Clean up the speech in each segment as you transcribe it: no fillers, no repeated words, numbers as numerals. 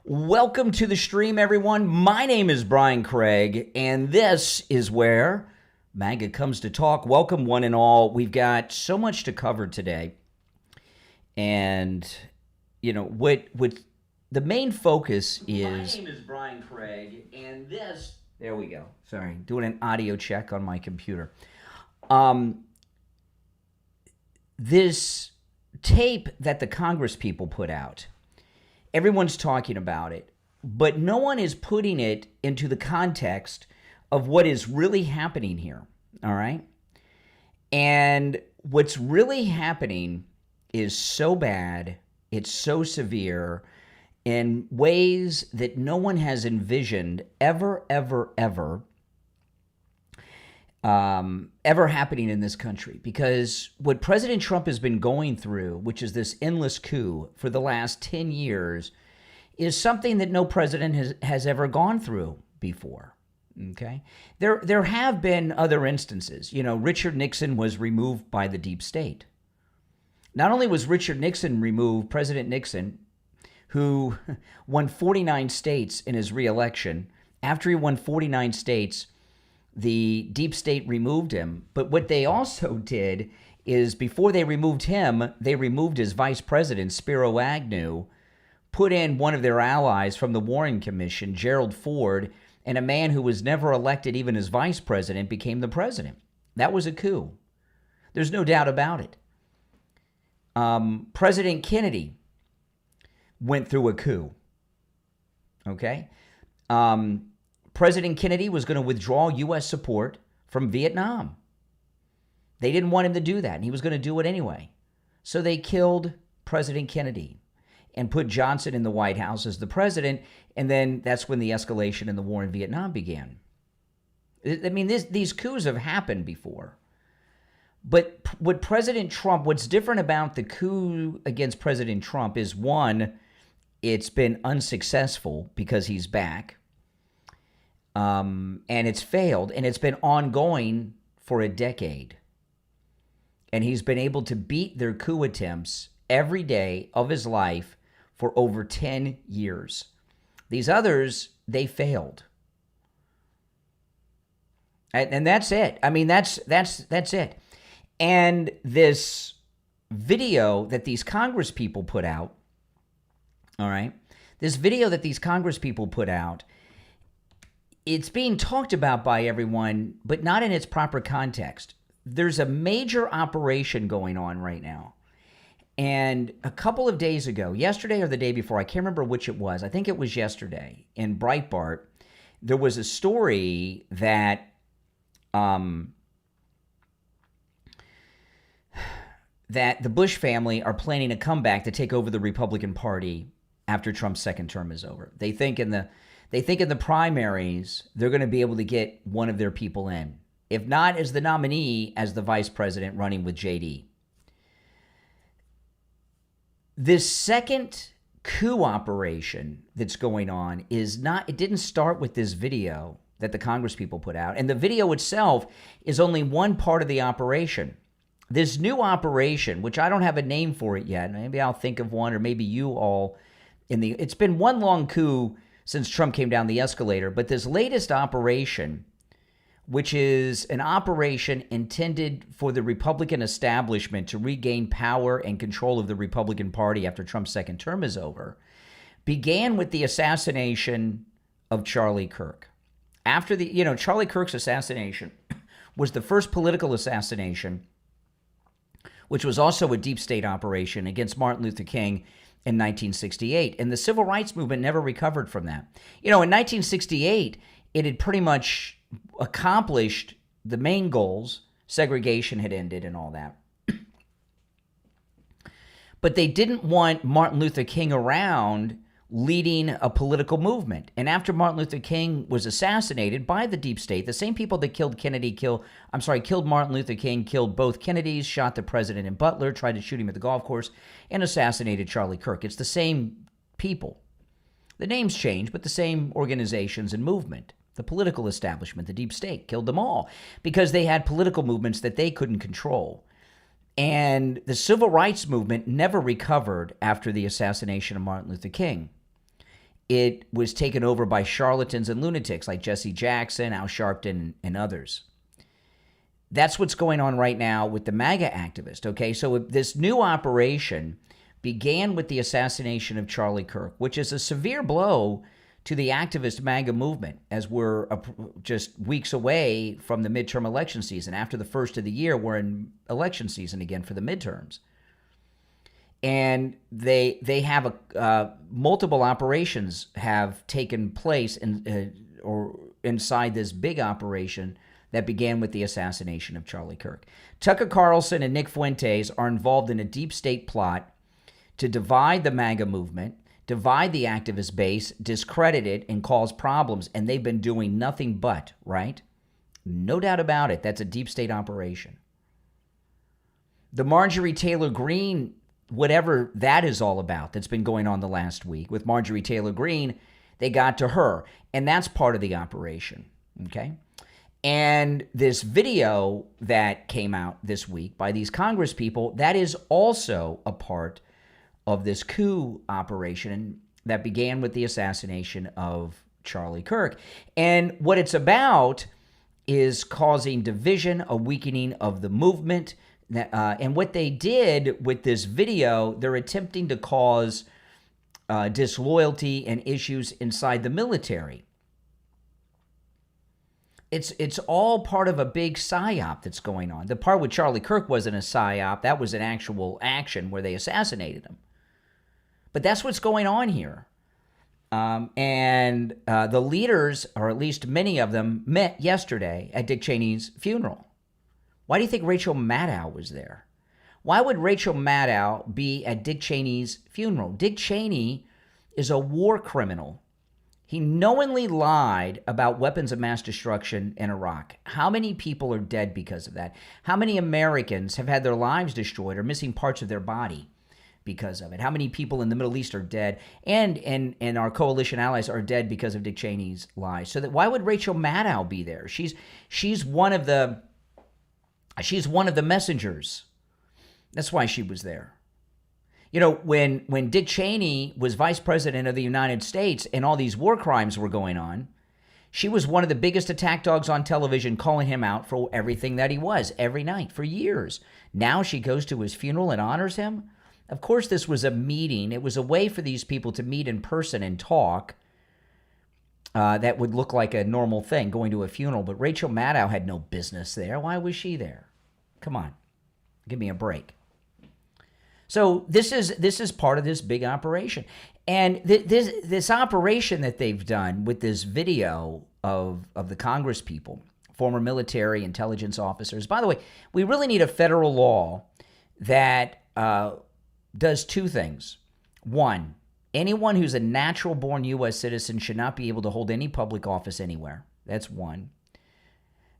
Welcome to the stream, everyone. My name is Brian Craig, and this is where MAGA comes to talk. Welcome, one and all. We've got so much to cover today. And, you know, what the main focus is... My name is Brian Craig, and this... There we go. Sorry, doing an audio check on my computer. This tape that the Congress people put out, everyone's talking about it, but no one is putting it into the context of what is really happening here, all right? And what's really happening is so bad, it's so severe, in ways that no one has envisioned ever happening in this country. Because what President Trump has been going through, which is this endless coup for the last 10 years, is something that no president has ever gone through before. Okay? There have been other instances. You know, Richard Nixon was removed by the deep state. Not only was Richard Nixon removed, President Nixon, who won 49 states in his reelection, after he won 49 states, the deep state removed him. But what they also did is, before they removed him, they removed his vice president, Spiro Agnew, put in one of their allies from the Warren Commission, Gerald Ford, and a man who was never elected even as vice president became the president. That was a coup. There's no doubt about it. President Kennedy went through a coup. Okay? President Kennedy was going to withdraw U.S. support from Vietnam. They didn't want him to do that, and he was going to do it anyway. So they killed President Kennedy and put Johnson in the White House as the president, and then that's when the escalation in the war in Vietnam began. I mean, these coups have happened before. But what President Trump, what's different about the coup against President Trump is, one, it's been unsuccessful because he's back. And it's failed, and it's been ongoing for a decade. And he's been able to beat their coup attempts every day of his life for over 10 years. These others, they failed. And that's it. I mean, that's it. And this video that these Congress people put out, all right, this video that these Congress people put out, it's being talked about by everyone, but not in its proper context. There's a major operation going on right now. And a couple of days ago, yesterday or the day before, I can't remember which it was. I think it was yesterday, in Breitbart, there was a story that that the Bush family are planning a comeback to take over the Republican Party after Trump's second term is over. They think in the primaries, they're going to be able to get one of their people in. If not as the nominee, as the vice president running with JD. This second coup operation that's going on it didn't start with this video that the Congress people put out. And the video itself is only one part of the operation. This new operation, which I don't have a name for it yet, maybe I'll think of one, or maybe you all it's been one long coup since Trump came down the escalator, but this latest operation, which is an operation intended for the Republican establishment to regain power and control of the Republican Party after Trump's second term is over, began with the assassination of Charlie Kirk. After Charlie Kirk's assassination was the first political assassination, which was also a deep state operation against Martin Luther King in 1968. And the civil rights movement never recovered from that. You know, in 1968, it had pretty much accomplished the main goals. Segregation had ended and all that. But they didn't want Martin Luther King around leading a political movement. And after Martin Luther King was assassinated by the deep state, the same people that killed Martin Luther King, killed both Kennedys, shot the president in Butler, tried to shoot him at the golf course, and assassinated Charlie Kirk. It's the same people. The names change, but the same organizations and movement. The political establishment, the deep state, killed them all because they had political movements that they couldn't control. And the civil rights movement never recovered after the assassination of Martin Luther King. it was taken over by charlatans and lunatics like Jesse Jackson, Al Sharpton, and others. That's what's going on right now with the MAGA activist, okay? So this new operation began with the assassination of Charlie Kirk, which is a severe blow to the activist MAGA movement, as we're just weeks away from the midterm election season. After the first of the year, we're in election season again for the midterms. And they have multiple operations have taken place or inside this big operation that began with the assassination of Charlie Kirk. Tucker Carlson and Nick Fuentes are involved in a deep state plot to divide the MAGA movement, divide the activist base, discredit it, and cause problems. And they've been doing nothing but, right? No doubt about it. That's a deep state operation. The Marjorie Taylor Greene, whatever that is all about, that's been going on the last week with Marjorie Taylor Greene, they got to her. And that's part of the operation, okay? And this video that came out this week by these Congress people, that is also a part of this coup operation that began with the assassination of Charlie Kirk. And what it's about is causing division, a weakening of the movement. And what they did with this video, they're attempting to cause disloyalty and issues inside the military. It's all part of a big psyop that's going on. The part with Charlie Kirk wasn't a psyop. That was an actual action where they assassinated him. But that's what's going on here. And the leaders, or at least many of them, met yesterday at Dick Cheney's funeral. Why do you think Rachel Maddow was there? Why would Rachel Maddow be at Dick Cheney's funeral? Dick Cheney is a war criminal. He knowingly lied about weapons of mass destruction in Iraq. How many people are dead because of that? How many Americans have had their lives destroyed or missing parts of their body because of it? How many people in the Middle East are dead and our coalition allies are dead because of Dick Cheney's lies? So that why would Rachel Maddow be there? She's one of the messengers. That's why she was there. You know, when Dick Cheney was vice president of the United States and all these war crimes were going on, she was one of the biggest attack dogs on television, calling him out for everything that he was every night for years. Now she goes to his funeral and honors him. Of course, this was a meeting. It was a way for these people to meet in person and talk. That would look like a normal thing, going to a funeral. But Rachel Maddow had no business there. Why was she there? Come on, give me a break. So this is part of this big operation. And this operation that they've done with this video of the Congress people, former military intelligence officers. By the way, we really need a federal law that does two things. One, anyone who's a natural-born U.S. citizen should not be able to hold any public office anywhere. That's one.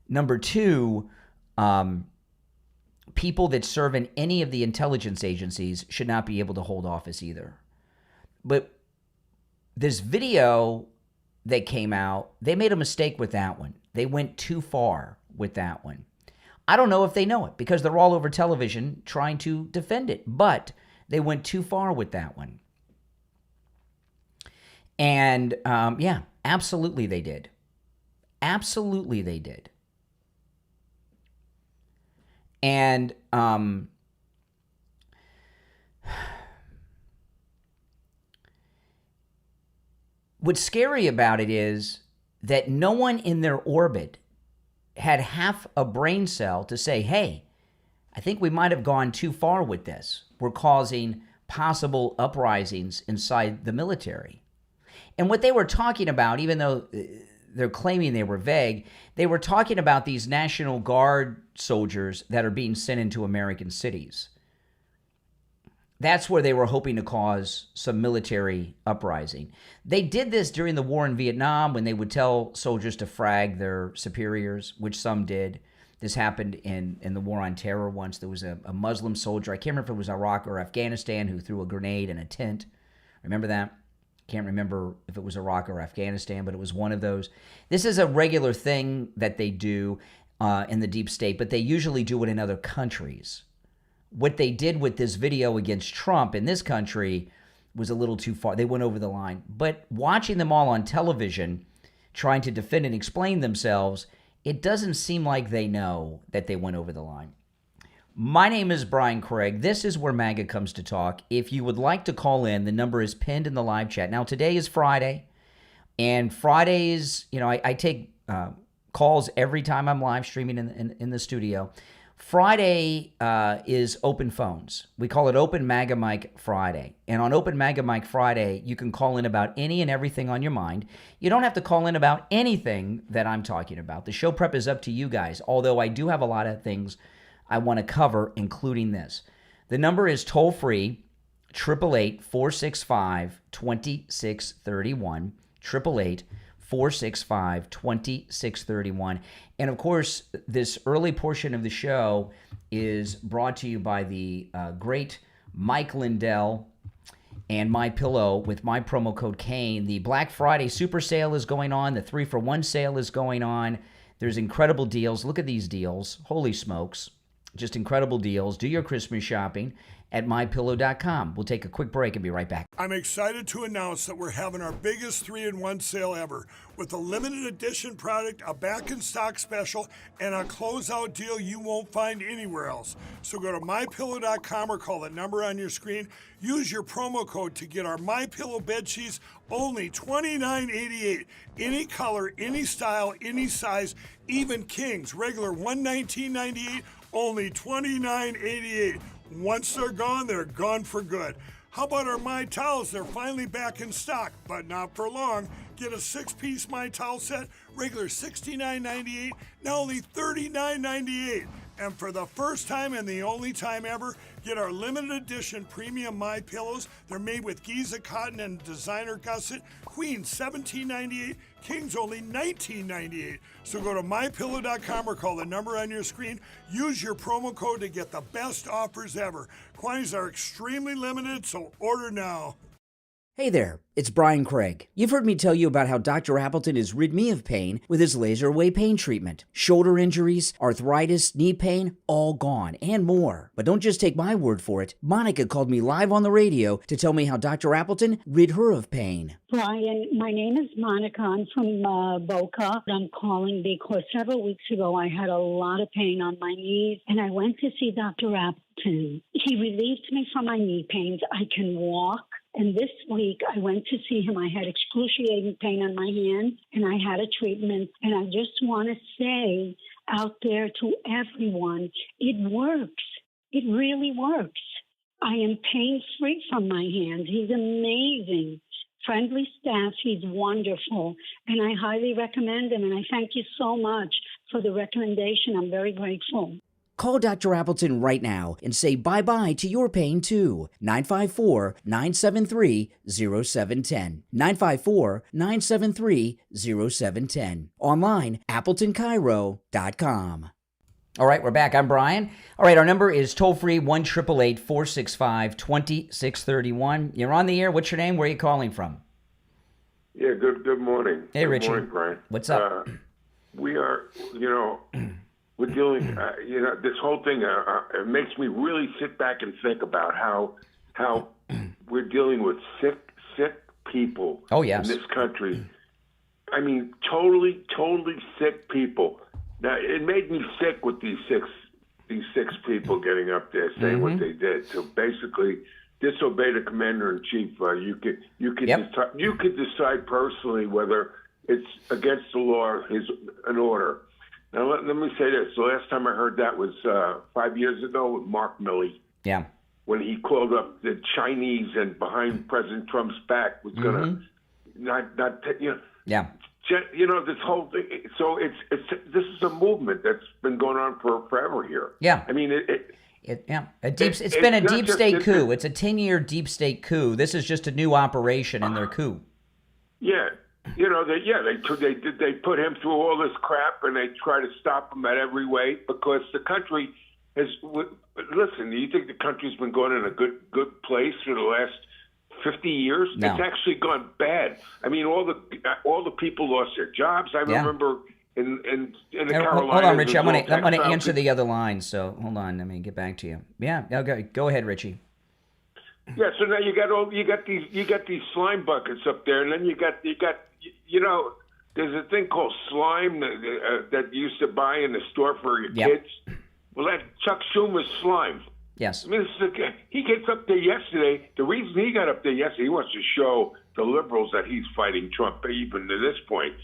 Number two, people that serve in any of the intelligence agencies should not be able to hold office either. But this video that came out, they made a mistake with that one. They went too far with that one. I don't know if they know it because they're all over television trying to defend it, but they went too far with that one. And yeah, absolutely they did. Absolutely they did. And what's scary about it is that no one in their orbit had half a brain cell to say, hey, I think we might have gone too far with this. We're causing possible uprisings inside the military. And what they were talking about, even though they're claiming they were vague, they were talking about these National Guard soldiers that are being sent into American cities. That's where they were hoping to cause some military uprising. They did this during the war in Vietnam when they would tell soldiers to frag their superiors, which some did. This happened in the War on Terror once. There was a Muslim soldier, I can't remember if it was Iraq or Afghanistan, who threw a grenade in a tent. Remember that? Can't remember if it was Iraq or Afghanistan, but it was one of those. This is a regular thing that they do in the deep state, but they usually do it in other countries. What they did with this video against Trump in this country was a little too far. They went over the line. But watching them all on television, trying to defend and explain themselves, it doesn't seem like they know that they went over the line. My name is Brian Craig. This is where MAGA comes to talk. If you would like to call in, the number is pinned in the live chat. Now, today is Friday, and Fridays, I take calls every time I'm live streaming in the studio. Friday is open phones. We call it Open MAGA Mic Friday. And on Open MAGA Mic Friday, you can call in about any and everything on your mind. You don't have to call in about anything that I'm talking about. The show prep is up to you guys, although I do have a lot of things I want to cover, including this. The number is toll-free, 888-465-2631, 888-465-2631. And of course, this early portion of the show is brought to you by the great Mike Lindell and MyPillow with my promo code Kane. The Black Friday super sale is going on. The 3-for-1 sale is going on. There's incredible deals. Look at these deals. Holy smokes. Just incredible deals. Do your Christmas shopping at mypillow.com. We'll take a quick break and be right back. I'm excited to announce that we're having our biggest 3-in-1 sale ever with a limited edition product, a back-in-stock special, and a closeout deal you won't find anywhere else. So go to mypillow.com or call the number on your screen. Use your promo code to get our MyPillow bed sheets, only $29.88. Any color, any style, any size, even kings, regular $119.98, only $29.88. Once they're gone for good. How about our My Towels? They're finally back in stock, but not for long. Get a 6-piece My Towel set, regular $69.98, now only $39.98. And for the first time and the only time ever, get our limited edition premium My Pillows. They're made with Giza cotton and designer gusset. Queen $17.98, Kings only $19.98. So go to mypillow.com or call the number on your screen. Use your promo code to get the best offers ever. Quantities are extremely limited, so order now. Hey there, it's Brian Craig. You've heard me tell you about how Dr. Appleton has rid me of pain with his laser away pain treatment. Shoulder injuries, arthritis, knee pain, all gone, and more. But don't just take my word for it. Monica called me live on the radio to tell me how Dr. Appleton rid her of pain. Brian, my name is Monica. I'm from Boca. I'm calling because several weeks ago I had a lot of pain on my knees, and I went to see Dr. Appleton. He relieved me from my knee pains. I can walk. And this week, I went to see him. I had excruciating pain on my hand, and I had a treatment. And I just want to say out there to everyone, it works. It really works. I am pain-free from my hand. He's amazing. Friendly staff. He's wonderful. And I highly recommend him. And I thank you so much for the recommendation. I'm very grateful. Call Dr. Appleton right now and say bye-bye to your pain, too. 954-973-0710. 954-973-0710. Online, AppletonCairo.com. All right, we're back. I'm Brian. All right, our number is toll-free, 1-888-465-2631. You're on the air. What's your name? Where are you calling from? Yeah, good morning. Hey, Richie. Good morning, Brian. What's up? We are, we're dealing, this whole thing, it makes me really sit back and think about how we're dealing with sick people in this country. I mean, totally sick people. Now, it made me sick with these six people getting up there saying what they did. So basically, disobey the commander in chief. You could decide personally whether it's against the law, an order. Now, let me say this. The last time I heard that was 5 years ago with Mark Milley. Yeah. When he called up the Chinese and behind President Trump's back was going to this whole thing. So this is a movement that's been going on for forever here. Yeah. I mean, it's been a deep state coup. It's a 10-year deep state coup. This is just a new operation in their coup. Yeah. They put him through all this crap, and they try to stop him at every way because the country has. Listen, do you think the country's been going in a good place for the last 50 years? No. It's actually gone bad. I mean, all the people lost their jobs. I remember in the Carolinas. Hold on, Richie. I'm going to answer the other line. So hold on. Let me get back to you. Yeah. Okay. Go ahead, Richie. Yeah, so now you got these slime buckets up there, and then you got there's a thing called slime that you used to buy in the store for your kids. Well, that's Chuck Schumer's slime. Yes. I mean, he gets up there yesterday. The reason he got up there yesterday, he wants to show the liberals that he's fighting Trump even to this point.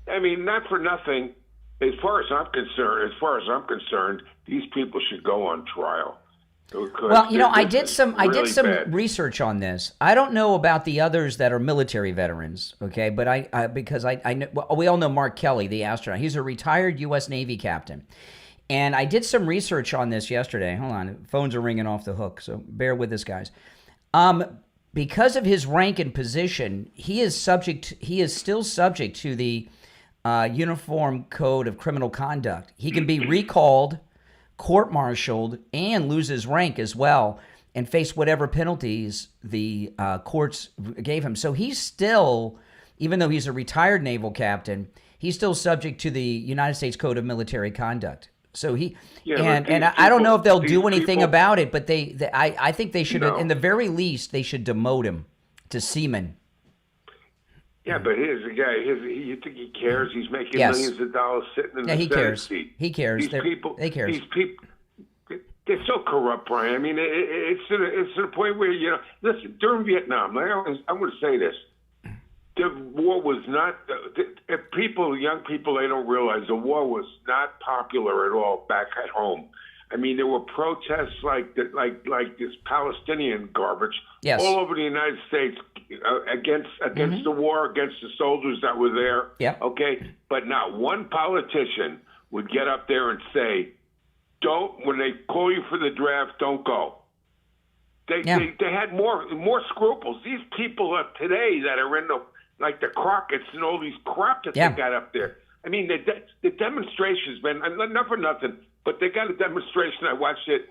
I mean, not for nothing. As far as I'm concerned, these people should go on trial. Well, I did some research on this. I don't know about the others that are military veterans, okay? But because I know, well, we all know Mark Kelly, the astronaut. He's a retired U.S. Navy captain. And I did some research on this yesterday. Hold on, phones are ringing off the hook, so bear with us, guys. Because of his rank and position, he is still subject to the Uniform Code of Criminal Conduct. He can be recalled, court-martialed, and lose his rank as well, and face whatever penalties the courts gave him. So he's still, even though he's a retired naval captain, he's still subject to the United States Code of Military Conduct. So I don't know if they'll do anything about it, but I think they should, in the very least, they should demote him to seaman. Yeah, but here's the guy. You think he cares? He's making millions of dollars sitting in the Senate seat. He cares. These people, they're so corrupt, Brian. I mean, it's to the point where, listen, during Vietnam, I'm going to say this. The war was not, young people, they don't realize the war was not popular at all back at home. I mean, there were protests like this Palestinian garbage all over the United States against the war, against the soldiers that were there. Yeah. Okay, but not one politician would get up there and say, when they call you for the draft, don't go. They had more scruples. These people today that are in the Crockett's and all these crap that they got up there. I mean, the demonstrations, man, not for nothing, but they got a demonstration. I watched it.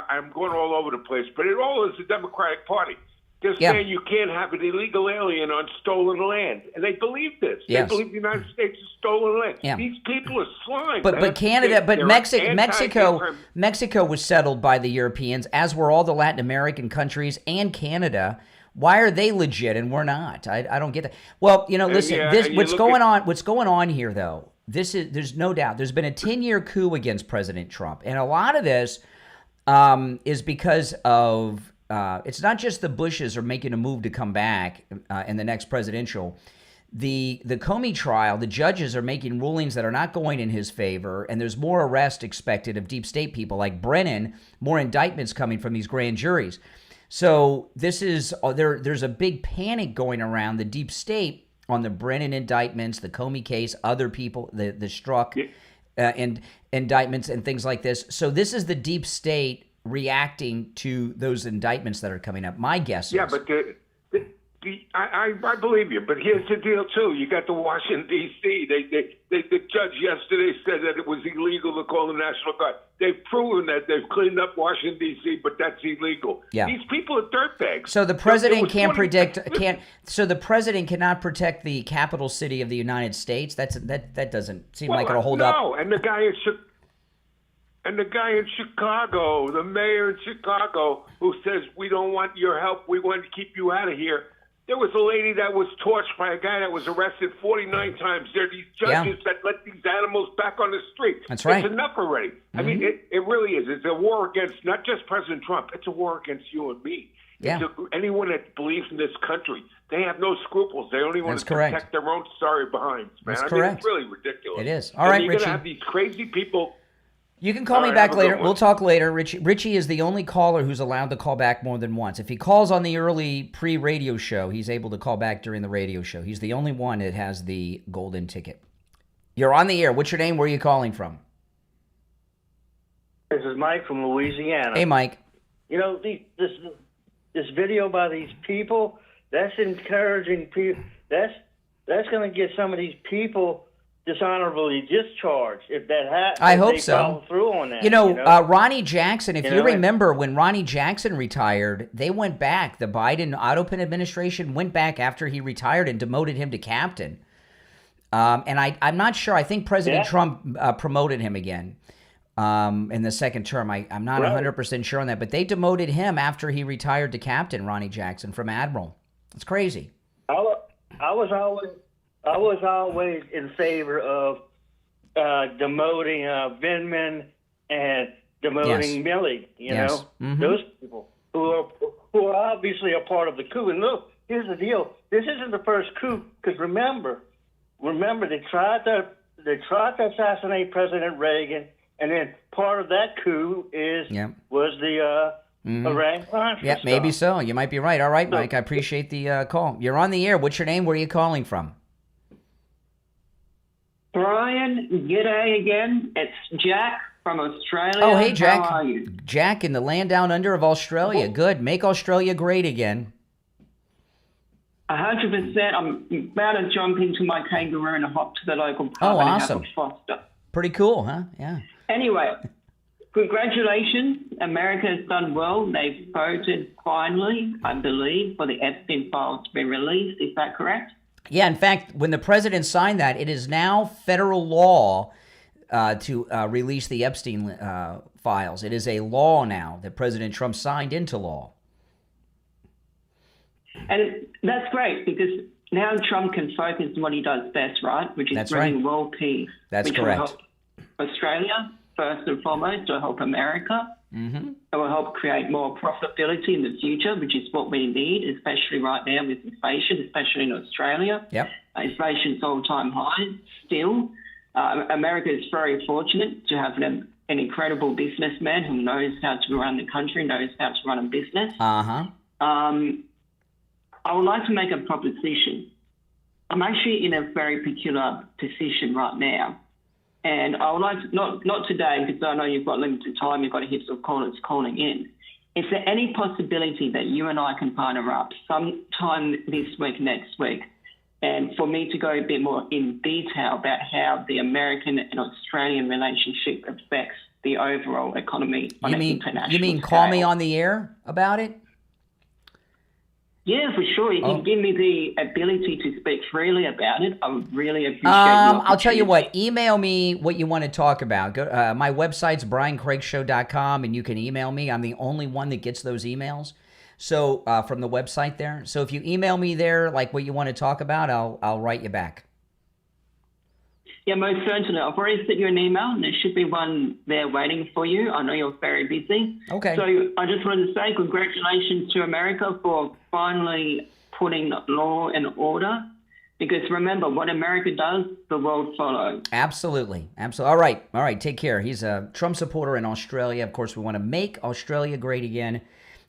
I'm going all over the place, but it all is the Democratic Party. They're saying you can't have an illegal alien on stolen land, and they believe this. They believe the United States is stolen land. Yeah. These people are slime. But Canada, Mexico was settled by the Europeans, as were all the Latin American countries and Canada. Why are they legit and we're not? I don't get that. Well, listen, what's going on here, though, there's no doubt. There's been a 10-year coup against President Trump. And a lot of this is because of, it's not just the Bushes are making a move to come back in the next presidential. The Comey trial, the judges are making rulings that are not going in his favor, and there's more arrest expected of deep state people like Brennan, more indictments coming from these grand juries. So this is there's a big panic going around the deep state on the Brennan indictments, the Comey case, other people, the Strzok and indictments and things like this. So this is the deep state reacting to those indictments that are coming up. My guess is. Yeah, but I believe you, but here's the deal too. You got the Washington D.C. The judge yesterday said that it was illegal to call the National Guard. They've proven that they've cleaned up Washington D.C., but that's illegal. Yeah. These people are dirtbags. So the president So the president cannot protect the capital city of the United States. That doesn't seem like it'll hold up. No, and the guy in Chicago, the mayor in Chicago, who says we don't want your help, we want to keep you out of here. There was a lady that was torched by a guy that was arrested 49 times. There are these judges that let these animals back on the street. That's right. It's enough already. Mm-hmm. I mean, it really is. It's a war against not just President Trump. It's a war against you and me. Yeah. Anyone that believes in this country, they have no scruples. They only want to protect their own sorry behinds, man. That's correct. Mean, it's really ridiculous. It is. All right, Richie. You're Richie. going to have these crazy people. You can call me back later. We'll talk later. Richie is the only caller who's allowed to call back more than once. If he calls on the early pre-radio show, he's able to call back during the radio show. He's the only one that has the golden ticket. You're on the air. What's your name? Where are you calling from? This is Mike from Louisiana. Hey, Mike. This video by these people, that's encouraging people. That's going to get some of these people dishonorably discharged if that happens. I hope so. Follow through on that. Ronnie Jackson, if you remember when Ronnie Jackson retired, they went back. The Biden Autopin administration went back after he retired and demoted him to captain. And I'm not sure. I think President Trump promoted him again. in the second term. I'm not 100% sure on that, but they demoted him after he retired to captain, Ronnie Jackson, from admiral. It's crazy. I was always in favor of demoting Vindman and demoting Milley. You know, those people who are obviously a part of the coup. And look, here's the deal: this isn't the first coup, because remember, they tried to assassinate President Reagan, and then part of that coup was the Iran Contra. Yeah, maybe so. You might be right. All right, Mike. I appreciate the call. You're on the air. What's your name? Where are you calling from? Brian, g'day again. It's Jack from Australia. Oh, hey, Jack. How are you? Jack in the land down under of Australia. Good. Make Australia great again. 100%. I'm about to jump into my kangaroo and hop to the local pub. Oh, and awesome. have a Foster. Pretty cool, huh? Yeah. Anyway, congratulations. America has done well. They've voted finally, I believe, for the Epstein files to be released. Is that correct? Yeah, in fact, when the president signed that, it is now federal law to release the Epstein files. It is a law now that President Trump signed into law. And that's great, because now Trump can focus on what he does best, right? Which is bringing world peace. That's which correct. Will help Australia, first and foremost. It will help America. It will help create more profitability in the future, which is what we need, especially right now with inflation, especially in Australia. Yep. Inflation's all-time high still. America is very fortunate to have an incredible businessman who knows how to run the country, knows how to run a business. I would like to make a proposition. I'm actually in a very peculiar position right now. And I would like to, not today, because I know you've got limited time, you've got a heap of callers calling in. Is there any possibility that you and I can partner up sometime this week, next week, and for me to go a bit more in detail about how the American and Australian relationship affects the overall economy on an international scale? You mean call me on the air about it? Yeah, for sure. You can give me the ability to speak freely about it. I would really appreciate your I'll tell you what. Email me what you want to talk about. Go, my website's briancraigshow.com, and you can email me. I'm the only one that gets those emails. So from the website there. So if you email me there, like what you want to talk about, I'll write you back. Yeah, most certainly. I've already sent you an email, and there should be one there waiting for you. I know you're very busy. Okay. So I just wanted to say congratulations to America for finally putting law and order. Because remember, what America does, the world follows. Absolutely. All right. Take care. He's a Trump supporter in Australia. Of course, we want to make Australia great again,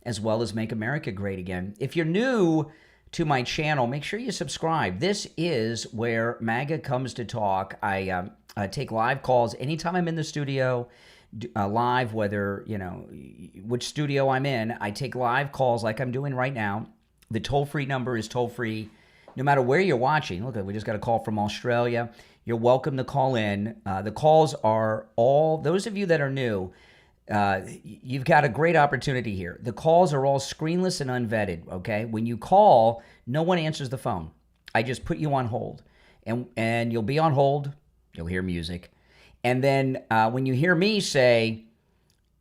as well as make America great again. If you're new to my channel, make sure you subscribe. This is where MAGA comes to talk. I take live calls anytime I'm in the studio, live, whether, which studio I'm in. I take live calls like I'm doing right now. The toll-free number is toll-free no matter where you're watching. Look, we just got a call from Australia. You're welcome to call in. The calls are all, those of you that are new, you've got a great opportunity here. The calls are all screenless and unvetted, okay? When you call, no one answers the phone. I just put you on hold. And you'll be on hold. You'll hear music. And then when you hear me say,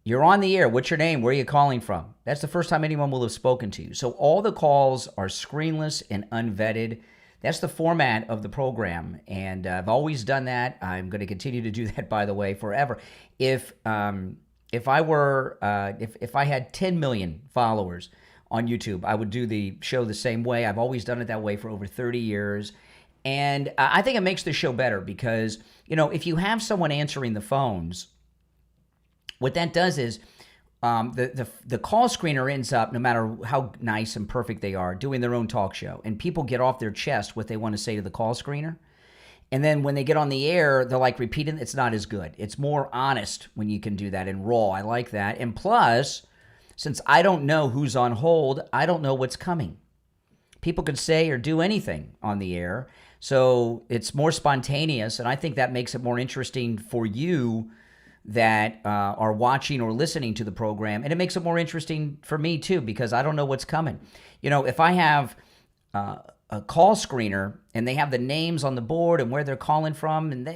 you're on the air, what's your name? Where are you calling from? That's the first time anyone will have spoken to you. So all the calls are screenless and unvetted. That's the format of the program. And I've always done that. I'm going to continue to do that, by the way, forever. If I had 10 million followers on YouTube, I would do the show the same way. I've always done it that way for over 30 years. And I think it makes the show better because, if you have someone answering the phones, what that does is the call screener ends up, no matter how nice and perfect they are, doing their own talk show. And people get off their chest what they want to say to the call screener. And then when they get on the air, they're like repeating, it's not as good. It's more honest when you can do that and raw. I like that. And plus, since I don't know who's on hold, I don't know what's coming. People can say or do anything on the air. So it's more spontaneous. And I think that makes it more interesting for you that are watching or listening to the program. And it makes it more interesting for me too, because I don't know what's coming. If I have a call screener and they have the names on the board and where they're calling from, and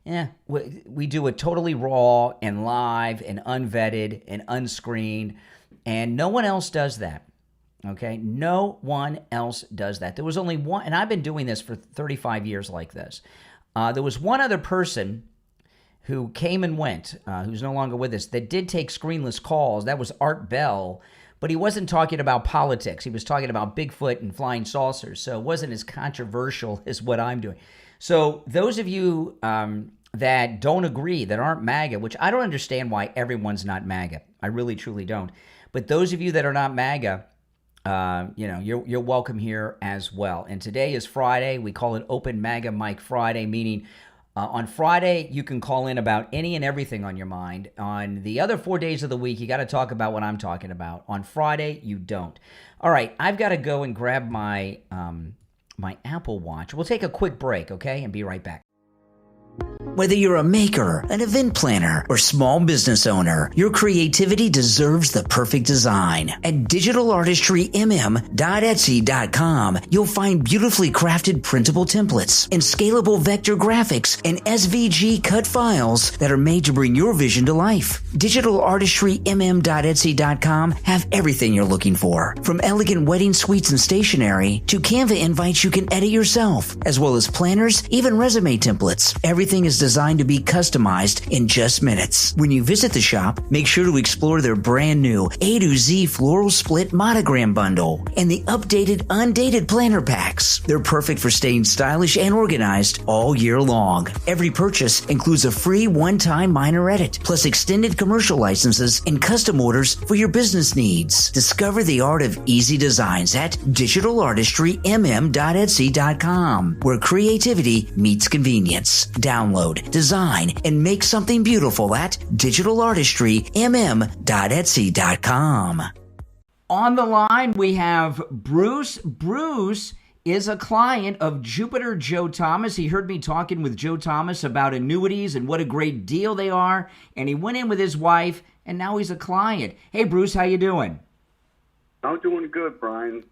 we do it totally raw and live and unvetted and unscreened, and no one else does that. Okay? No one else does that. There was only one, and I've been doing this for 35 years like this. There was one other person who came and went, who's no longer with us, that did take screenless calls. That was Art Bell, but he wasn't talking about politics. He was talking about Bigfoot and flying saucers, so it wasn't as controversial as what I'm doing. So those of you that don't agree, that aren't MAGA, which I don't understand why everyone's not MAGA. I really, truly don't. But those of you that are not MAGA, you're welcome here as well. And today is Friday. We call it Open MAGA Mic Friday, meaning on Friday, you can call in about any and everything on your mind. On the other 4 days of the week, you got to talk about what I'm talking about. On Friday, you don't. All right, I've got to go and grab my my Apple Watch. We'll take a quick break, okay, and be right back. Whether you're a maker, an event planner, or small business owner, your creativity deserves the perfect design. At digitalartistrymm.etsy.com, you'll find beautifully crafted printable templates and scalable vector graphics and SVG cut files that are made to bring your vision to life. digitalartistrymm.etsy.com have everything you're looking for, from elegant wedding suites and stationery to Canva invites you can edit yourself, as well as planners, even resume templates. Everything is designed to be customized in just minutes. When you visit the shop, make sure to explore their brand new A to Z floral split monogram bundle and the updated undated planner packs. They're perfect for staying stylish and organized all year long. Every purchase includes a free one-time minor edit, plus extended commercial licenses and custom orders for your business needs. Discover the art of easy designs at digitalartistrymm.etsy.com, where creativity meets convenience. Download, design, and make something beautiful at digitalartistrymm.etsy.com. On the line, we have Bruce. Bruce is a client of Jupiter Joe Thomas. He heard me talking with Joe Thomas about annuities and what a great deal they are, and he went in with his wife, and now he's a client. Hey, Bruce, how you doing? I'm doing good, Brian.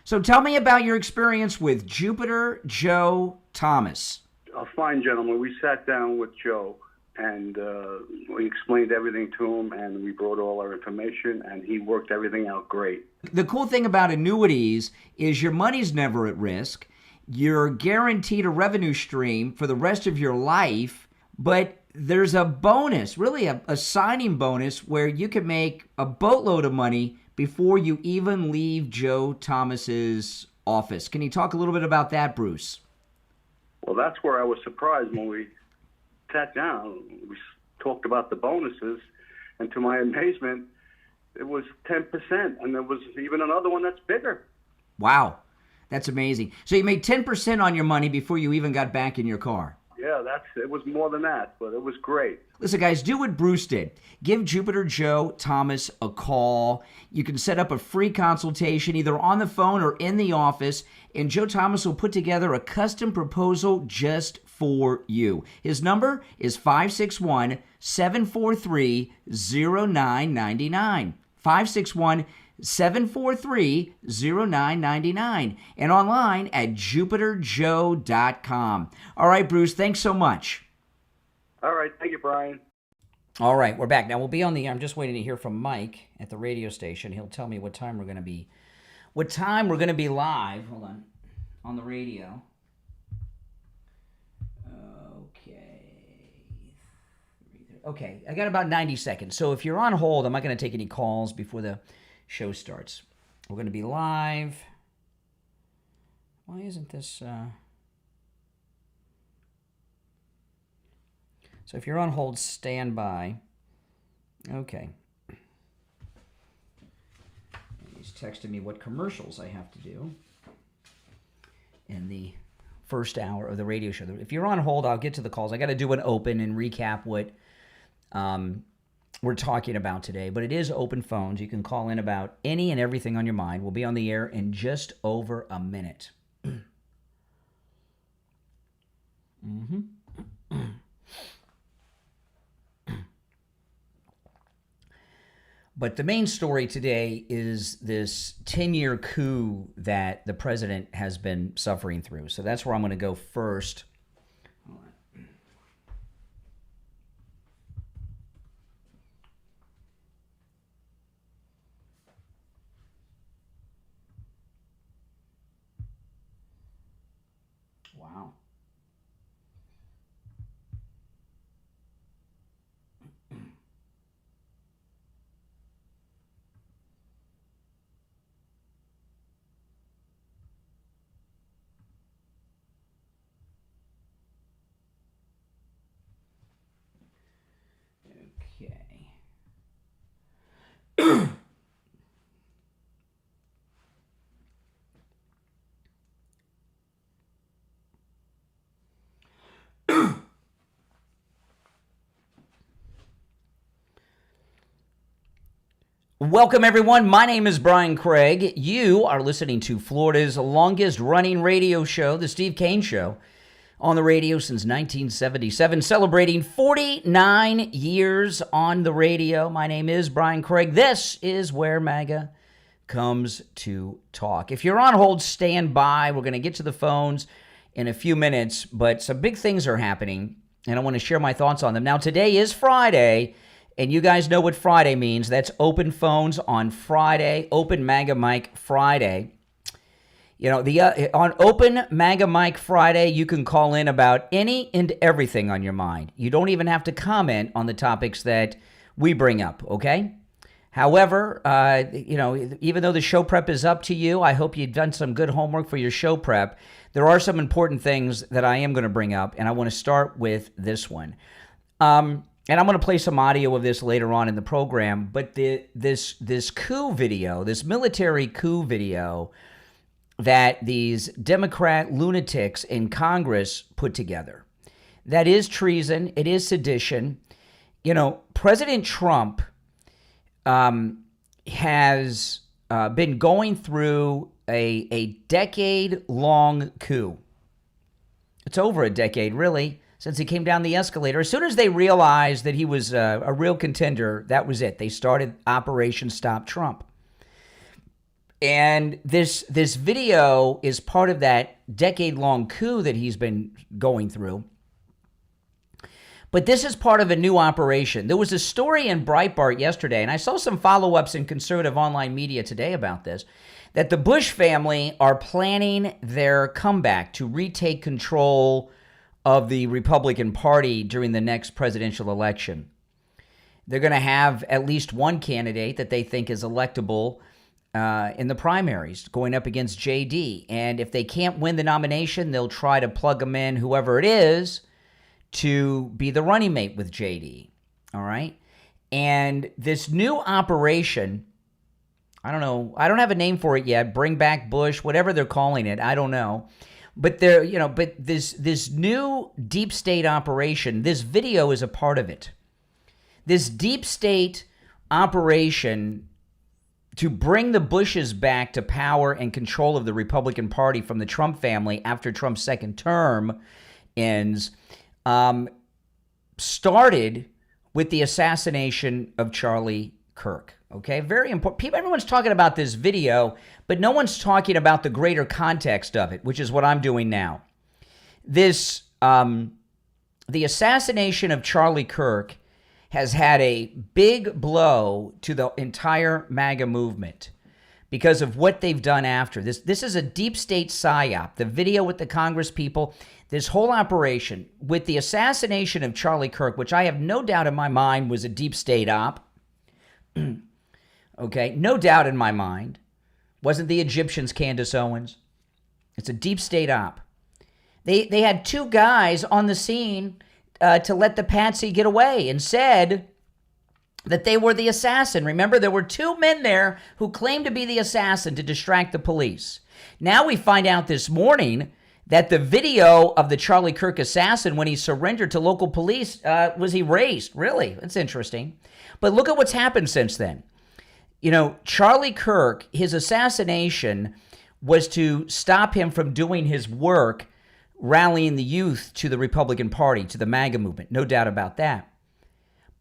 So tell me about your experience with Jupiter Joe Thomas. A fine gentleman. We sat down with Joe, and we explained everything to him, and we brought all our information, and he worked everything out great. The cool thing about annuities is your money's never at risk. You're guaranteed a revenue stream for the rest of your life, but there's a bonus, really a signing bonus, where you can make a boatload of money before you even leave Joe Thomas's office. Can you talk a little bit about that, Bruce? Well, that's where I was surprised when we sat down. We talked about the bonuses, and to my amazement, it was 10%, and there was even another one that's bigger. Wow, that's amazing. So you made 10% on your money before you even got back in your car. Yeah, it was more than that, but it was great. Listen, guys, do what Bruce did. Give Jupiter Joe Thomas a call. You can set up a free consultation either on the phone or in the office, and Joe Thomas will put together a custom proposal just for you. His number is 561-743-0999. 561-743-0999, and online at jupiterjoe.com. All right, Bruce, thanks so much. All right, thank you, Brian. All right, we're back. Now we'll be on the air. I'm just waiting to hear from Mike at the radio station. He'll tell me what time we're going to be live. Hold on the radio. Okay, I got about 90 seconds. So if you're on hold, I'm not going to take any calls before the show starts. We're going to be live. Why isn't this... So if you're on hold, stand by. Okay. He's texting me what commercials I have to do in the first hour of the radio show. If you're on hold, I'll get to the calls. I got to do an open and recap what we're talking about today, but it is open phones. You can call in about any and everything on your mind. We'll be on the air in just over a minute. But the main story today is this 10-year coup that the president has been suffering through. So that's where I'm going to go first. Hold on. Wow. Okay. Welcome, everyone. My name is Brian Craig. You are listening to Florida's longest running radio show, The Steve Kane Show, on the radio since 1977, celebrating 49 years on the radio. My name is Brian Craig. This is where MAGA comes to talk. If you're on hold, stand by. We're going to get to the phones in a few minutes, but some big things are happening, and I want to share my thoughts on them. Now, today is Friday, and you guys know what Friday means. That's open phones on Friday, open MAGA Mic Friday. You know, on Open MAGA Mic Friday, you can call in about any and everything on your mind. You don't even have to comment on the topics that we bring up, okay? However, even though the show prep is up to you, I hope you've done some good homework for your show prep. There are some important things that I am going to bring up, and I want to start with this one. And I'm going to play some audio of this later on in the program, but this coup video, this military coup video that these Democrat lunatics in Congress put together, that is treason, it is sedition. You know, President Trump has been going through a decade-long coup. It's over a decade, really, since he came down the escalator. As soon as they realized that he was a real contender, that was it. They started Operation Stop Trump. And this video is part of that decade-long coup that he's been going through. But this is part of a new operation. There was a story in Breitbart yesterday, and I saw some follow-ups in conservative online media today about this, that the Bush family are planning their comeback to retake control of the Republican Party during the next presidential election. They're going to have at least one candidate that they think is electable in the primaries going up against JD. And if they can't win the nomination, they'll try to plug them in, whoever it is, to be the running mate with JD. All right? And this new operation, I don't know, I don't have a name for it yet, Bring Back Bush, whatever they're calling it, I don't know. But this new deep state operation, this video is a part of it. This deep state operation to bring the Bushes back to power and control of the Republican Party from the Trump family after Trump's second term ends, started with the assassination of Charlie Kirk. Okay, very important. Everyone's talking about this video, but no one's talking about the greater context of it, which is what I'm doing now. The assassination of Charlie Kirk has had a big blow to the entire MAGA movement because of what they've done after. This is a deep state psyop. The video with the Congress people, this whole operation with the assassination of Charlie Kirk, which I have no doubt in my mind was a deep state op. Okay, no doubt in my mind. Wasn't the Egyptians Candace Owens? It's a deep state op. They had two guys on the scene to let the patsy get away and said that they were the assassin. Remember, there were two men there who claimed to be the assassin to distract the police. Now we find out this morning that the video of the Charlie Kirk assassin when he surrendered to local police was erased. Really, that's interesting. But look at what's happened since then. You know, Charlie Kirk, his assassination was to stop him from doing his work rallying the youth to the Republican Party, to the MAGA movement. No doubt about that.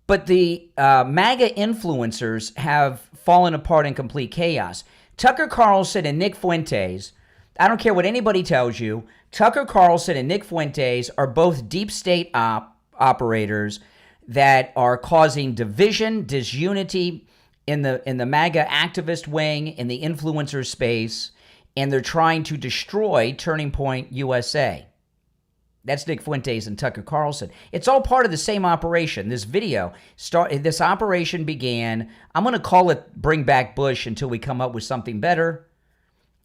But the MAGA influencers have fallen apart in complete chaos. Tucker Carlson and Nick Fuentes, I don't care what anybody tells you, Tucker Carlson and Nick Fuentes are both deep state operators that are causing division, disunity in the MAGA activist wing, in the influencer space, and they're trying to destroy Turning Point USA. That's Nick Fuentes and Tucker Carlson. It's all part of the same operation. This this operation began, I'm going to call it Bring Back Bush until we come up with something better.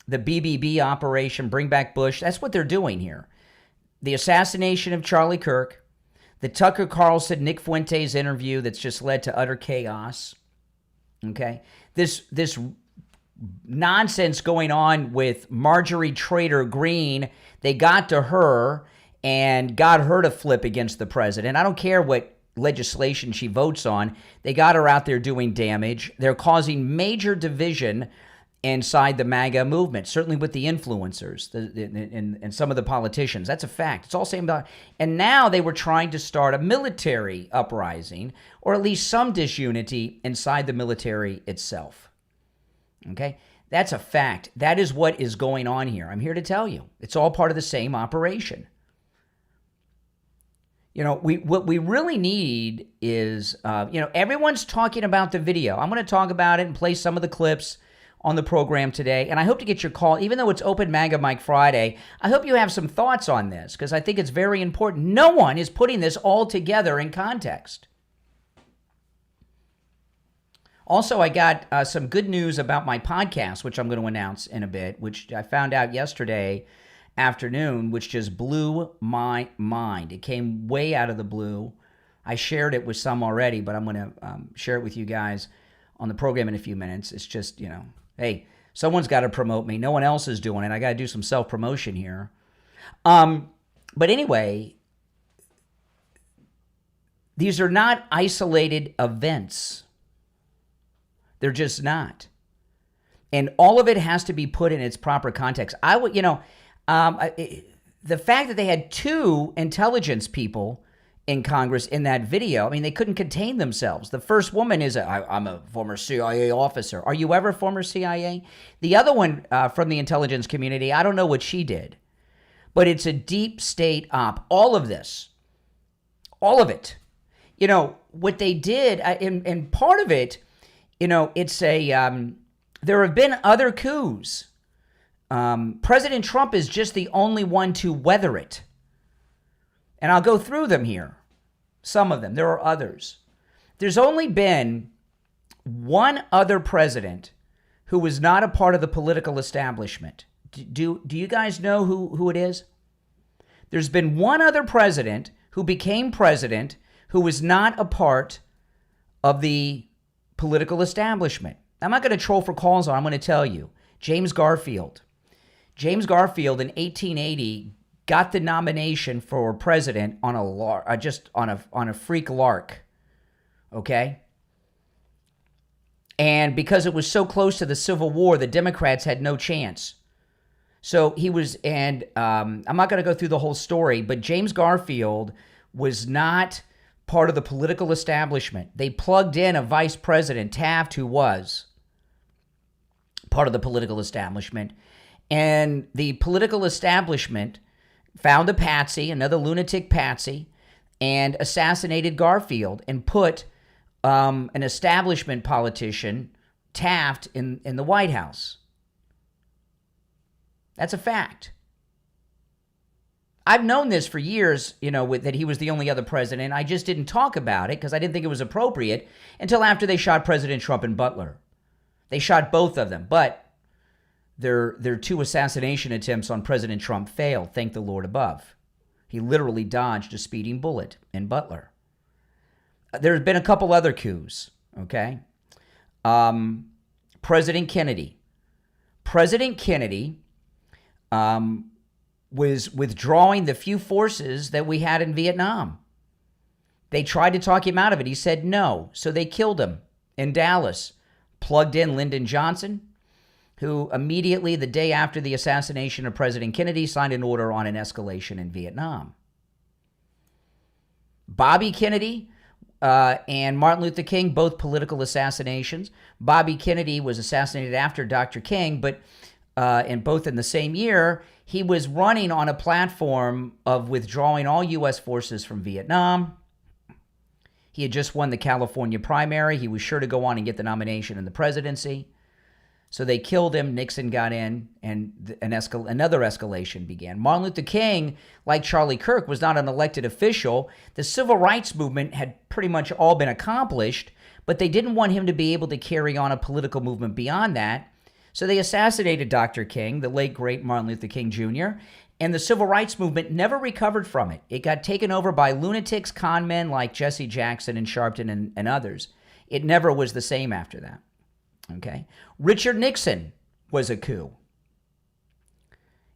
The BBB operation, Bring Back Bush, that's what they're doing here. The assassination of Charlie Kirk, the Tucker Carlson, Nick Fuentes interview that's just led to utter chaos. Okay? This nonsense going on with Marjorie Trader Greene, they got to her and got her to flip against the president. I don't care what legislation she votes on. They got her out there doing damage. They're causing major division inside the MAGA movement, certainly with the influencers and some of the politicians. That's a fact. It's all same about. And now they were trying to start a military uprising, or at least some disunity inside the military itself. Okay? That's a fact. That is what is going on here. I'm here to tell you. It's all part of the same operation. You know, what we really need is, everyone's talking about the video. I'm going to talk about it and play some of the clips on the program today. And I hope to get your call, even though it's Open MAGA Mike Friday. I hope you have some thoughts on this, because I think it's very important. No one is putting this all together in context. Also, I got some good news about my podcast, which I'm going to announce in a bit, which I found out yesterday afternoon, which just blew my mind. It came way out of the blue. I shared it with some already, but I'm going to share it with you guys on the program in a few minutes. It's just, hey, someone's got to promote me. No one else is doing it. I got to do some self-promotion here. But anyway, these are not isolated events. They're just not. And all of it has to be put in its proper context. The fact that they had 2 intelligence people in Congress in that video, I mean, they couldn't contain themselves. The first woman is, I'm a former CIA officer. Are you ever former CIA? The other one from the intelligence community, I don't know what she did. But it's a deep state op. All of this. All of it. What they did, and part of it, it's there have been other coups. President Trump is just the only one to weather it. And I'll go through them here. Some of them. There are others. There's only been one other president who was not a part of the political establishment. Do you guys know who it is? There's been one other president who became president who was not a part of the political establishment. I'm not going to troll for calls on. I'm going to tell you. James Garfield. James Garfield in 1880 got the nomination for president on a freak lark. Okay? And because it was so close to the Civil War, the Democrats had no chance. So he was, and I'm not going to go through the whole story, but James Garfield was not part of the political establishment. They plugged in a vice president, Taft, who was part of the political establishment. And the political establishment found a patsy, another lunatic patsy, and assassinated Garfield and put an establishment politician, Taft, in the White House. That's a fact. I've known this for years, that he was the only other president. I just didn't talk about it because I didn't think it was appropriate until after they shot President Trump and Butler. They shot both of them, but their 2 assassination attempts on President Trump failed, thank the Lord above. He literally dodged a speeding bullet in Butler. There have been a couple other coups, okay? President Kennedy. President Kennedy was withdrawing the few forces that we had in Vietnam. They tried to talk him out of it. He said no, so they killed him in Dallas. Plugged in Lyndon Johnson, who immediately, the day after the assassination of President Kennedy, signed an order on an escalation in Vietnam. Bobby Kennedy and Martin Luther King, both political assassinations. Bobby Kennedy was assassinated after Dr. King, but both in the same year, he was running on a platform of withdrawing all U.S. forces from Vietnam. He had just won the California primary. He was sure to go on and get the nomination in the presidency. So they killed him. Nixon got in, and another escalation began. Martin Luther King, like Charlie Kirk, was not an elected official. The civil rights movement had pretty much all been accomplished, but they didn't want him to be able to carry on a political movement beyond that. So they assassinated Dr. King, the late, great Martin Luther King Jr., and the civil rights movement never recovered from it. It got taken over by lunatics, con men like Jesse Jackson and Sharpton and others. It never was the same after that. Okay. Richard Nixon was a coup.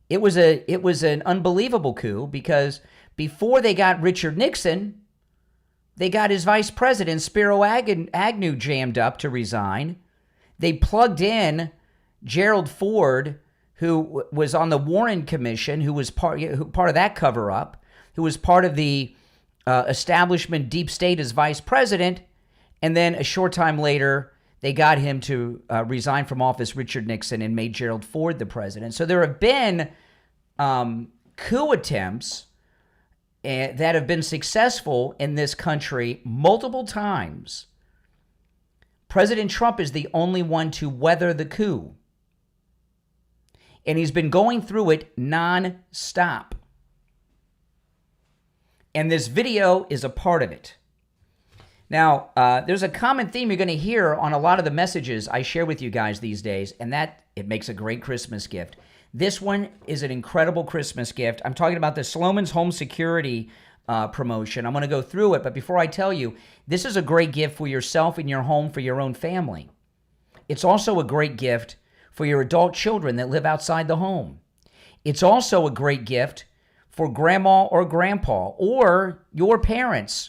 It was an unbelievable coup because before they got Richard Nixon, they got his vice president, Spiro Agnew, jammed up to resign. They plugged in Gerald Ford, who was on the Warren Commission, who was part of that cover-up, who was part of the establishment deep state as vice president, and then a short time later, they got him to resign from office, Richard Nixon, and made Gerald Ford the president. So there have been coup attempts that have been successful in this country multiple times. President Trump is the only one to weather the coup. And he's been going through it non-stop. And this video is a part of it. Now, there's a common theme you're going to hear on a lot of the messages I share with you guys these days, and that it makes a great Christmas gift. This one is an incredible Christmas gift. I'm talking about the Sloman's Home Security promotion. I'm going to go through it, but before I tell you, this is a great gift for yourself and your home, for your own family. It's also a great gift for your adult children that live outside the home. It's also a great gift for grandma or grandpa or your parents.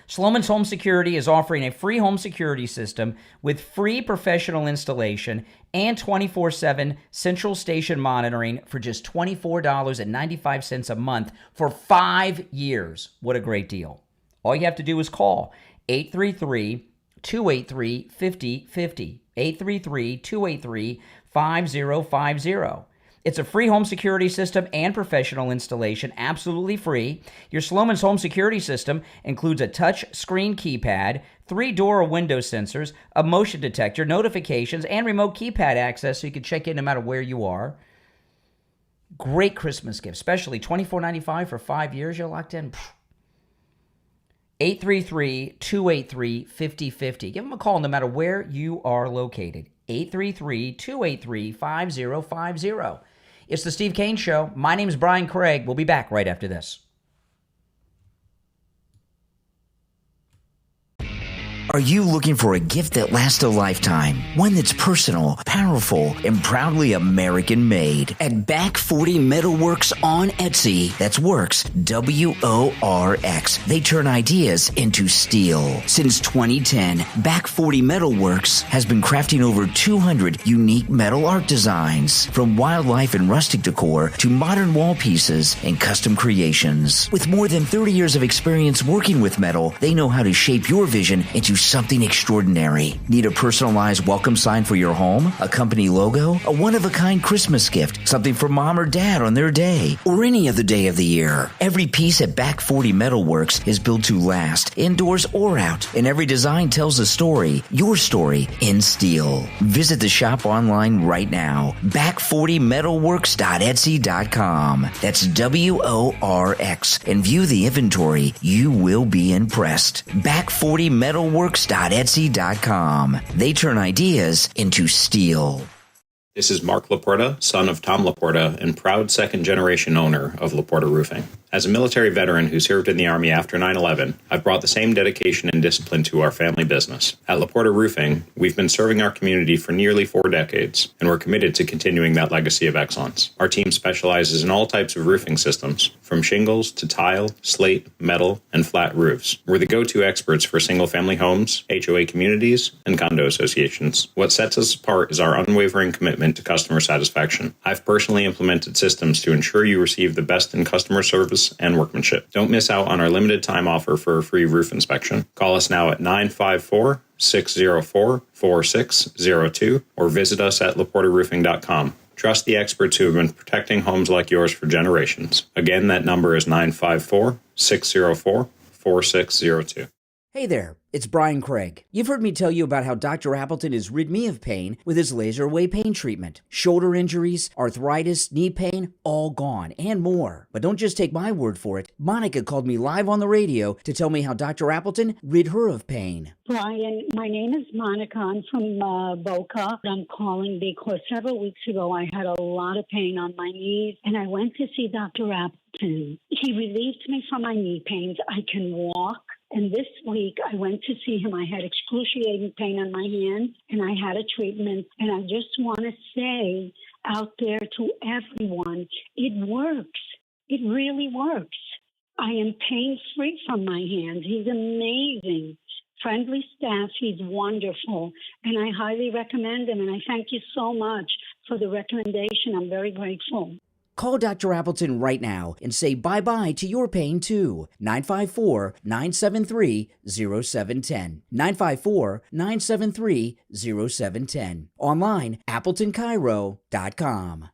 Sloman's Home Security is offering a free home security system with free professional installation and 24/7 central station monitoring for just $24.95 a month for 5 years. What a great deal. All you have to do is call 833-283-5050, 833-283-5050. It's a free home security system and professional installation, absolutely free. Your Sloman's Home Security System includes a touch screen keypad, 3 door or window sensors, a motion detector, notifications, and remote keypad access so you can check in no matter where you are. Great Christmas gift, especially $24.95 for 5 years. You're locked in. 833-283-5050. Give them a call no matter where you are located. 833-283-5050. It's the Steve Kane Show. My name's Brian Craig. We'll be back right after this. Are you looking for a gift that lasts a lifetime? One that's personal, powerful, and proudly American-made. At Back 40 Metalworks on Etsy, that's Works, W-O-R-X. They turn ideas into steel. Since 2010, Back 40 Metalworks has been crafting over 200 unique metal art designs, from wildlife and rustic decor to modern wall pieces and custom creations. With more than 30 years of experience working with metal, they know how to shape your vision into something extraordinary. Need a personalized welcome sign for your home? A company logo? A one-of-a-kind Christmas gift? Something for mom or dad on their day? Or any other day of the year? Every piece at Back 40 Metalworks is built to last, indoors or out, and every design tells a story, your story, in steel. Visit the shop online right now. Back40metalworks.etsy.com. That's W-O-R-X. And view the inventory. You will be impressed. Back40metalworks.etsy.com. They turn ideas into steel. This is Mark Laporta, son of Tom Laporta and proud second-generation owner of Laporta Roofing. As a military veteran who served in the Army after 9/11, I've brought the same dedication and discipline to our family business. At Laporta Roofing, we've been serving our community for nearly 4 decades, and we're committed to continuing that legacy of excellence. Our team specializes in all types of roofing systems, from shingles to tile, slate, metal, and flat roofs. We're the go-to experts for single-family homes, HOA communities, and condo associations. What sets us apart is our unwavering commitment to customer satisfaction. I've personally implemented systems to ensure you receive the best in customer service and workmanship. Don't miss out on our limited time offer for a free roof inspection. Call us now at 954-604-4602 or visit us at laportaroofing.com. Trust the experts who have been protecting homes like yours for generations. Again, that number is 954-604-4602. Hey there, it's Brian Craig. You've heard me tell you about how Dr. Appleton has rid me of pain with his laser away pain treatment. Shoulder injuries, arthritis, knee pain, all gone, and more. But don't just take my word for it. Monica called me live on the radio to tell me how Dr. Appleton rid her of pain. Brian, my name is Monica. I'm from Boca. I'm calling because several weeks ago I had a lot of pain on my knees, and I went to see Dr. Appleton. He relieved me from my knee pains. I can walk. And this week, I went to see him. I had excruciating pain on my hands, and I had a treatment. And I just want to say out there to everyone, it works. It really works. I am pain-free from my hands. He's amazing. Friendly staff. He's wonderful. And I highly recommend him. And I thank you so much for the recommendation. I'm very grateful. Call Dr. Appleton right now and say bye-bye to your pain, too. 954-973-0710. 954-973-0710. Online, AppletonCairo.com.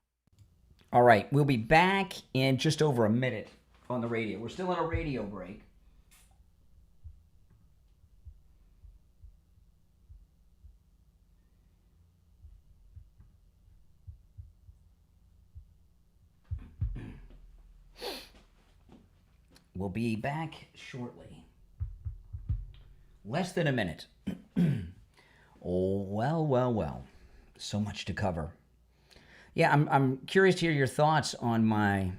All right, we'll be back in just over a minute on the radio. We're still on a radio break. We'll be back shortly. Less than a minute. Oh, well. So much to cover. Yeah, I'm curious to hear your thoughts on my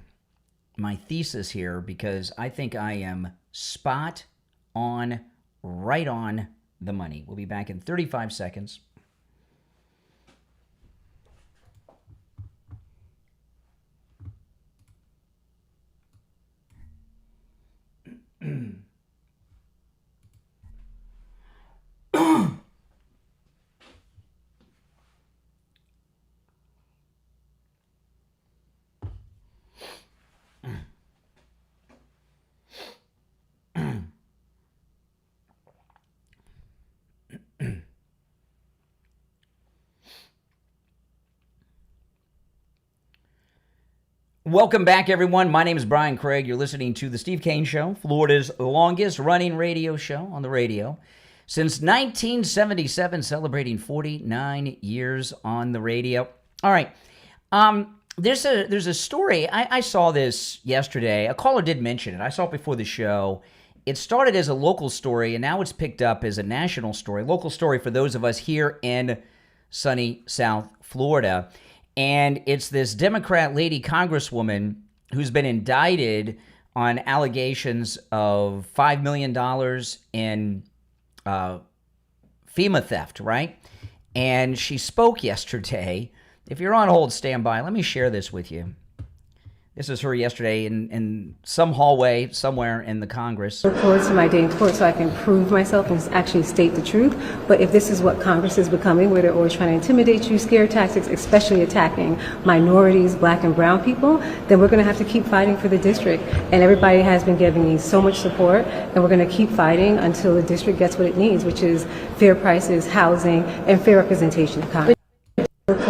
thesis here, because I think I am spot on, right on the money. We'll be back in 35 seconds. Welcome back, everyone. My name is Brian Craig. You're listening to The Steve Kane Show, Florida's longest-running radio show on the radio. Since 1977, celebrating 49 years on the radio. All right. There's a story. I saw this yesterday. A caller did mention it. I saw it before the show. It started as a local story, and now it's picked up as a national story. Local story for those of us here in sunny South Florida. And it's this Democrat lady congresswoman who's been indicted on allegations of $5 million in FEMA theft, right? And she spoke yesterday. If you're on hold, stand by. Let me share this with you. This is her yesterday in some hallway somewhere in the Congress. I look forward to my day in court so I can prove myself and actually state the truth. But if this is what Congress is becoming, where they're always trying to intimidate you, scare tactics, especially attacking minorities, black and brown people, then we're going to have to keep fighting for the district. And everybody has been giving me so much support, and we're going to keep fighting until the district gets what it needs, which is fair prices, housing, and fair representation of Congress.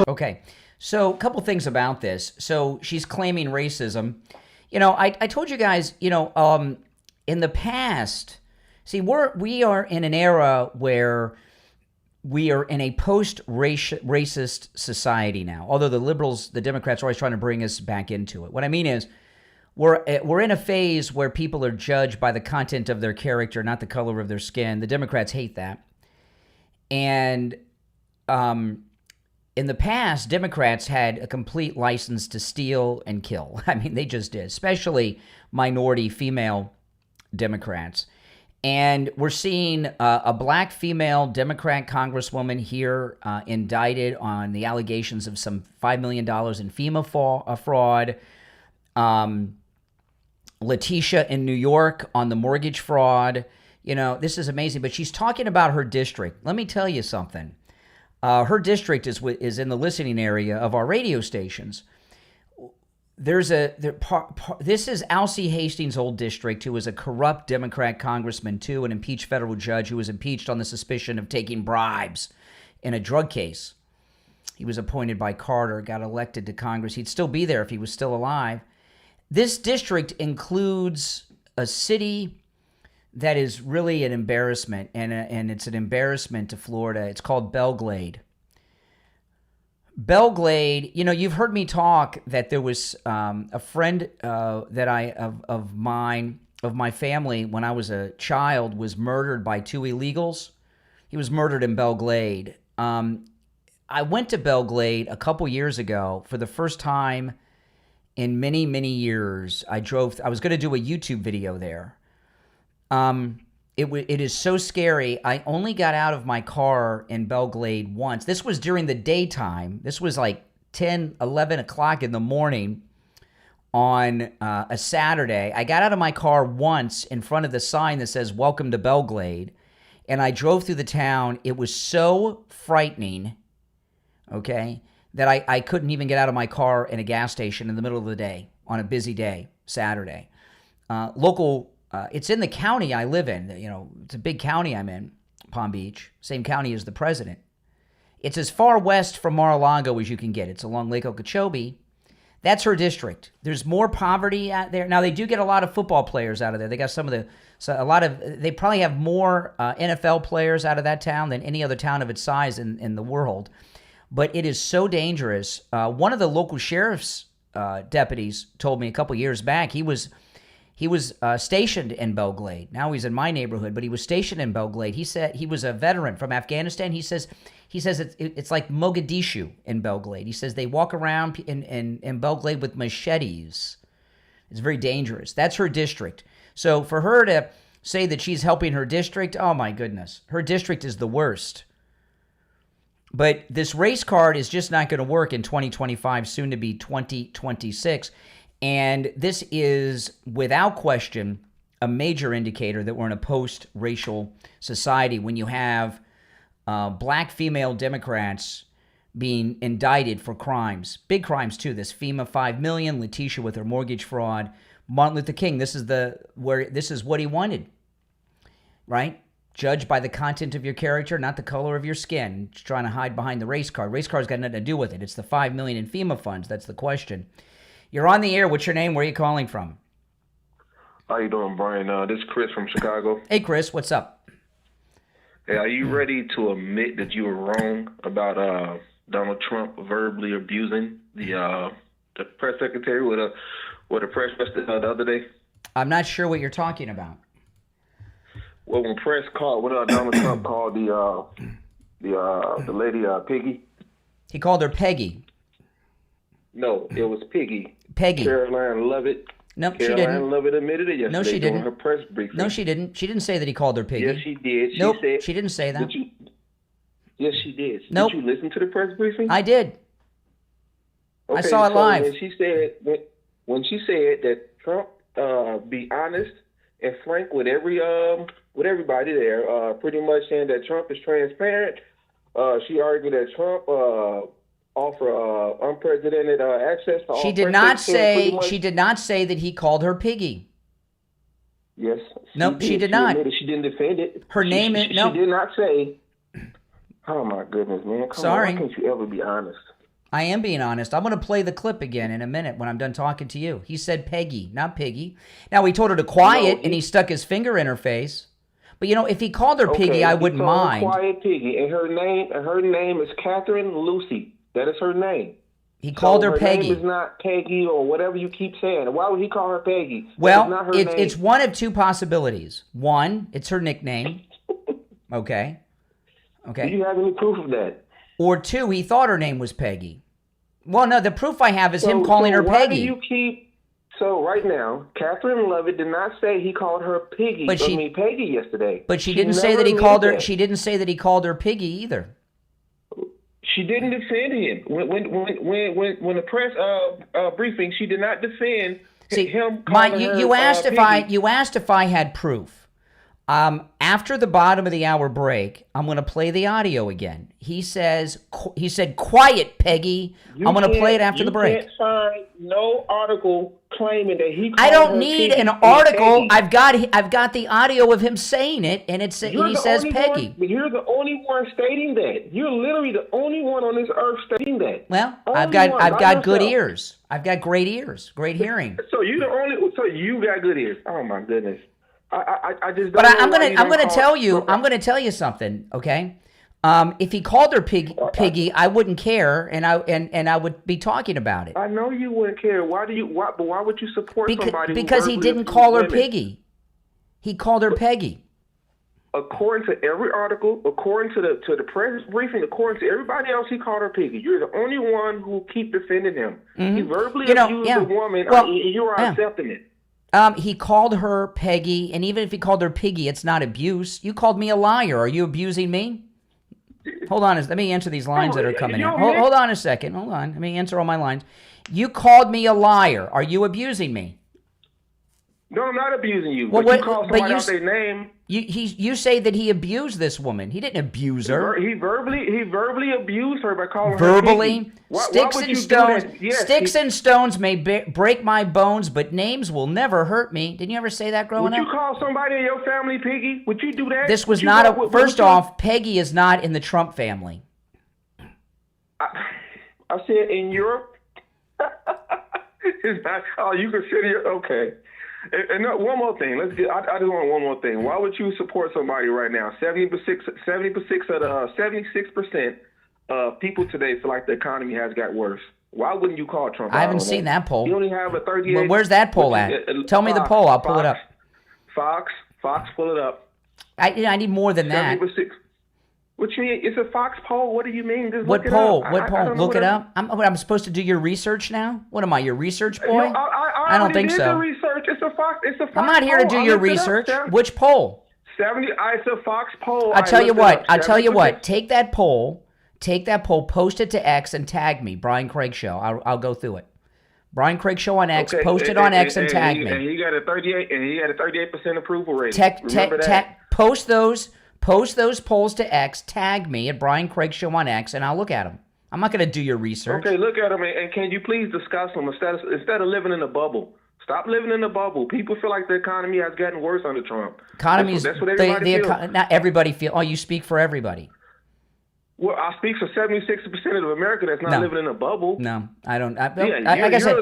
Okay. So a couple things about this. So she's claiming racism. You know, I told you guys, you know, in the past, see, we are in an era where we are in a post-racist society now. Although the liberals, the Democrats are always trying to bring us back into it. What I mean is we're in a phase where people are judged by the content of their character, not the color of their skin. The Democrats hate that. And in the past, Democrats had a complete license to steal and kill. I mean, they just did, especially minority female Democrats. And we're seeing a black female Democrat congresswoman here indicted on the allegations of some $5 million in FEMA fraud. Letitia in New York on the mortgage fraud. You know, this is amazing. But she's talking about her district. Let me tell you something. Her district is in the listening area of our radio stations. This is Alcee Hastings' old district, who was a corrupt Democrat congressman, too, an impeached federal judge who was impeached on the suspicion of taking bribes in a drug case. He was appointed by Carter, got elected to Congress. He'd still be there if he was still alive. This district includes a city that is really an embarrassment, and it's an embarrassment to Florida. It's called Belglade. Belglade, you know, you've heard me talk that there was a friend of my family when I was a child was murdered by two illegals. He was murdered in Belglade. I went to Belglade a couple years ago for the first time in many, many years. I was going to do a YouTube video there. It is so scary. I only got out of my car in Belglade once. This was during the daytime. This was like 10, 11 o'clock in the morning on a Saturday. I got out of my car once in front of the sign that says, "Welcome to Belglade." And I drove through the town. It was so frightening, okay, that I couldn't even get out of my car in a gas station in the middle of the day on a busy day, Saturday. It's in the county I live in. You know, it's a big county I'm in, Palm Beach, same county as the president. It's as far west from Mar-a-Lago as you can get. It's along Lake Okeechobee. That's her district. There's more poverty out there. Now, they do get a lot of football players out of there. They got they probably have more NFL players out of that town than any other town of its size in the world. But it is so dangerous. One of the local sheriff's deputies told me a couple years back, he was stationed in Belglade. Now he's in my neighborhood, but he was stationed in Belglade. He said he was a veteran from Afghanistan. He says it's like Mogadishu in Belglade. He says they walk around in Belglade with machetes. It's very dangerous. That's her district. So for her to say that she's helping her district, oh my goodness. Her district is the worst. But this race card is just not going to work in 2025, soon to be 2026. And this is, without question, a major indicator that we're in a post-racial society when you have black female Democrats being indicted for crimes, big crimes too. This FEMA $5 million, Letitia with her mortgage fraud, Martin Luther King. This is what he wanted, right? Judged by the content of your character, not the color of your skin. Just trying to hide behind the race card. Race card's got nothing to do with it. It's the $5 million in FEMA funds. That's the question. You're on the air. What's your name? Where are you calling from? How you doing, Brian? This is Chris from Chicago. Hey, Chris. What's up? Hey, are you ready to admit that you were wrong about Donald Trump verbally abusing the press secretary with a press the other day? I'm not sure what you're talking about. Well, when Donald Trump called the lady Piggy. He called her Peggy. No, it was Piggy. Peggy. Caroline Lovett. No, she didn't. Caroline Lovett admitted it yesterday. No, she didn't. During her press briefing. No, she didn't. She didn't say that he called her Piggy. Yes, she did. Nope, she didn't say that. Yes, she did. Nope. Did you listen to the press briefing? I did. Okay, I saw it live. When she said that Trump be honest and frank with everybody there, pretty much saying that Trump is transparent. She argued that Trump offer unprecedented access to all. She did not say that he called her Piggy. Yes. Nope, she did not. She didn't defend it. Her name is no. She did not say. Oh my goodness, man! Sorry. On, why can't you ever be honest? I am being honest. I'm going to play the clip again in a minute when I'm done talking to you. He said Peggy, not Piggy. Now, he told her to quiet, and he stuck his finger in her face. But, you know, if he called her Piggy, I wouldn't mind. Quiet Piggy, and her name is Catherine Lucy. That is her name. He called her Peggy. Her name is not Peggy or whatever you keep saying. Why would he call her Peggy? Well, it's one of two possibilities. One, it's her nickname. Okay. Do you have any proof of that? Or two, he thought her name was Peggy. Well, no, the proof I have is him calling her Peggy. So right now, Catherine Lovett did not say he called her Peggy. Peggy yesterday. But she didn't say that he called her. She didn't say that he called her Piggy either. She didn't defend him when the press briefing. She did not defend him. You asked if I had proof. After the bottom of the hour break, I'm going to play the audio again. He said, "Quiet, Peggy." I'm going to play it after the break. You can't find no article claiming that he called I don't her need Peggy an article. Peggy. I've got the audio of him saying it, and he says Peggy. But you're the only one stating that. You're literally the only one on this earth stating that. Well, I've got good ears. I've got great ears, great hearing. So you got good ears. Oh my goodness. I just don't. But I'm gonna tell you something. Okay. If he called her piggy, I wouldn't care, and I would be talking about it. I know you wouldn't care. Why would you support somebody? Because he didn't call her piggy. He called her Peggy. According to every article, according to the press briefing, according to everybody else, he called her piggy. You're the only one who keep defending him. Mm-hmm. He verbally abused a woman. Well, you are accepting it. He called her Peggy, and even if he called her piggy, it's not abuse. You called me a liar. Are you abusing me? Hold on. Let me answer these lines that are coming in. Hold on a second. Hold on. Let me answer all my lines. You called me a liar. Are you abusing me? No, I'm not abusing you. Well, but you call somebody out their name. You say that he abused this woman. He didn't abuse her. He verbally abused her by calling verbally. Her sticks why and stones. Yes, sticks and stones may break my bones, but names will never hurt me. Didn't you ever say that growing up? Would you call somebody in your family piggy? Would you do that? This was not a. First off, Peggy is not in the Trump family. I said in Europe. It's not. Oh, you consider okay. And one more thing. I just want one more thing. Why would you support somebody right now? 76% of people today feel like the economy has got worse. Why wouldn't you call Trump? I haven't seen that poll. You only have a 38. Well, where's that poll at? Tell me the poll. I'll pull it up. Fox, pull it up. I need more than that. 76. What you mean? It's a Fox poll. What do you mean? Just what look poll? It up. What poll? Look it up. I'm supposed to do your research now? What am I, your research boy? No, I don't think so. Research. It's a Fox. I'm not here to do your research. Which poll? 70. It's a Fox poll. I'll tell you what. Take that poll. Post it to X and tag me. Brian Craig Show. I'll go through it. Brian Craig Show on X. Okay. Post it on X and tag me. And he got a 38. And he had a 38% approval rating. Post those polls to X, tag me at Brian Craig Show on X, and I'll look at them. I'm not going to do your research. Okay, look at them, and can you please discuss them instead of living in a bubble? Stop living in a bubble. People feel like the economy has gotten worse under Trump. That's what everybody feels. Not everybody feels. Oh, you speak for everybody. Well, I speak for 76% of America that's not living in a bubble. No, I don't. Like I said,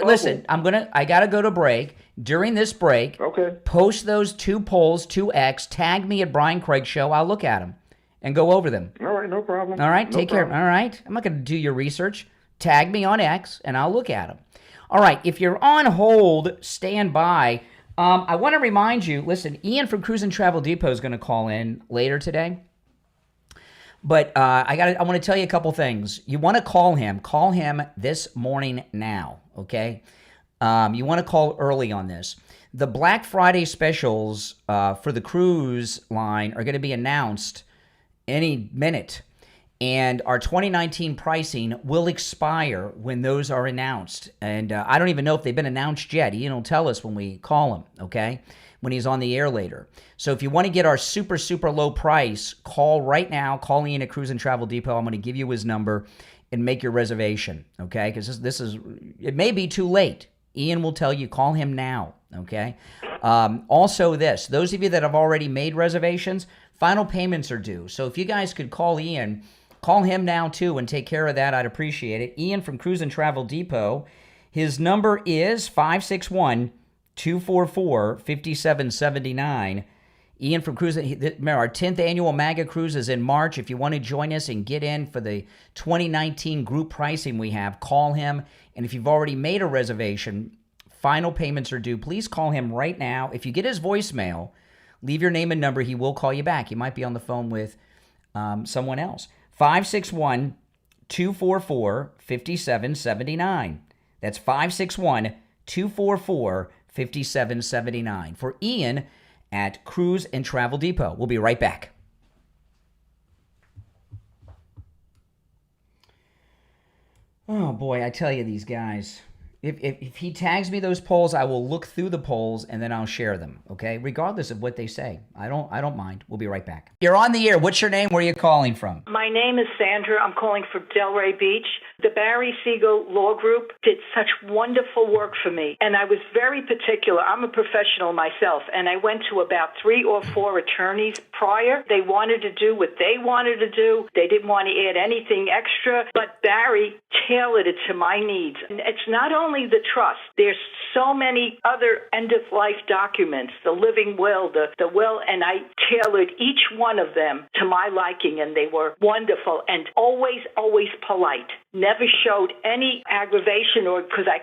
listen, I got to go to break. During this break, post those two polls to X, tag me at Brian Craig Show. I'll look at them and go over them. All right, no problem. All right, take care. All right, I'm not going to do your research. Tag me on X, and I'll look at them. All right, if you're on hold, stand by. I want to remind you, listen, Ian from Cruise and Travel Depot is going to call in later today. But I want to tell you a couple things. You want to call him this morning now, okay? You want to call early on this. The Black Friday specials for the cruise line are going to be announced any minute. And our 2019 pricing will expire when those are announced. And I don't even know if they've been announced yet. Ian will tell us when we call him, okay? When he's on the air later. So if you want to get our super, super low price, call right now. Call Ian at Cruise and Travel Depot. I'm going to give you his number and make your reservation, okay? Because it may be too late. Ian will tell you, call him now, okay? Also those of you that have already made reservations, final payments are due. So if you guys could call Ian, call him now too and take care of that. I'd appreciate it. Ian from Cruise and Travel Depot. His number is 561-244-5779. Ian from Cruise. Our 10th annual MAGA Cruise is in March. If you want to join us and get in for the 2019 group pricing we have, call him. And if you've already made a reservation, final payments are due. Please call him right now. If you get his voicemail, leave your name and number. He will call you back. You might be on the phone with someone else. 561-244-5779. That's 561-244-5779 for Ian at Cruise and Travel Depot. We'll be right back. Oh boy, I tell you, these guys. If he tags me those polls, I will look through the polls and then I'll share them, okay? Regardless of what they say. I don't mind. We'll be right back. You're on the air. What's your name? Where are you calling from? My My name is Sandra. I'm calling from Delray Beach. The Barry Siegel Law Group did such wonderful work for me, and I was very particular. I'm a professional myself, and I went to about 3 or 4 attorneys prior. They wanted to do what they wanted to do. They didn't want to add anything extra, but Barry tailored it to my needs. And it's not only the trust. There's so many other end-of-life documents, the living will, the will, and I tailored each one of them to my liking, and they were wonderful and always, always polite. Never showed any aggravation, or because I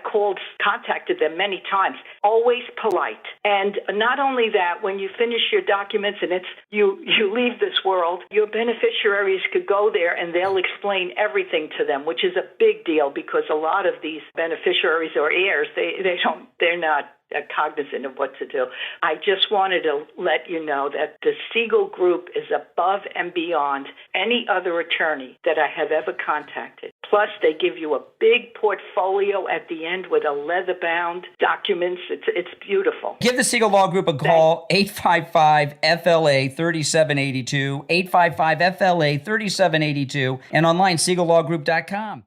contacted them many times. Always polite. And not only that, when you finish your documents and you leave this world, your beneficiaries could go there and they'll explain everything to them, which is a big deal because a lot of these beneficiaries or heirs, they're not cognizant of what to do. I just wanted to let you know that the Siegel Group is above and beyond any other attorney that I have ever contacted. Plus, they give you a big portfolio at the end with a leather-bound documents. It's beautiful. Give the Siegel Law Group a call, 855-FLA-3782, 855-FLA-3782, and online, siegellawgroup.com.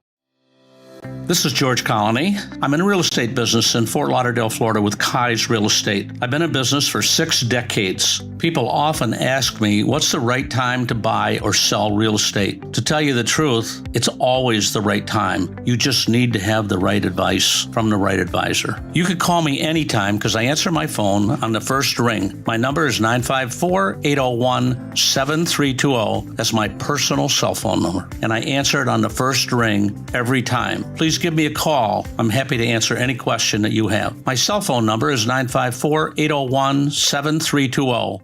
This is George Colony. I'm in the real estate business in Fort Lauderdale, Florida with Kai's Real Estate. I've been in business for 6 decades. People often ask me, what's the right time to buy or sell real estate? To tell you the truth, it's always the right time. You just need to have the right advice from the right advisor. You could call me anytime because I answer my phone on the first ring. My number is 954-801-7320. That's my personal cell phone number. And I answer it on the first ring every time. Please give me a call. I'm happy to answer any question that you have. My cell phone number is 954-801-7320.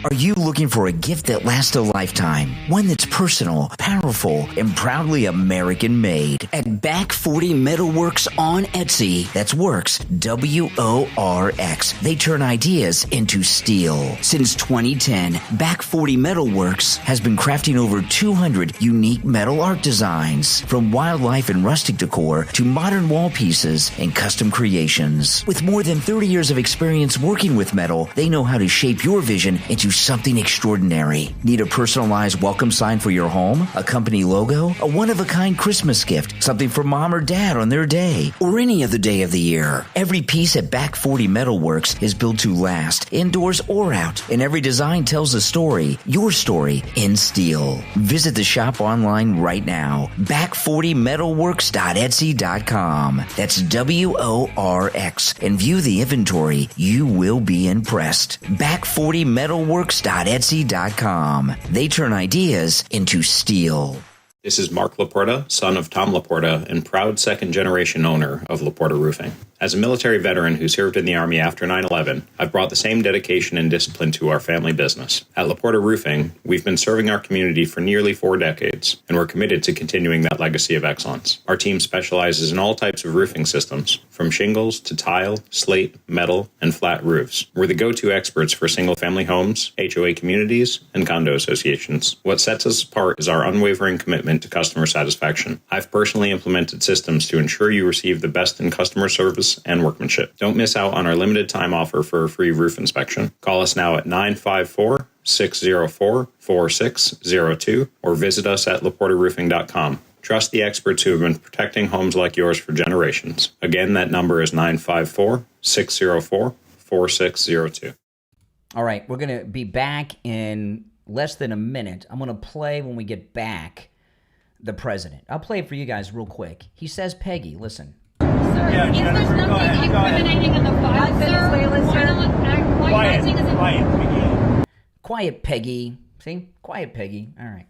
Are you looking for a gift that lasts a lifetime? One that's personal, powerful, and proudly American-made. At Back 40 Metalworks on Etsy, that's Works, W-O-R-X. They turn ideas into steel. Since 2010, Back 40 Metalworks has been crafting over 200 unique metal art designs, from wildlife and rustic decor to modern wall pieces and custom creations. With more than 30 years of experience working with metal, they know how to shape your vision into something extraordinary. Need a personalized welcome sign for your home? A company logo? A one-of-a-kind Christmas gift? Something for mom or dad on their day? Or any other day of the year? Every piece at Back 40 Metalworks is built to last, indoors or out, and every design tells a story, your story, in steel. Visit the shop online right now, back40metalworks.etsy.com. That's W-O-R-X, and view the inventory. You will be impressed. Back 40 Metalworks.etsy.com. They turn ideas into steel. This is Mark Laporta, son of Tom Laporta, and proud second-generation owner of Laporta Roofing. As a military veteran who served in the Army after 9/11, I've brought the same dedication and discipline to our family business. At Laporta Roofing, we've been serving our community for nearly 4 decades, and we're committed to continuing that legacy of excellence. Our team specializes in all types of roofing systems, from shingles to tile, slate, metal, and flat roofs. We're the go-to experts for single-family homes, HOA communities, and condo associations. What sets us apart is our unwavering commitment to customer satisfaction. I've personally implemented systems to ensure you receive the best in customer service and workmanship. Don't miss out on our limited time offer for a free roof inspection. Call us now at 954-604-4602 or visit us at laportaroofing.com. Trust the experts who have been protecting homes like yours for generations. Again, that number is 954-604-4602. All right, we're going to be back in less than a minute. I'm going to play when we get back the president. I'll play it for you guys real quick. He says, Peggy, listen. Sir, if there's nothing incriminating in the file, sir, why are you acting as a... Quiet, Peggy. See? Quiet, Peggy. All right.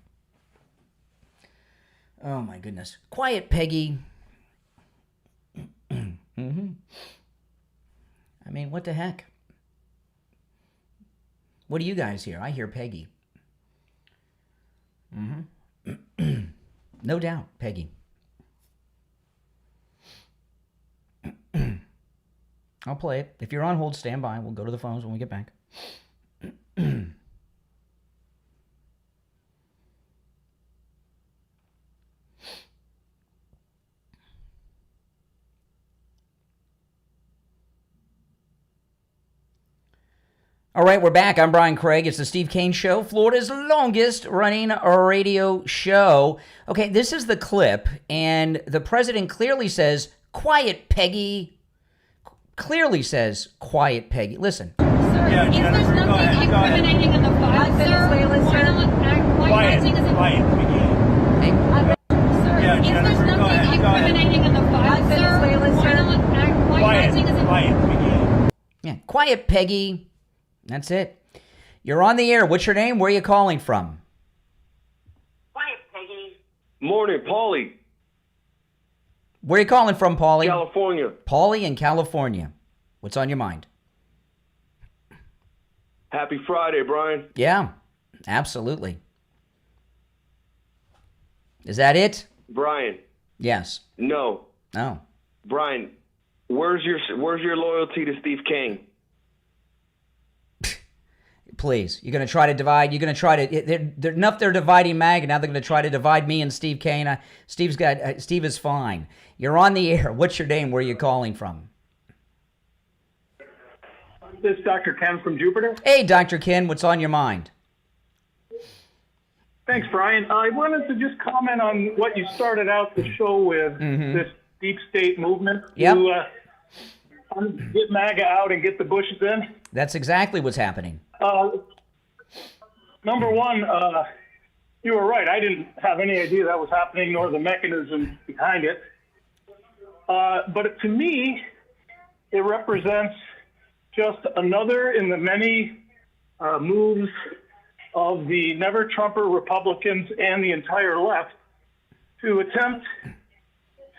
Oh, my goodness. Quiet, Peggy. Mm-hmm. I mean, what the heck? What do you guys hear? I hear Peggy. Mm-hmm. No doubt, Peggy. I'll play it. If you're on hold, stand by. We'll go to the phones when we get back. All right, we're back. I'm Brian Craig. It's the Steve Kane Show, Florida's longest running radio show. Okay, this is the clip, and the president clearly says, "Quiet, Peggy." Clearly says, "Quiet, Peggy." Listen. Sir, if there's nothing incriminating in the file, sir, why not saying Quiet. Sir, if there's nothing incriminating in the file, sir, why not saying Quiet. Yeah, quiet, Peggy. That's it. You're on the air. What's your name? Where are you calling from? Quiet, Peggy. Morning, Paulie. Where are you calling from, Paulie? California. Paulie in California. What's on your mind? Happy Friday, Brian. Yeah, absolutely. Is that it? Brian. Yes. No. Oh. Brian, where's your loyalty to Steve Kane? Please, you're going to try to divide. You're going to try to. They're dividing MAGA. Now they're going to try to divide me and Steve Kane. Steve is fine. You're on the air. What's your name? Where are you calling from? This is Dr. Ken from Jupiter. Hey, Dr. Ken. What's on your mind? Thanks, Brian. I wanted to just comment on what you started out the show with, this deep state movement. Yep. To get MAGA out and get the Bushes in. That's exactly what's happening. Number one, you were right. I didn't have any idea that was happening, nor the mechanism behind it. But to me, it represents just another in the many moves of the never-Trumper Republicans and the entire left to attempt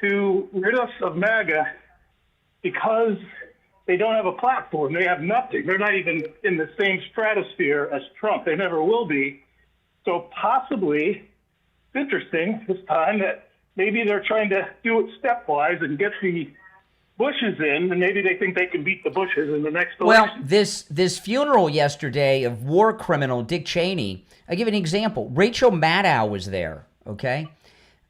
to rid us of MAGA because they don't have a platform. They have nothing. They're not even in the same stratosphere as Trump. They never will be. So possibly, it's interesting this time that maybe they're trying to do it stepwise and get the Bushes in, and maybe they think they can beat the Bushes in the next election. Well, this funeral yesterday of war criminal Dick Cheney, I'll give you an example. Rachel Maddow was there, okay?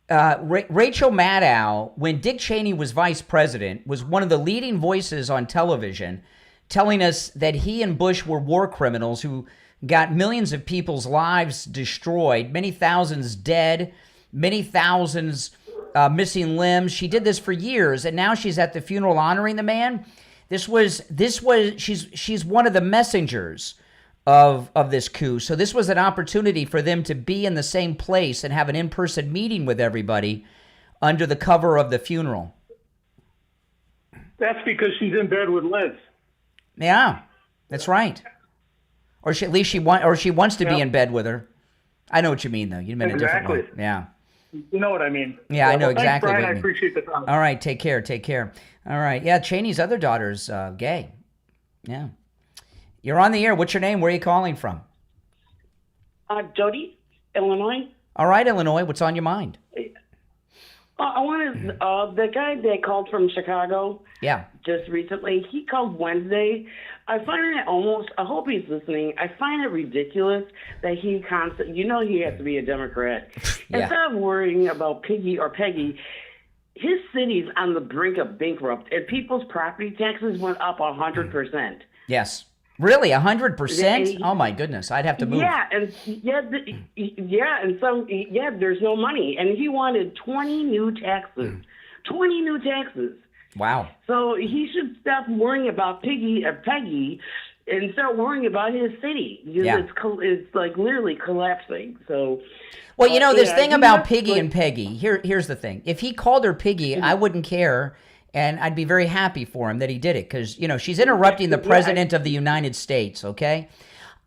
Rachel Maddow, when Dick Cheney was vice president, was one of the leading voices on television telling us that he and Bush were war criminals who got millions of people's lives destroyed, many thousands dead, many thousands missing limbs. She did this for years, and now she's at the funeral honoring the man. She's one of the messengers of this coup. So this was an opportunity for them to be in the same place and have an in-person meeting with everybody under the cover of the funeral. That's because she's in bed with Liz. Yeah, that's right. Or at least she wants to be in bed with her. I know what you mean, though. You meant a different way. Yeah. You know what I mean. Yeah, I know thanks, exactly Brian. what you mean. I appreciate the time. All right, take care. All right. Yeah, Cheney's other daughter's gay. Yeah. You're on the air. What's your name? Where are you calling from? Jody, Illinois. All right, Illinois. What's on your mind? I wanted the guy that called from Chicago. Yeah. Just recently, he called Wednesday. I find it almost. I hope he's listening. I find it ridiculous that he constantly. You know, he has to be a Democrat. Yeah. Instead of worrying about Piggy or Peggy, his city's on the brink of bankrupt, and people's property taxes went up 100%. Yes. Really, 100%? Oh my goodness, I'd have to move. Yeah, and there's no money, and he wanted 20 new taxes. 20 new taxes. Wow. So he should stop worrying about Peggy and start worrying about his city. Yeah. It's like literally collapsing. So. Well, you know, this thing about Piggy and Peggy. Here's the thing: if he called her Piggy, I wouldn't care. And I'd be very happy for him that he did it because, you know, she's interrupting the president of the United States, okay?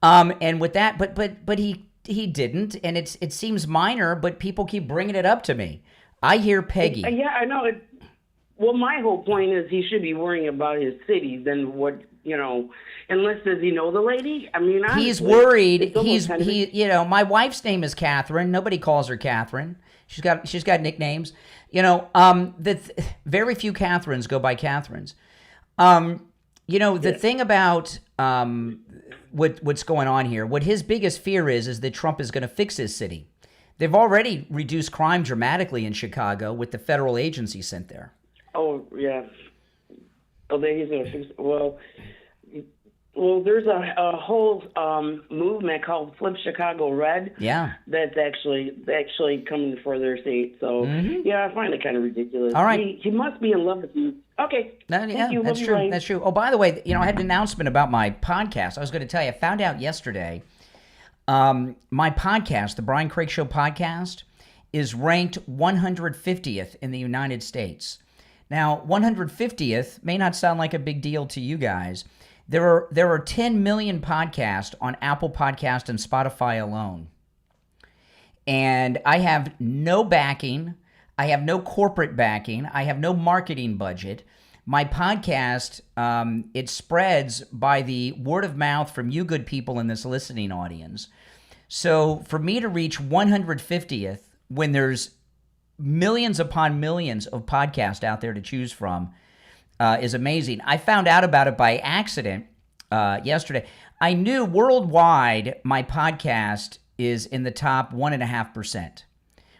And with that, but he didn't, and it seems minor, but people keep bringing it up to me. I hear Peggy. Yeah, I know. Well, my whole point is he should be worrying about his city than what, you know, unless does he know the lady? I mean, honestly, he's worried. You know, my wife's name is Catherine. Nobody calls her Catherine. She's got nicknames. You know, very few Catherines go by Catherines. You know, the thing about what's going on here, what his biggest fear is that Trump is going to fix his city. They've already reduced crime dramatically in Chicago with the federal agency sent there. Oh, yeah. Oh, he's going to fix. Well, Well, there's a whole movement called Flip Chicago Red. Yeah. That's actually coming for their state. So, yeah, I find it kind of ridiculous. All right. He must be in love with you. Okay. Thank you. That's true. That's true. Oh, by the way, I had an announcement about my podcast. I was going to tell you, I found out yesterday, my podcast, the Brian Craig Show podcast, is ranked 150th in the United States. Now, 150th may not sound like a big deal to you guys. There are 10 million podcasts on Apple Podcast and Spotify alone. And I have no backing. I have no corporate backing. I have no marketing budget. My podcast, it spreads by the word of mouth from you good people in this listening audience. So for me to reach 150th when there's millions upon millions of podcasts out there to choose from is amazing. I found out about it by accident yesterday. I knew worldwide my podcast is in the top 1.5%,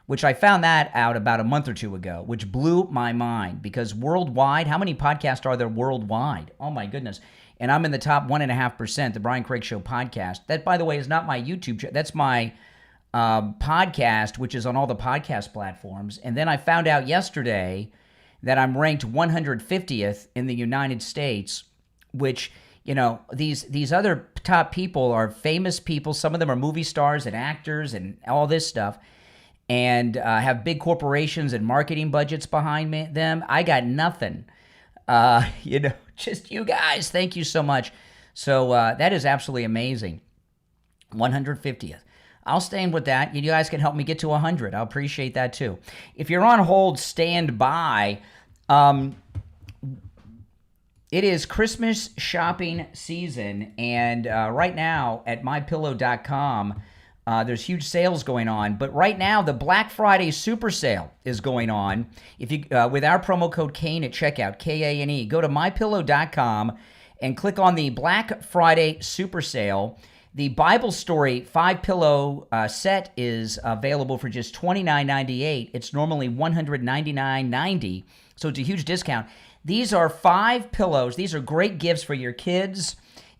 which I found that out about a month or two ago, which blew my mind because worldwide, how many podcasts are there worldwide? Oh my goodness. And I'm in the top 1.5%, the Brian Craig Show podcast. That, by the way, is not my YouTube channel. That's my podcast, which is on all the podcast platforms. And then I found out yesterday that I'm ranked 150th in the United States, which, these other top people are famous people. Some of them are movie stars and actors and all this stuff, and have big corporations and marketing budgets behind them. I got nothing. Just you guys. Thank you so much. So that is absolutely amazing. 150th. I'll stand with that. You guys can help me get to 100. I'll appreciate that too. If you're on hold, stand by. It is Christmas shopping season, and right now at mypillow.com, there's huge sales going on. But right now, the Black Friday Super Sale is going on. If you with our promo code Kane at checkout, Kane, go to mypillow.com and click on the Black Friday Super Sale. The Bible Story 5-pillow set is available for just $29.98. It's normally $199.90, so it's a huge discount. These are 5 pillows. These are great gifts for your kids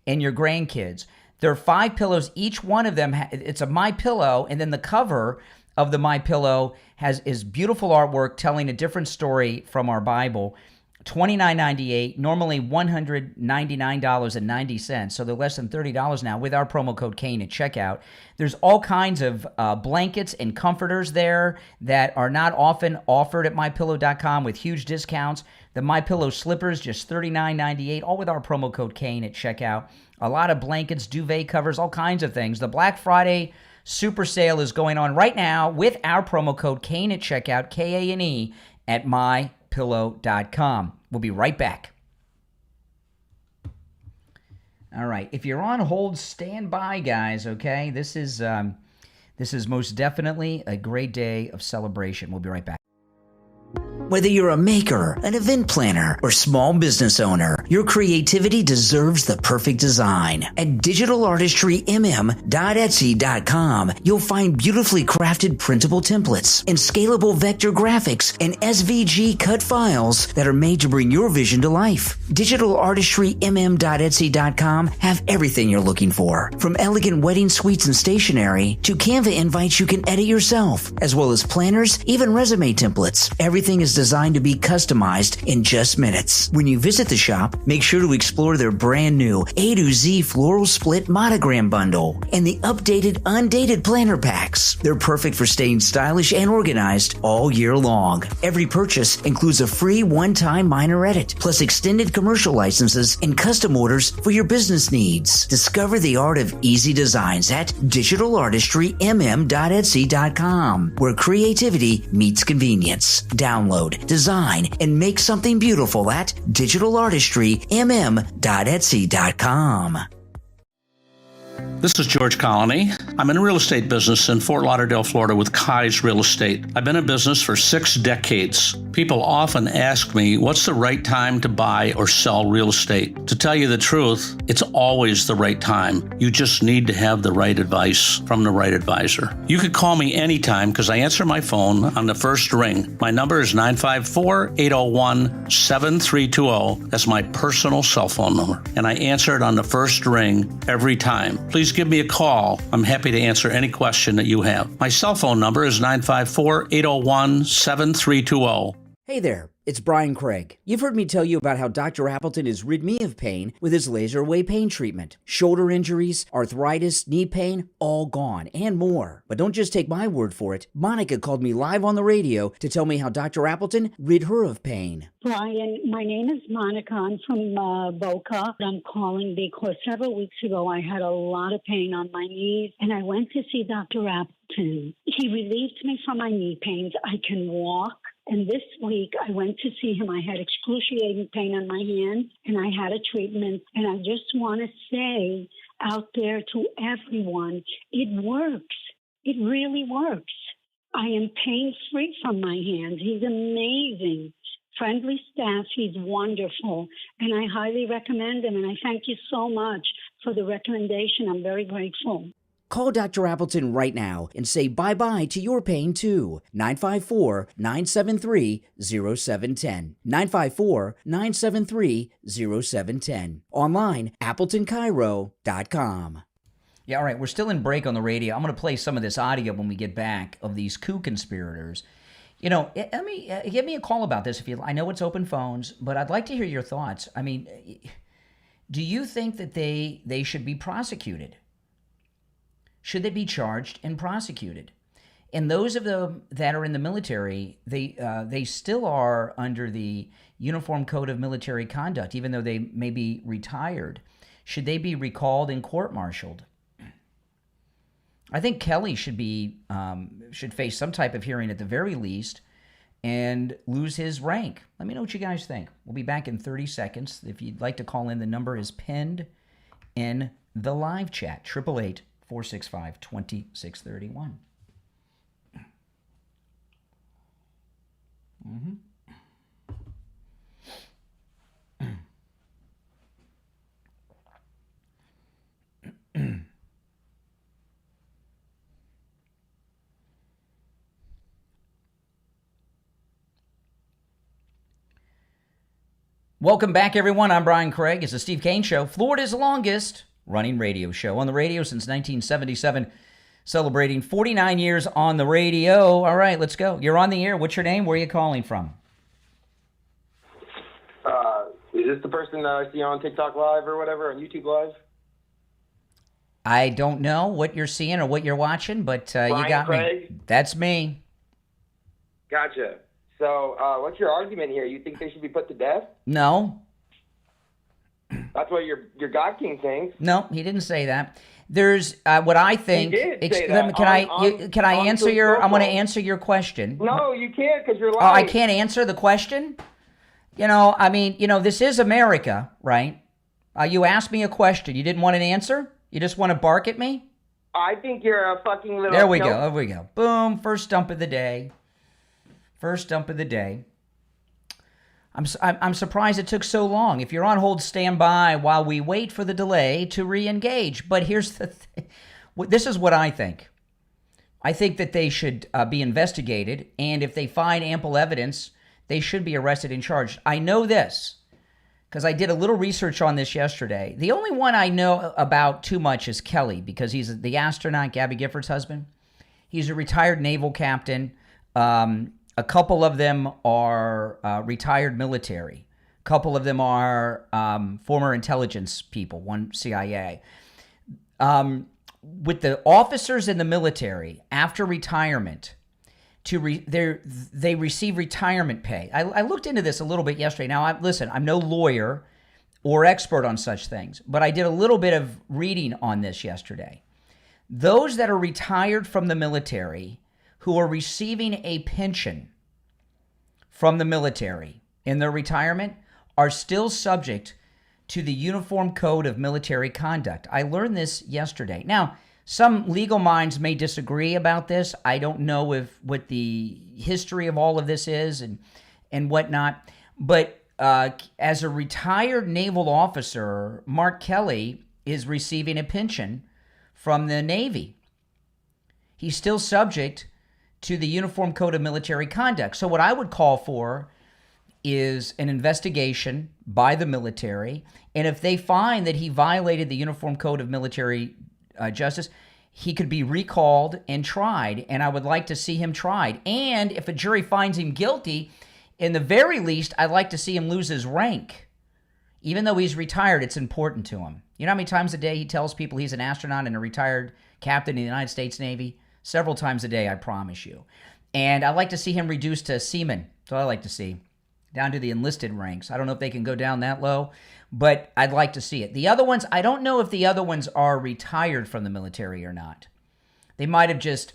and your grandkids. There are 5 pillows. Each one of them, it's a My Pillow, and then the cover of the My Pillow is beautiful artwork telling a different story from our Bible. $29.98, normally $199.90, so they're less than $30 now with our promo code Kane at checkout. There's all kinds of blankets and comforters there that are not often offered at mypillow.com with huge discounts. The MyPillow slippers, just $39.98, all with our promo code Kane at checkout. A lot of blankets, duvet covers, all kinds of things. The Black Friday Super Sale is going on right now with our promo code Kane at checkout, Kane at mypillow.com. We'll be right back. All right. If you're on hold, stand by, guys, okay? This is most definitely a great day of celebration. We'll be right back. Whether you're a maker, an event planner, or small business owner, your creativity deserves the perfect design. At digitalartistrymm.etsy.com, you'll find beautifully crafted printable templates and scalable vector graphics and SVG cut files that are made to bring your vision to life. digitalartistrymm.etsy.com have everything you're looking for, from elegant wedding suites and stationery to Canva invites you can edit yourself, as well as planners, even resume templates. Everything is designed to be customized in just minutes. When you visit the shop, make sure to explore their brand new A to Z floral split monogram bundle and the updated undated planner packs. They're perfect for staying stylish and organized all year long. Every purchase includes a free one-time minor edit, plus extended commercial licenses and custom orders for your business needs. Discover the art of easy designs at digitalartistrymm.etsy.com, where creativity meets convenience. Download, design, and make something beautiful at digitalartistrymm.etsy.com. This is George Colony. I'm in the real estate business in Fort Lauderdale, Florida with Kai's Real Estate. I've been in business for 6 decades. People often ask me, what's the right time to buy or sell real estate? To tell you the truth, it's always the right time. You just need to have the right advice from the right advisor. You could call me anytime because I answer my phone on the first ring. My number is 954-801-7320. That's my personal cell phone number. And I answer it on the first ring every time. Please give me a call. I'm happy to answer any question that you have. My cell phone number is 954-801-7320. Hey there, it's Brian Craig. You've heard me tell you about how Dr. Appleton has rid me of pain with his laser away pain treatment. Shoulder injuries, arthritis, knee pain, all gone, and more. But don't just take my word for it. Monica called me live on the radio to tell me how Dr. Appleton rid her of pain. Brian, my name is Monica. I'm from Boca. I'm calling because several weeks ago I had a lot of pain on my knees, and I went to see Dr. Appleton. He relieved me from my knee pains. I can walk. And this week, I went to see him. I had excruciating pain on my hand, and I had a treatment. And I just want to say out there to everyone, it works. It really works. I am pain-free from my hand. He's amazing. Friendly staff. He's wonderful. And I highly recommend him. And I thank you so much for the recommendation. I'm very grateful. Call Dr. Appleton right now and say bye-bye to your pain, too. 954-973-0710. 954-973-0710. Online, AppletonCairo.com. Yeah, all right, we're still in break on the radio. I'm going to play some of this audio when we get back of these coup conspirators. You know, give me a call about this if you. I know it's open phones, but I'd like to hear your thoughts. I mean, do you think that they should be prosecuted? Should they be charged and prosecuted? And those of them that are in the military, they still are under the Uniform Code of Military Conduct, even though they may be retired. Should they be recalled and court-martialed? I think Kelly should face some type of hearing at the very least and lose his rank. Let me know what you guys think. We'll be back in 30 seconds. If you'd like to call in, the number is pinned in the live chat, 888-465-2631. Mm-hmm. Welcome back, everyone. I'm Brian Craig. It's the Steve Kane Show, Florida's longest running radio show. On the radio since 1977, celebrating 49 years on the radio. All right, let's go. You're on the air. What's your name? Where are you calling from? Is this the person that I see on TikTok Live or whatever, on YouTube Live? I don't know what you're seeing or what you're watching, but you got Craig? me. That's me. Gotcha. So what's your argument here? You think they should be put to death? No. That's what your God King thinks. No, he didn't say that. There's what I think. He did say that. Can I answer your? I'm going to answer your question. No, you can't because you're lying. Oh, I can't answer the question. You know, I mean, you know, this is America, right? You asked me a question. You didn't want an answer. You just want to bark at me. I think you're a fucking little. There we go. There we go. Boom. First dump of the day. First dump of the day. I'm surprised it took so long. If you're on hold, stand by while we wait for the delay to re-engage. But here's the thing. This is what I think. I think that they should be investigated, and if they find ample evidence, they should be arrested and charged. I know this because I did a little research on this yesterday. The only one I know about too much is Kelly, because he's the astronaut, Gabby Gifford's husband. He's a retired naval captain. A couple of them are retired military. A couple of them are former intelligence people, one CIA. With the officers in the military, after retirement, they receive retirement pay. I looked into this a little bit yesterday. Now, I'm no lawyer or expert on such things, but I did a little bit of reading on this yesterday. Those that are retired from the military who are receiving a pension from the military in their retirement are still subject to the Uniform Code of Military Conduct. I learned this yesterday. Now, some legal minds may disagree about this. I don't know what the history of all of this is and whatnot. But as a retired naval officer, Mark Kelly is receiving a pension from the Navy. He's still subject to the Uniform Code of Military Conduct. So what I would call for is an investigation by the military. And if they find that he violated the Uniform Code of Military Justice, he could be recalled and tried. And I would like to see him tried. And if a jury finds him guilty, in the very least, I'd like to see him lose his rank. Even though he's retired, it's important to him. You know how many times a day he tells people he's an astronaut and a retired captain in the United States Navy? Several times a day, I promise you. And I'd like to see him reduced to seaman. That's what I like to see. Down to the enlisted ranks. I don't know if they can go down that low, but I'd like to see it. The other ones, I don't know if the other ones are retired from the military or not. They might have just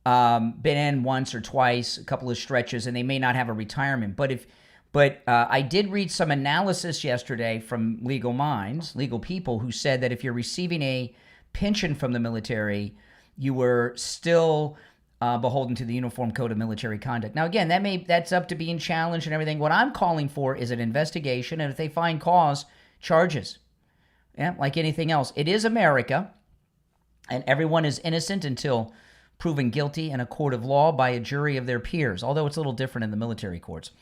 been in once or twice, a couple of stretches, and they may not have a retirement. But I did read some analysis yesterday from legal minds, legal people, who said that if you're receiving a pension from the military, you were still beholden to the Uniform Code of Military Conduct. Now, again, that's up to being challenged and everything. What I'm calling for is an investigation, and if they find cause, charges. Yeah, like anything else. It is America, and everyone is innocent until proven guilty in a court of law by a jury of their peers, although it's a little different in the military courts.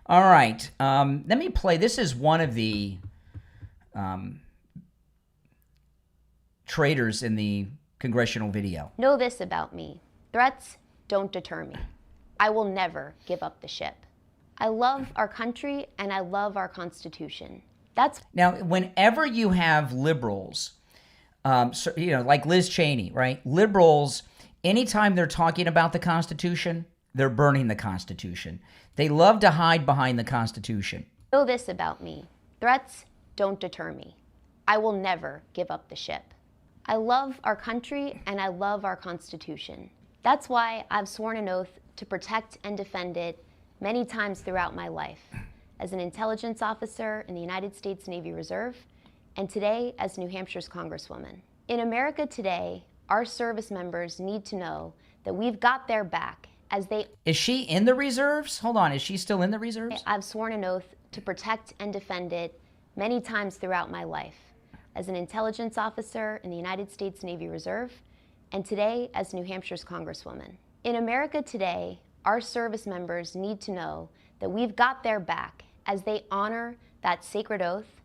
All right, let me play. This is one of the traitors in the congressional video. Know this about me. Threats don't deter me. I will never give up the ship. I love our country and I love our Constitution. That's now, whenever you have liberals, like Liz Cheney, right? Liberals, anytime they're talking about the Constitution, they're burning the Constitution. They love to hide behind the Constitution. Know this about me. Threats don't deter me. I will never give up the ship. I love our country and I love our Constitution. That's why I've sworn an oath to protect and defend it many times throughout my life, as an intelligence officer in the United States Navy Reserve, and today as New Hampshire's Congresswoman. In America today, our service members need to know that we've got their back as they... Is she in the reserves? Hold on, is she still in the reserves? I've sworn an oath to protect and defend it many times throughout my life, as an intelligence officer in the United States Navy Reserve, and today as New Hampshire's Congresswoman. In America today, our service members need to know that we've got their back as they honor that sacred oath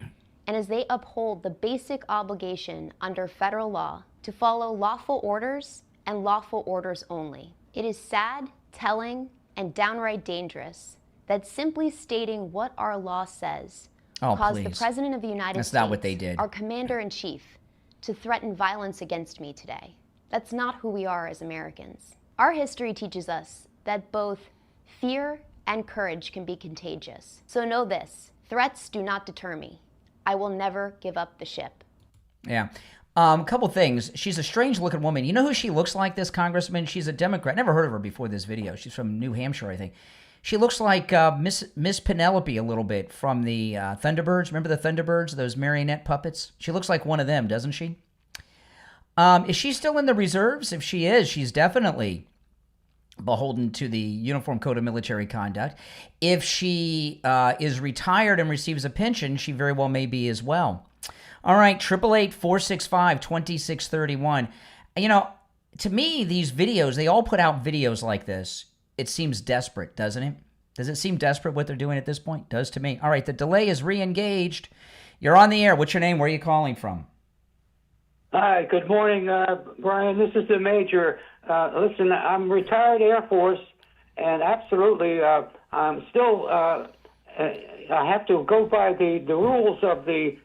and as they uphold the basic obligation under federal law to follow lawful orders and lawful orders only. It is sad, telling, and downright dangerous that simply stating what our law says caused the President of the United States, not what they did, our Commander-in-Chief, to threaten violence against me today. That's not who we are as Americans. Our history teaches us that both fear and courage can be contagious. So know this, threats do not deter me. I will never give up the ship. Yeah. A couple things. She's a strange-looking woman. You know who she looks like, this congressman? She's a Democrat. Never heard of her before this video. She's from New Hampshire, I think. She looks like Miss Penelope a little bit from the Thunderbirds. Remember the Thunderbirds, those marionette puppets? She looks like one of them, doesn't she? Is she still in the reserves? If she is, she's definitely beholden to the Uniform Code of Military Conduct. If she is retired and receives a pension, she very well may be as well. All right, 888-465-2631. You know, to me, these videos, they all put out videos like this. It seems desperate, doesn't it? Does it seem desperate what they're doing at this point? Does to me. All right, the delay is re-engaged. You're on the air. What's your name? Where are you calling from? Hi, good morning, Brian. This is the Major. Listen, I'm retired Air Force, and absolutely, I'm still, I have to go by the rules of the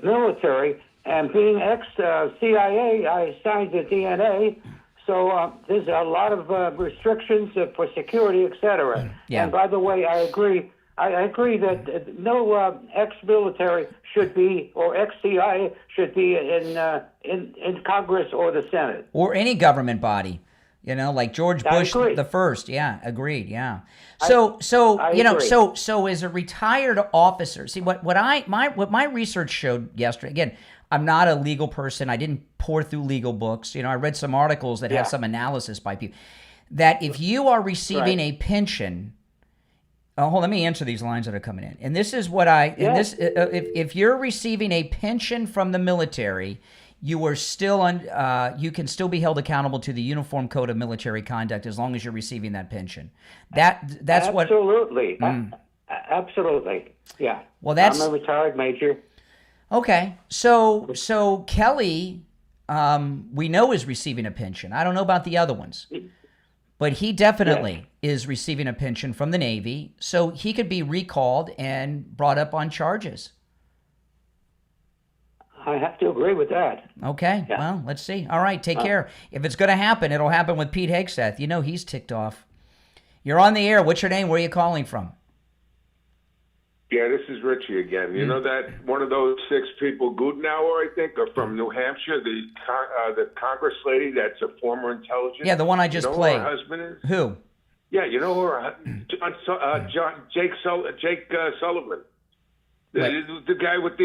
military, and being ex-CIA, I signed the DNA, so there's a lot of restrictions for security, etc. Yeah. And by the way, I agree that no ex-military should be, or ex-CIA should be in Congress or the Senate. Or any government body. You know, like George I Bush agree. the first. Yeah, agreed. Yeah. So you know, agree. so as a retired officer, see what my research showed yesterday. Again, I'm not a legal person. I didn't pour through legal books. You know, I read some articles that have some analysis by people that if you are receiving a pension. Oh, hold on, let me answer these lines that are coming in. And this is what if you're receiving a pension from the military, you are still you can still be held accountable to the Uniform Code of Military Conduct as long as you're receiving that pension. That's what absolutely, absolutely, yeah. Well, I'm a retired major. Okay, so Kelly, we know is receiving a pension. I don't know about the other ones, but he definitely is receiving a pension from the Navy, so he could be recalled and brought up on charges. I have to agree with that. Okay, well, let's see. All right, take care. If it's going to happen, it'll happen with Pete Hegseth. You know he's ticked off. You're on the air. What's your name? Where are you calling from? Yeah, this is Richie again. You know that one of those 6 people, Gutenauer, I think, are from New Hampshire, the Congress lady that's a former intelligence. Yeah, the one I just played. Who her husband is? Who? Yeah, you know who her Jake Sullivan. The guy with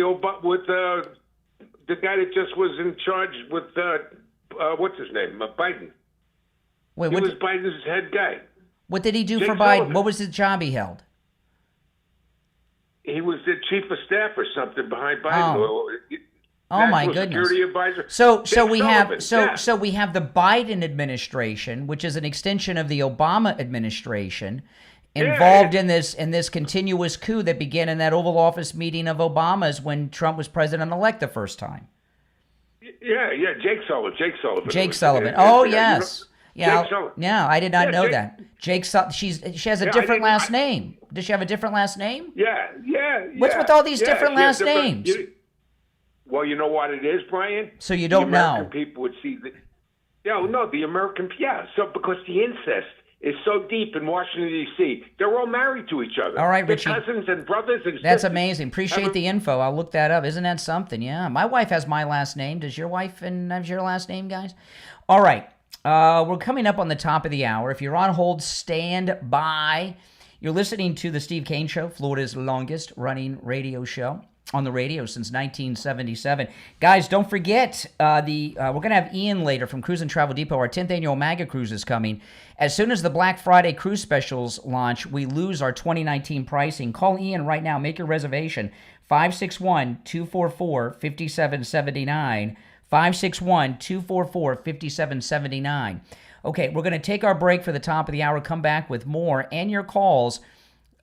the guy that just was in charge with what's his name? Biden. Wait, he was Biden's head guy. What did he do Jake for Biden? Sullivan. What was the job he held? He was the chief of staff or something behind Biden. Oh my goodness! Security advisor. So we Sullivan. have we have the Biden administration, which is an extension of the Obama administration, involved in this continuous coup that began in that Oval Office meeting of Obama's when Trump was president-elect the first time. Yeah, Jake Sullivan. Jake Sullivan. Oh yes. Jake Sullivan. Yeah, I did not know that. Jake Sullivan. She has a different last name. Does she have a different last name? Yeah. What's with all these different last names? Well, you know what it is, Brian? So you don't the American know. People would see the. The American. Yeah, so because the incest is so deep in Washington D.C., they're all married to each other. All right, they're Richie. cousins and brothers and That's sisters. amazing. Appreciate the info. I'll look that up. Isn't that something? Yeah, my wife has my last name. Does your wife have your last name, guys? All right. We're coming up on the top of the hour. If you're on hold, stand by. You're listening to the Steve Kane Show, Florida's longest running radio show on the radio since 1977. Guys, don't forget, we're going to have Ian later from Cruise and Travel Depot. Our 10th annual MAGA Cruise is coming. As soon as the Black Friday cruise specials launch, we lose our 2019 pricing. Call Ian right now. Make your reservation. 561-244-5779. 561-244-5779. Okay, we're going to take our break for the top of the hour, come back with more and your calls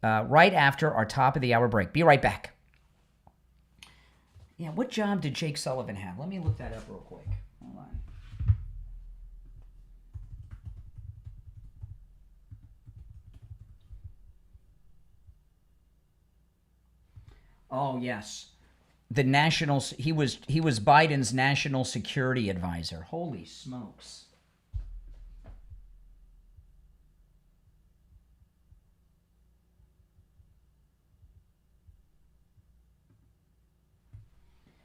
right after our top of the hour break. Be right back. Yeah, what job did Jake Sullivan have? Let me look that up real quick. Hold on. Oh, yes. He was Biden's national security advisor. Holy smokes.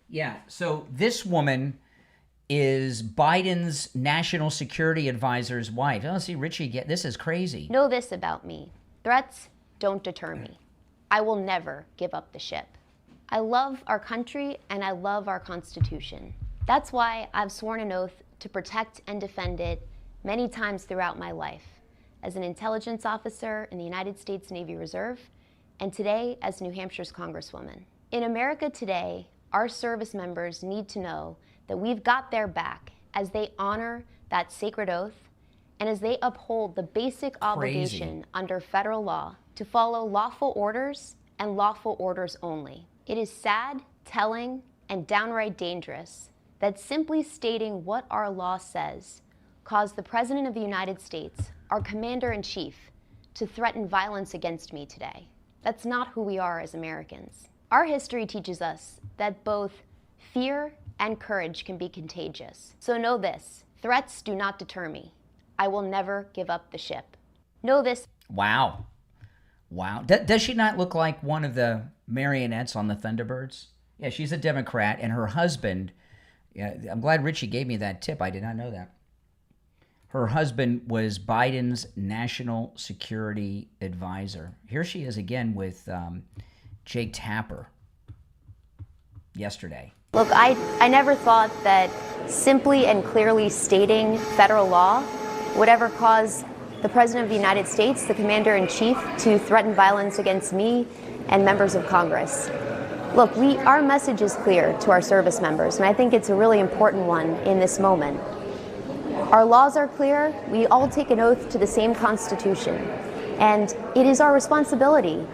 Yeah, so this woman is Biden's national security advisor's wife. Oh, see, Richie, this is crazy. Know this about me. Threats don't deter me. I will never give up the ship. I love our country and I love our Constitution. That's why I've sworn an oath to protect and defend it many times throughout my life, as an intelligence officer in the United States Navy Reserve, and today as New Hampshire's Congresswoman. In America today, our service members need to know that we've got their back as they honor that sacred oath and as they uphold the basic obligation under federal law to follow lawful orders and lawful orders only. It is sad, telling, and downright dangerous that simply stating what our law says caused the President of the United States, our Commander-in-Chief, to threaten violence against me today. That's not who we are as Americans. Our history teaches us that both fear and courage can be contagious. So know this, threats do not deter me. I will never give up the ship. Know this. Wow. Does she not look like one of the marionettes on the Thunderbirds? Yeah, she's a Democrat, and her husband, I'm glad Richie gave me that tip. I did not know that. Her husband was Biden's national security advisor. Here she is again with Jake Tapper yesterday. Look, I never thought that simply and clearly stating federal law would ever cause the President of the United States, the Commander-in-Chief, to threaten violence against me and members of Congress. Look, our message is clear to our service members, and I think it's a really important one in this moment. Our laws are clear. We all take an oath to the same Constitution, and it is our responsibility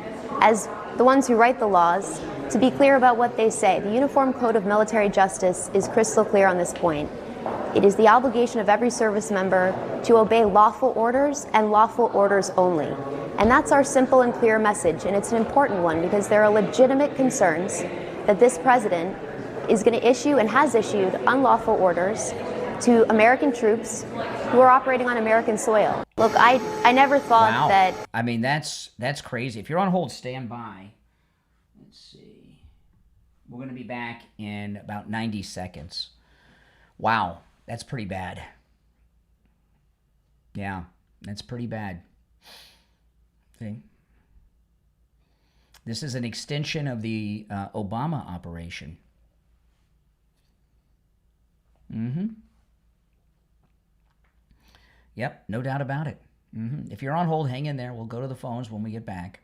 as the ones who write the laws to be clear about what they say. The Uniform Code of Military Justice is crystal clear on this point. It is the obligation of every service member to obey lawful orders and lawful orders only. And that's our simple and clear message, and it's an important one because there are legitimate concerns that this president is going to issue and has issued unlawful orders to American troops who are operating on American soil. Look, I never thought that... I mean, that's crazy. If you're on hold, stand by. Let's see. We're going to be back in about 90 seconds. Wow, that's pretty bad. Yeah, that's pretty bad. See? This is an extension of the Obama operation. Mm-hmm. Yep, no doubt about it. Mm-hmm. If you're on hold, hang in there. We'll go to the phones when we get back.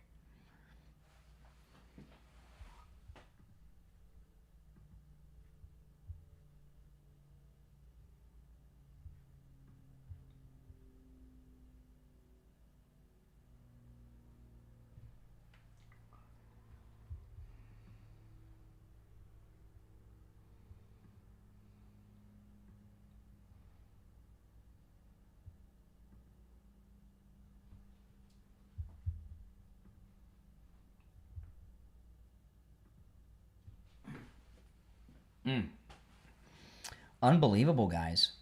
Unbelievable, guys.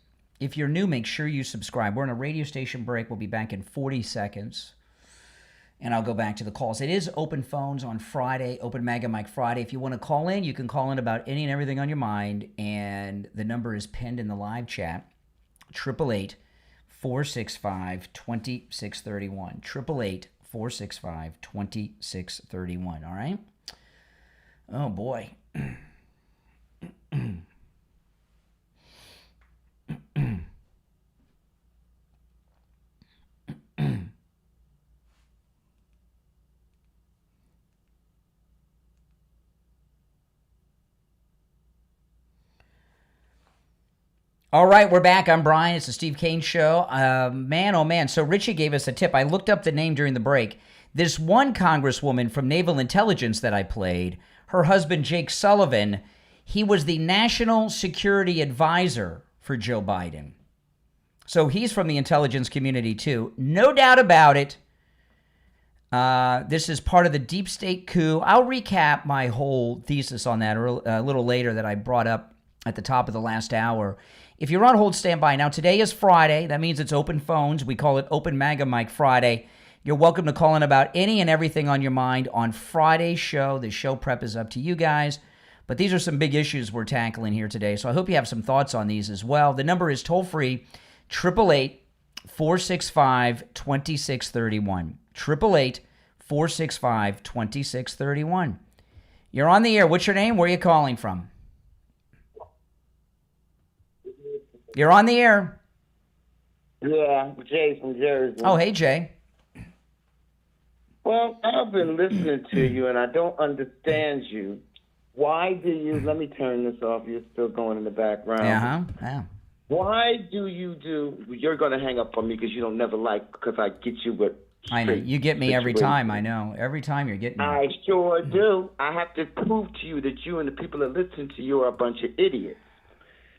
If you're new, make sure you subscribe. We're in a radio station break. We'll be back in 40 seconds. And I'll go back to the calls. It is open phones on Friday, Open Mega Mic Friday. If you want to call in, you can call in about any and everything on your mind. And the number is pinned in the live chat. 888-465-2631. 888-465-2631. All right? Oh, boy. All right, we're back. I'm Brian. It's the Steve Kane Show. Man, oh man. So Richie gave us a tip. I looked up the name during the break. This one congresswoman from Naval Intelligence that I played, her husband, Jake Sullivan, he was the national security advisor for Joe Biden. So he's from the intelligence community too. No doubt about it. This is part of the deep state coup. I'll recap my whole thesis on that a little later that I brought up at the top of the last hour. If you're on hold, stand by. Now, today is Friday. That means it's open phones. We call it Open Mega Mic Friday. You're welcome to call in about any and everything on your mind on Friday's show. The show prep is up to you guys. But these are some big issues we're tackling here today. So I hope you have some thoughts on these as well. The number is toll-free, 888-465-2631. 888-465-2631. You're on the air. What's your name? Where are you calling from? You're on the air. Yeah, Jay from Jersey. Oh, hey, Jay. Well, I've been listening to you, and I don't understand you. Why do you... Let me turn this off. You're still going in the background. Yeah. Why do you do... You're going to hang up on me because you don't never like... Because I get you with... I know. You get me every time. I know. Every time you're getting me. I sure do. I have to prove to you that you and the people that listen to you are a bunch of idiots.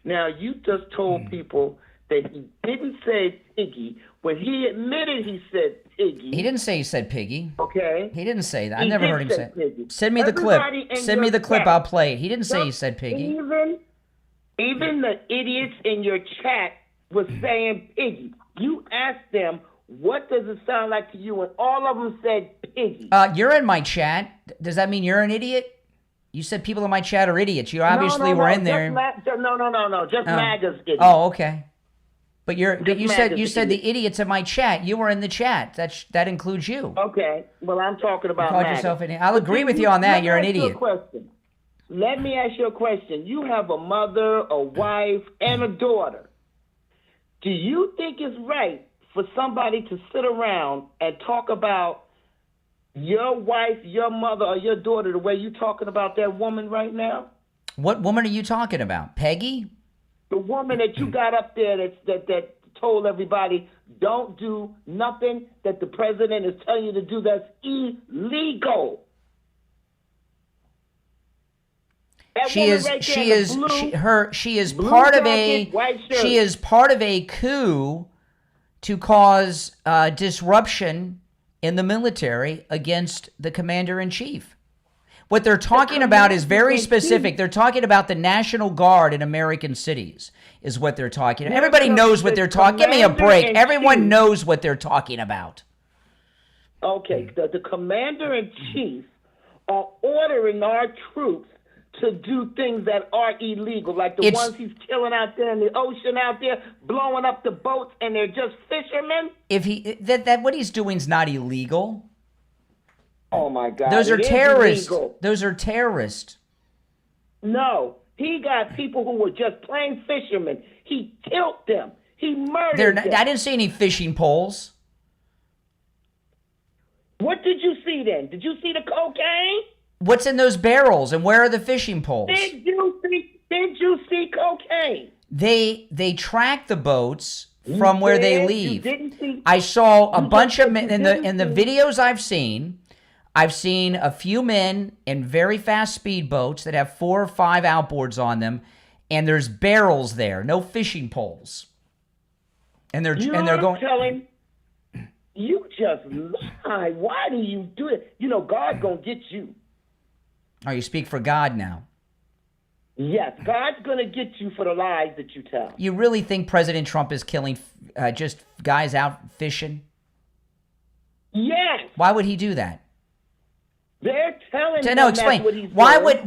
Now, you just told people that he didn't say piggy when he admitted he said piggy. He didn't say he said piggy. Okay. He didn't say that. I never heard him say piggy. Send me the clip. Send me the clip. I'll play it. He didn't say he said piggy. Even the idiots in your chat was saying piggy. You asked them, what does it sound like to you? And all of them said piggy. You're in my chat. Does that mean you're an idiot? You said people in my chat are idiots. You obviously were in there. Just MAGA's idiots. Oh, okay. But you said the idiots in my chat. You were in the chat. That includes you. Okay. Well, I'm talking about. You called yourself an idiot. I'll agree with you on that. You're an idiot. Let me ask you a question. You have a mother, a wife, and a daughter. Do you think it's right for somebody to sit around and talk about your wife, your mother, or your daughter the way you're talking about that woman right now? What woman are you talking about? Peggy? The woman that you got up there that told everybody don't do nothing that the president is telling you to do that's illegal. She is part of a coup to cause disruption in the military against the commander-in-chief. What they're talking about is very specific. They're talking about the National Guard in American cities is what they're talking about. Everybody knows what they're talking. Give me a break. Everyone knows what they're talking about. Okay, the commander-in-chief are ordering our troops to do things that are illegal, like the ones he's killing out there in the ocean out there, blowing up the boats, and they're just fishermen. If what he's doing is not illegal. Oh my God! Those are terrorists. Those are terrorists. No, he got people who were just plain fishermen. He killed them. He murdered them. I didn't see any fishing poles. What did you see then? Did you see the cocaine? What's in those barrels, and where are the fishing poles? Did you see cocaine? They track the boats from where they leave. I saw a bunch of men in the videos I've seen a few men in very fast speedboats that have 4 or 5 outboards on them, and there's barrels there, no fishing poles. And they're going. You just lie. Why do you do it? You know God gonna get you. Oh, you speak for God now. Yes, God's going to get you for the lies that you tell. You really think President Trump is killing just guys out fishing? Yes. Why would he do that? They're telling him explain. That's what he's doing.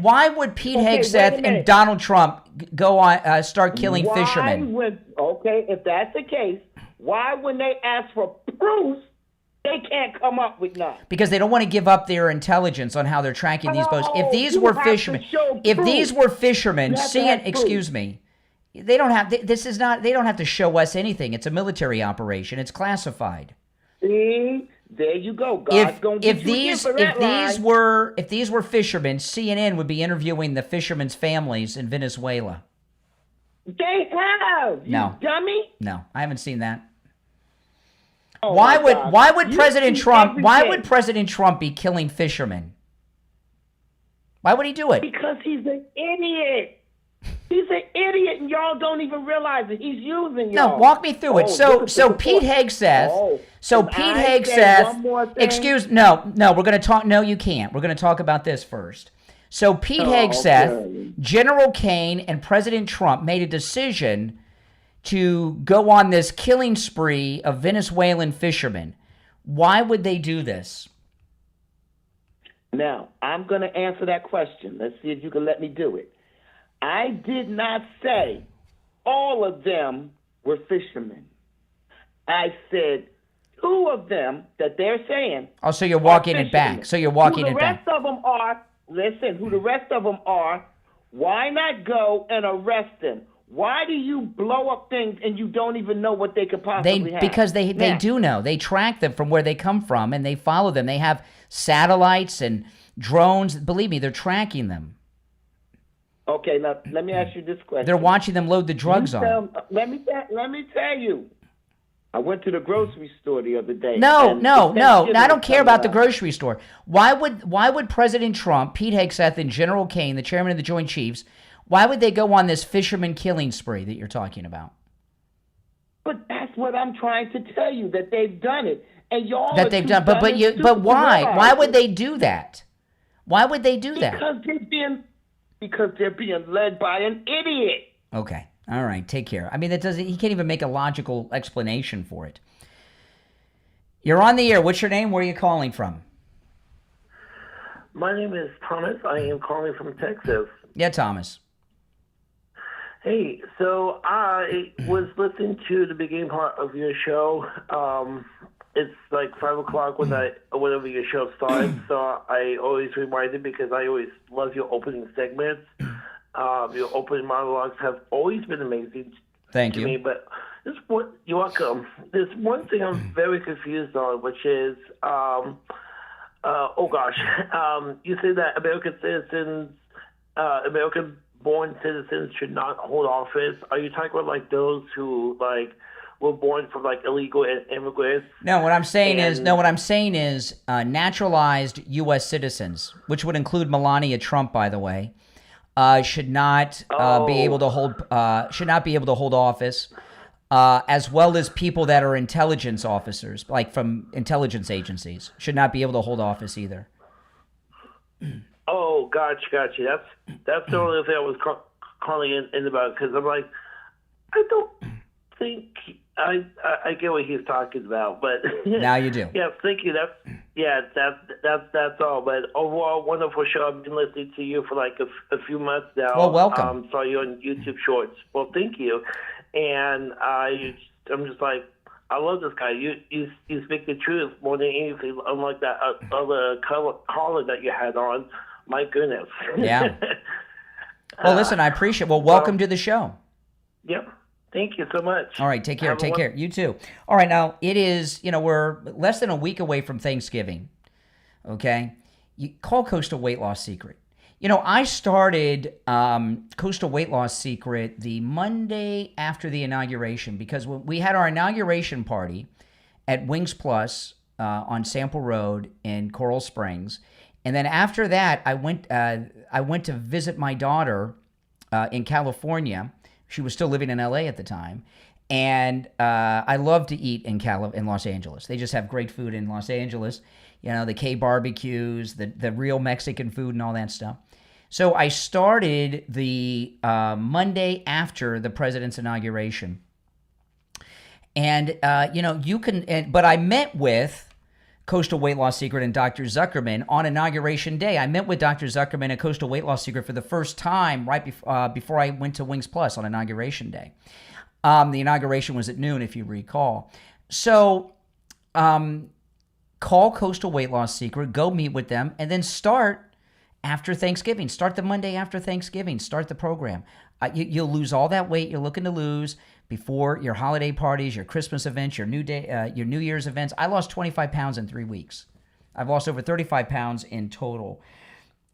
Why would Pete Hegseth and Donald Trump go on start killing fishermen? If that's the case, why when they ask for proof, they can't come up with none? Because they don't want to give up their intelligence on how they're tracking these boats. If these were fishermen, excuse me, they don't have. They don't have to show us anything. It's a military operation. It's classified. See, there you go. God's gonna get you for that lie. If these were fishermen, CNN would be interviewing the fishermen's families in Venezuela. They have. You dummy. No, I haven't seen that. Oh why would President Trump be killing fishermen? Why would he do it? Because he's an idiot. He's an idiot, and y'all don't even realize it. He's using y'all. No, walk me through it. So Pete Hegseth. We're going to talk. No, you can't. We're going to talk about this first. So Pete Hegseth, General Kane, and President Trump made a decision to go on this killing spree of Venezuelan fishermen. Why would they do this? Now, I'm going to answer that question. Let's see if you can let me do it. I did not say all of them were fishermen. I said 2 of them that they're saying. Oh, so you're walking it back. So you're walking it back. Who the rest of them are, why not go and arrest them? Why do you blow up things and you don't even know what they could possibly have? Because they do know. They track them from where they come from, and they follow them. They have satellites and drones. Believe me, they're tracking them. Okay, now let me ask you this question. They're watching them load the drugs on. Let me tell you. I went to the grocery store the other day. No. I don't care about the grocery store. Why would President Trump, Pete Hegseth, and General Kane, the chairman of the Joint Chiefs, why would they go on this fisherman killing spree that you're talking about? But that's what I'm trying to tell you, that they've done it. And y'all But why? Why would they do that? Why would they do that? Because they're being led by an idiot. Okay. All right. Take care. I mean, he can't even make a logical explanation for it. You're on the air. What's your name? Where are you calling from? My name is Thomas. I am calling from Texas. Yeah, Thomas. Hey, so I was listening to the beginning part of your show. It's like 5 o'clock whenever your show starts, so I always reminded because I always love your opening segments. Your opening monologues have always been amazing Thank to you. me. But you're welcome. There's one thing I'm very confused on, which is, you say that American citizens, American-born citizens should not hold office. Are you talking about like those who like were born from like illegal immigrants? No, what I'm saying is naturalized U.S. citizens, which would include Melania Trump, by the way, should not be able to hold office, as well as people that are intelligence officers, like from intelligence agencies, should not be able to hold office either. Oh, gotcha. That's the only thing I was calling in about, because I'm like, I don't think I get what he's talking about, but now you do. Yeah, thank you. That's all. But overall, wonderful show. I've been listening to you for like a few months now. Well, welcome. Saw you on YouTube Shorts. Well, thank you. And I'm just like, I love this guy. You speak the truth more than anything. Unlike that other caller that you had on. My goodness. Yeah. Well, listen, I appreciate it. Well, welcome to the show. Yep. Thank you so much. All right, take care. Take care. You too. All right, now it is, we're less than a week away from Thanksgiving. Okay? You call Coastal Weight Loss Secret. I started Coastal Weight Loss Secret the Monday after the inauguration, because when we had our inauguration party at Wings Plus on Sample Road in Coral Springs. And then after that, I went to visit my daughter in California. She was still living in LA at the time. And I love to eat in Los Angeles. They just have great food in Los Angeles. The K barbecues, the real Mexican food and all that stuff. So I started the Monday after the president's inauguration. And, but I met with Coastal Weight Loss Secret and Dr. Zuckerman on Inauguration Day. I met with Dr. Zuckerman at Coastal Weight Loss Secret for the first time right before I went to Wings Plus on Inauguration Day. The inauguration was at noon, if you recall. So call Coastal Weight Loss Secret, go meet with them, and then start after Thanksgiving. Start the Monday after Thanksgiving. Start the program. You'll lose all that weight you're looking to lose before your holiday parties, your Christmas events, your New Year's events. I lost 25 pounds in 3 weeks. I've lost over 35 pounds in total.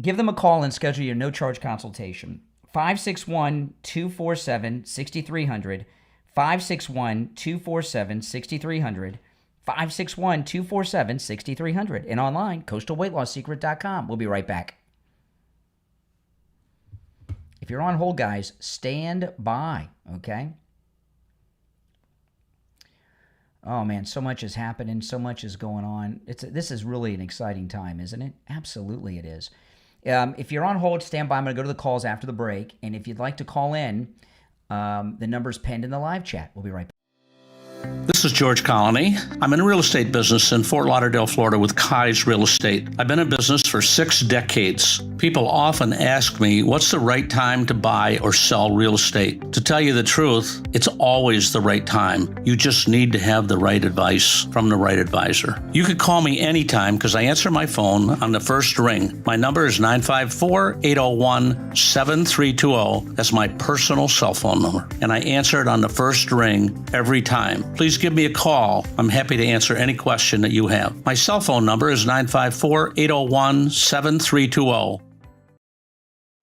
Give them a call and schedule your no-charge consultation. 561-247-6300. 561-247-6300. 561-247-6300. And online, coastalweightlosssecret.com. We'll be right back. If you're on hold, guys, stand by, okay? Oh, man, so much is happening. So much is going on. This is really an exciting time, isn't it? Absolutely it is. If you're on hold, stand by. I'm going to go to the calls after the break. And if you'd like to call in, the number's penned in the live chat. We'll be right back. This is George Colony. I'm in the real estate business in Fort Lauderdale, Florida with Kai's Real Estate. I've been in business for 6 decades. People often ask me, what's the right time to buy or sell real estate? To tell you the truth, it's always the right time. You just need to have the right advice from the right advisor. You can call me anytime because I answer my phone on the first ring. My number is 954-801-7320. That's my personal cell phone number. And I answer it on the first ring every time. Please give me a call. I'm happy to answer any question that you have. My cell phone number is 954-801-7320.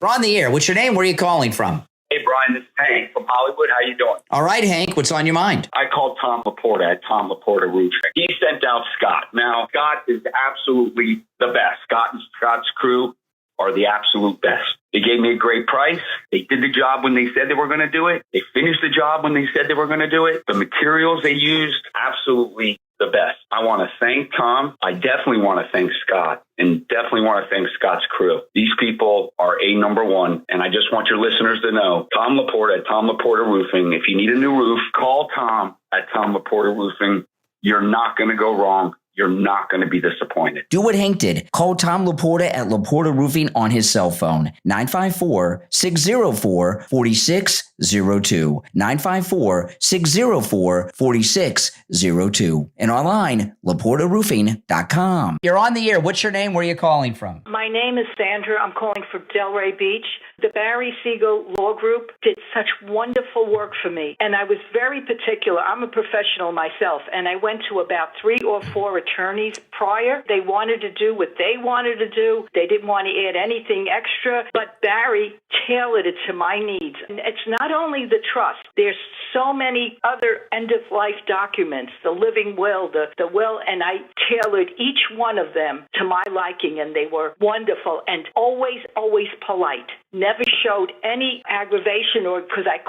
We're on the air. What's your name? Where are you calling from? Hey, Brian, this is Hank from Hollywood. How you doing? All right, Hank. What's on your mind? I called Tom Laporta at Tom Laporta Roofing. He sent out Scott. Now, Scott is absolutely the best. Scott and Scott's crew are the absolute best. They gave me a great price. They did the job when they said they were going to do it. They finished the job when they said they were going to do it. The materials they used, absolutely the best. I want to thank Tom. I definitely want to thank Scott, and definitely want to thank Scott's crew. These people are number one, and I just want your listeners to know, Tom Laporta at Tom Laporta Roofing. If you need a new roof, call Tom at Tom Laporta Roofing. You're not going to go wrong. You're not going to be disappointed. Do what Hank did. Call Tom Laporta at Laporta Roofing on his cell phone, 954-604-4602, 954-604-4602, and online, laportaroofing.com. You're on the air. What's your name? Where are you calling from? My name is Sandra. I'm calling from Delray Beach. The Barry Siegel Law Group did such wonderful work for me, and I was very particular. I'm a professional myself, and I went to about 3 or 4 attorneys prior. They wanted to do what they wanted to do. They didn't want to add anything extra, but Barry tailored it to my needs. And it's not only the trust. There's so many other end-of-life documents, the living will, the will, and I tailored each one of them to my liking, and they were wonderful and always, always polite. Never showed any aggravation, or because I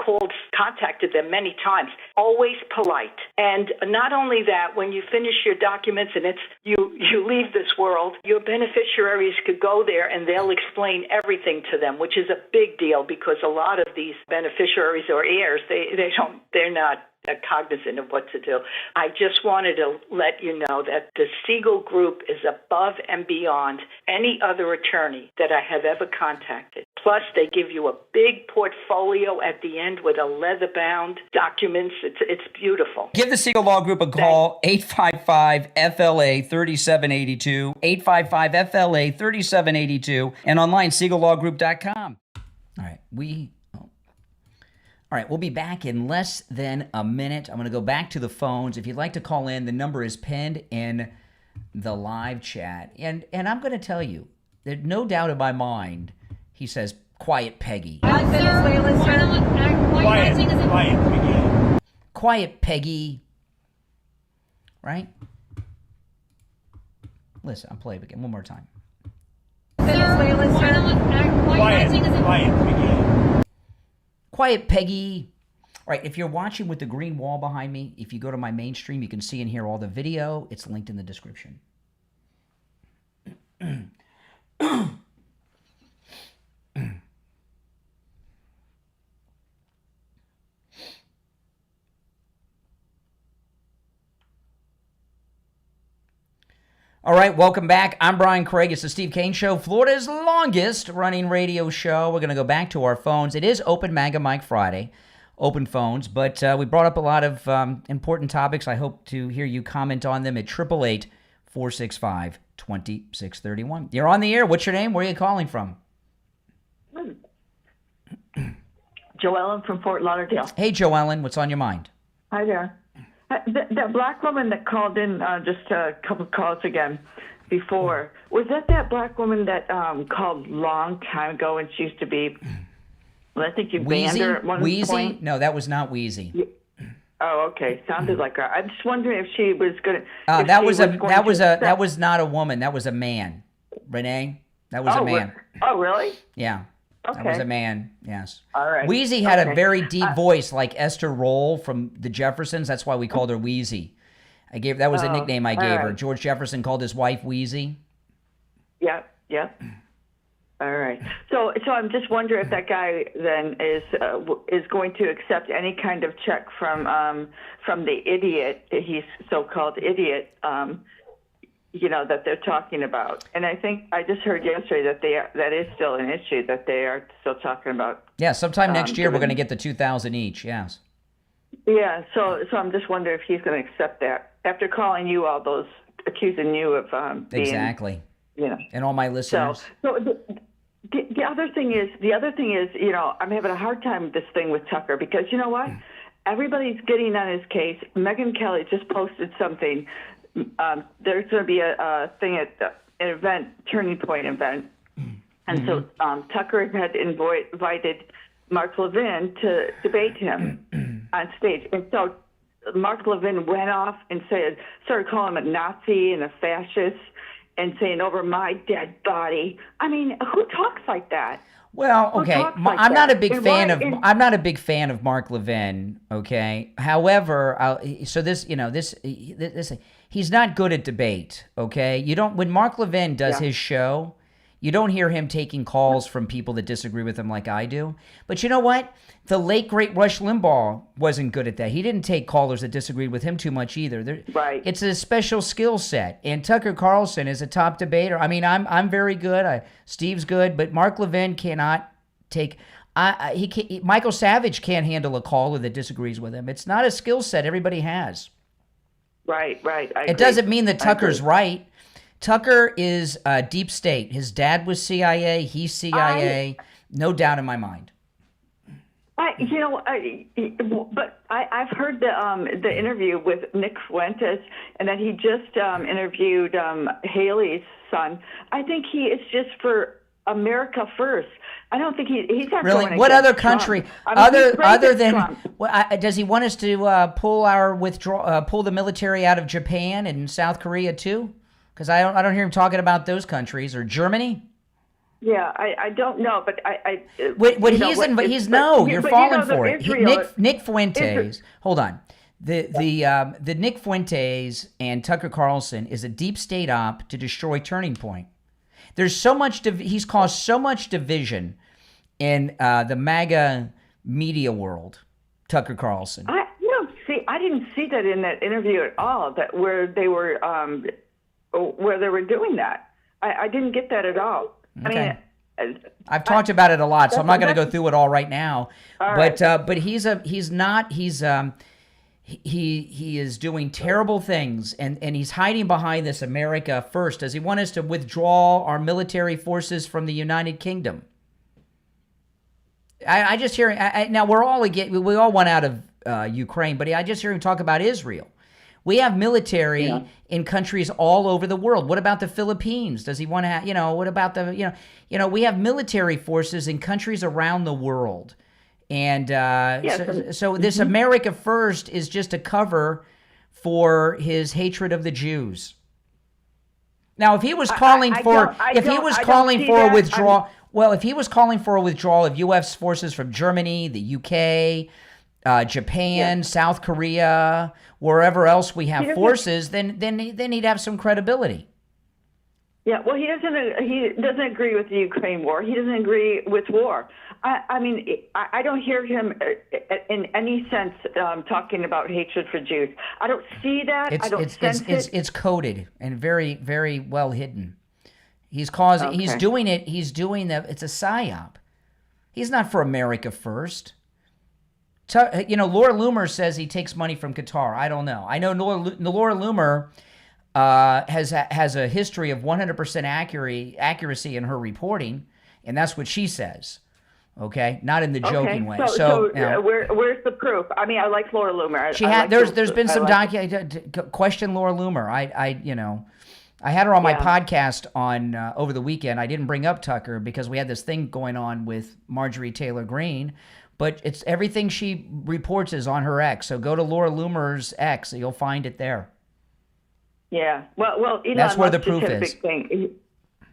contacted them many times. Always polite. And not only that, when you finish your documents and you leave this world, your beneficiaries could go there and they'll explain everything to them, which is a big deal because a lot of these beneficiaries or heirs, they're not cognizant of what to do. I just wanted to let you know that the Siegel Group is above and beyond any other attorney that I have ever contacted. Plus, they give you a big portfolio at the end with a leather-bound documents. It's beautiful. Give the Siegel Law Group a call, 855-FLA-3782, 855-FLA-3782, and online, siegellawgroup.com. All right, we'll be back in less than a minute. I'm going to go back to the phones. If you'd like to call in, the number is pinned in the live chat. And I'm going to tell you, there's no doubt in my mind, he says, quiet Peggy. Quiet Peggy. Right? Listen, I'll play it again one more time. Quiet Peggy. All right, if you're watching with the green wall behind me, if you go to my main stream, you can see and hear all the video. It's linked in the description. All right, welcome back. I'm Brian Craig. It's the Steve Kane Show, Florida's longest running radio show. We're going to go back to our phones. It is Open MAGA Mike Friday, open phones, but we brought up a lot of important topics. I hope to hear you comment on them at 888-465-2631. You're on the air. What's your name? Where are you calling from? Joellen from Fort Lauderdale. Hey, Joellen. What's on your mind? Hi there. The black woman that called in just a couple of calls again before, was that black woman that called long time ago and she used to be, well, I think you banned her at one point? No, that was not Wheezy. Oh, okay. Sounded like her. I'm just wondering if she was going to... that was not a woman. That was a man. Renee, that was a man. Oh, really? Yeah. Okay. That was a man, yes. All right. Wheezy had a very deep voice like Esther Roll from the Jeffersons. That's why we called her Wheezy. That was a nickname I gave her. George Jefferson called his wife Wheezy. Yep. All right. So I'm just wondering if that guy then is going to accept any kind of check from the idiot, he's so-called idiot, that they're talking about. And I think I just heard yesterday that is still an issue that they are still talking about. Yeah, sometime next year we're going to get the $2,000 each. Yes. Yeah. So I'm just wondering if he's going to accept that after calling you all those, accusing you of being, exactly. And all my listeners. So the other thing is, I'm having a hard time with this thing with Tucker because you know what? Everybody's getting on his case. Megyn Kelly just posted something. There's going to be a thing at an event, Turning Point event. And so Tucker had invited Mark Levin to debate him on stage. And so Mark Levin went off and started calling him a Nazi and a fascist and saying, over my dead body. I mean, who talks like that? Well, okay, I'm not a big fan of Mark Levin. Okay, however, he's not good at debate. Okay, when Mark Levin does his show, You don't hear him taking calls from people that disagree with him like I do. But you know what? The late, great Rush Limbaugh wasn't good at that. He didn't take callers that disagreed with him too much either. Right. It's a special skill set. And Tucker Carlson is a top debater. I mean, I'm very good. Steve's good. But Mark Levin cannot take... Michael Savage can't handle a caller that disagrees with him. It's not a skill set everybody has. Right. I It agree. doesn't mean that Tucker's agree. right. Tucker is deep state. His dad was CIA. He's CIA. No doubt in my mind. I've heard the interview with Nick Fuentes, and that he just interviewed Haley's son. I think he is just for America first. I don't think he's not Really? going What against other country, Trump. I mean, other than, Trump. does he want us to pull the military out of Japan and South Korea too? Because I don't hear him talking about those countries, or Germany. Yeah, I don't know, but you're falling for it. Nick Fuentes. Hold on. The Nick Fuentes and Tucker Carlson is a deep state op to destroy Turning Point. There's so much. He's caused so much division in the MAGA media world. Tucker Carlson. I didn't see that in that interview at all. Where they were doing that. I didn't get that at all. Okay. I mean, I've talked about it a lot, so I'm not going to go through it all right now. But he is doing terrible things, and he's hiding behind this America first. Does he want us to withdraw our military forces from the United Kingdom? I just hear now we all want out of Ukraine, but I just hear him talk about Israel. We have military in countries all over the world. What about the Philippines? Does he want to have, what about we have military forces in countries around the world. And so this America First is just a cover for his hatred of the Jews. Now, if he was calling for a withdrawal of U.S. forces from Germany, the U.K., Japan, South Korea, wherever else we have forces, then he'd have some credibility. Yeah, well, he doesn't agree with the Ukraine war. He doesn't agree with war. I mean, I don't hear him in any sense talking about hatred for Jews. I don't see that. It's coded and very, very well hidden. He's doing it. It's a psyop. He's not for America First. Laura Loomer says he takes money from Qatar. I don't know. I know Laura Loomer has a history of 100% accuracy in her reporting, and that's what she says. Okay, not in the joking way. Where's the proof? I mean, I like Laura Loomer. There's been some question Laura Loomer. I had her on my podcast on over the weekend. I didn't bring up Tucker because we had this thing going on with Marjorie Taylor Greene. But it's everything she reports is on her X. So go to Laura Loomer's X. You'll find it there. Yeah. Well, Elon that's where the Musk proof just had is. A big thing.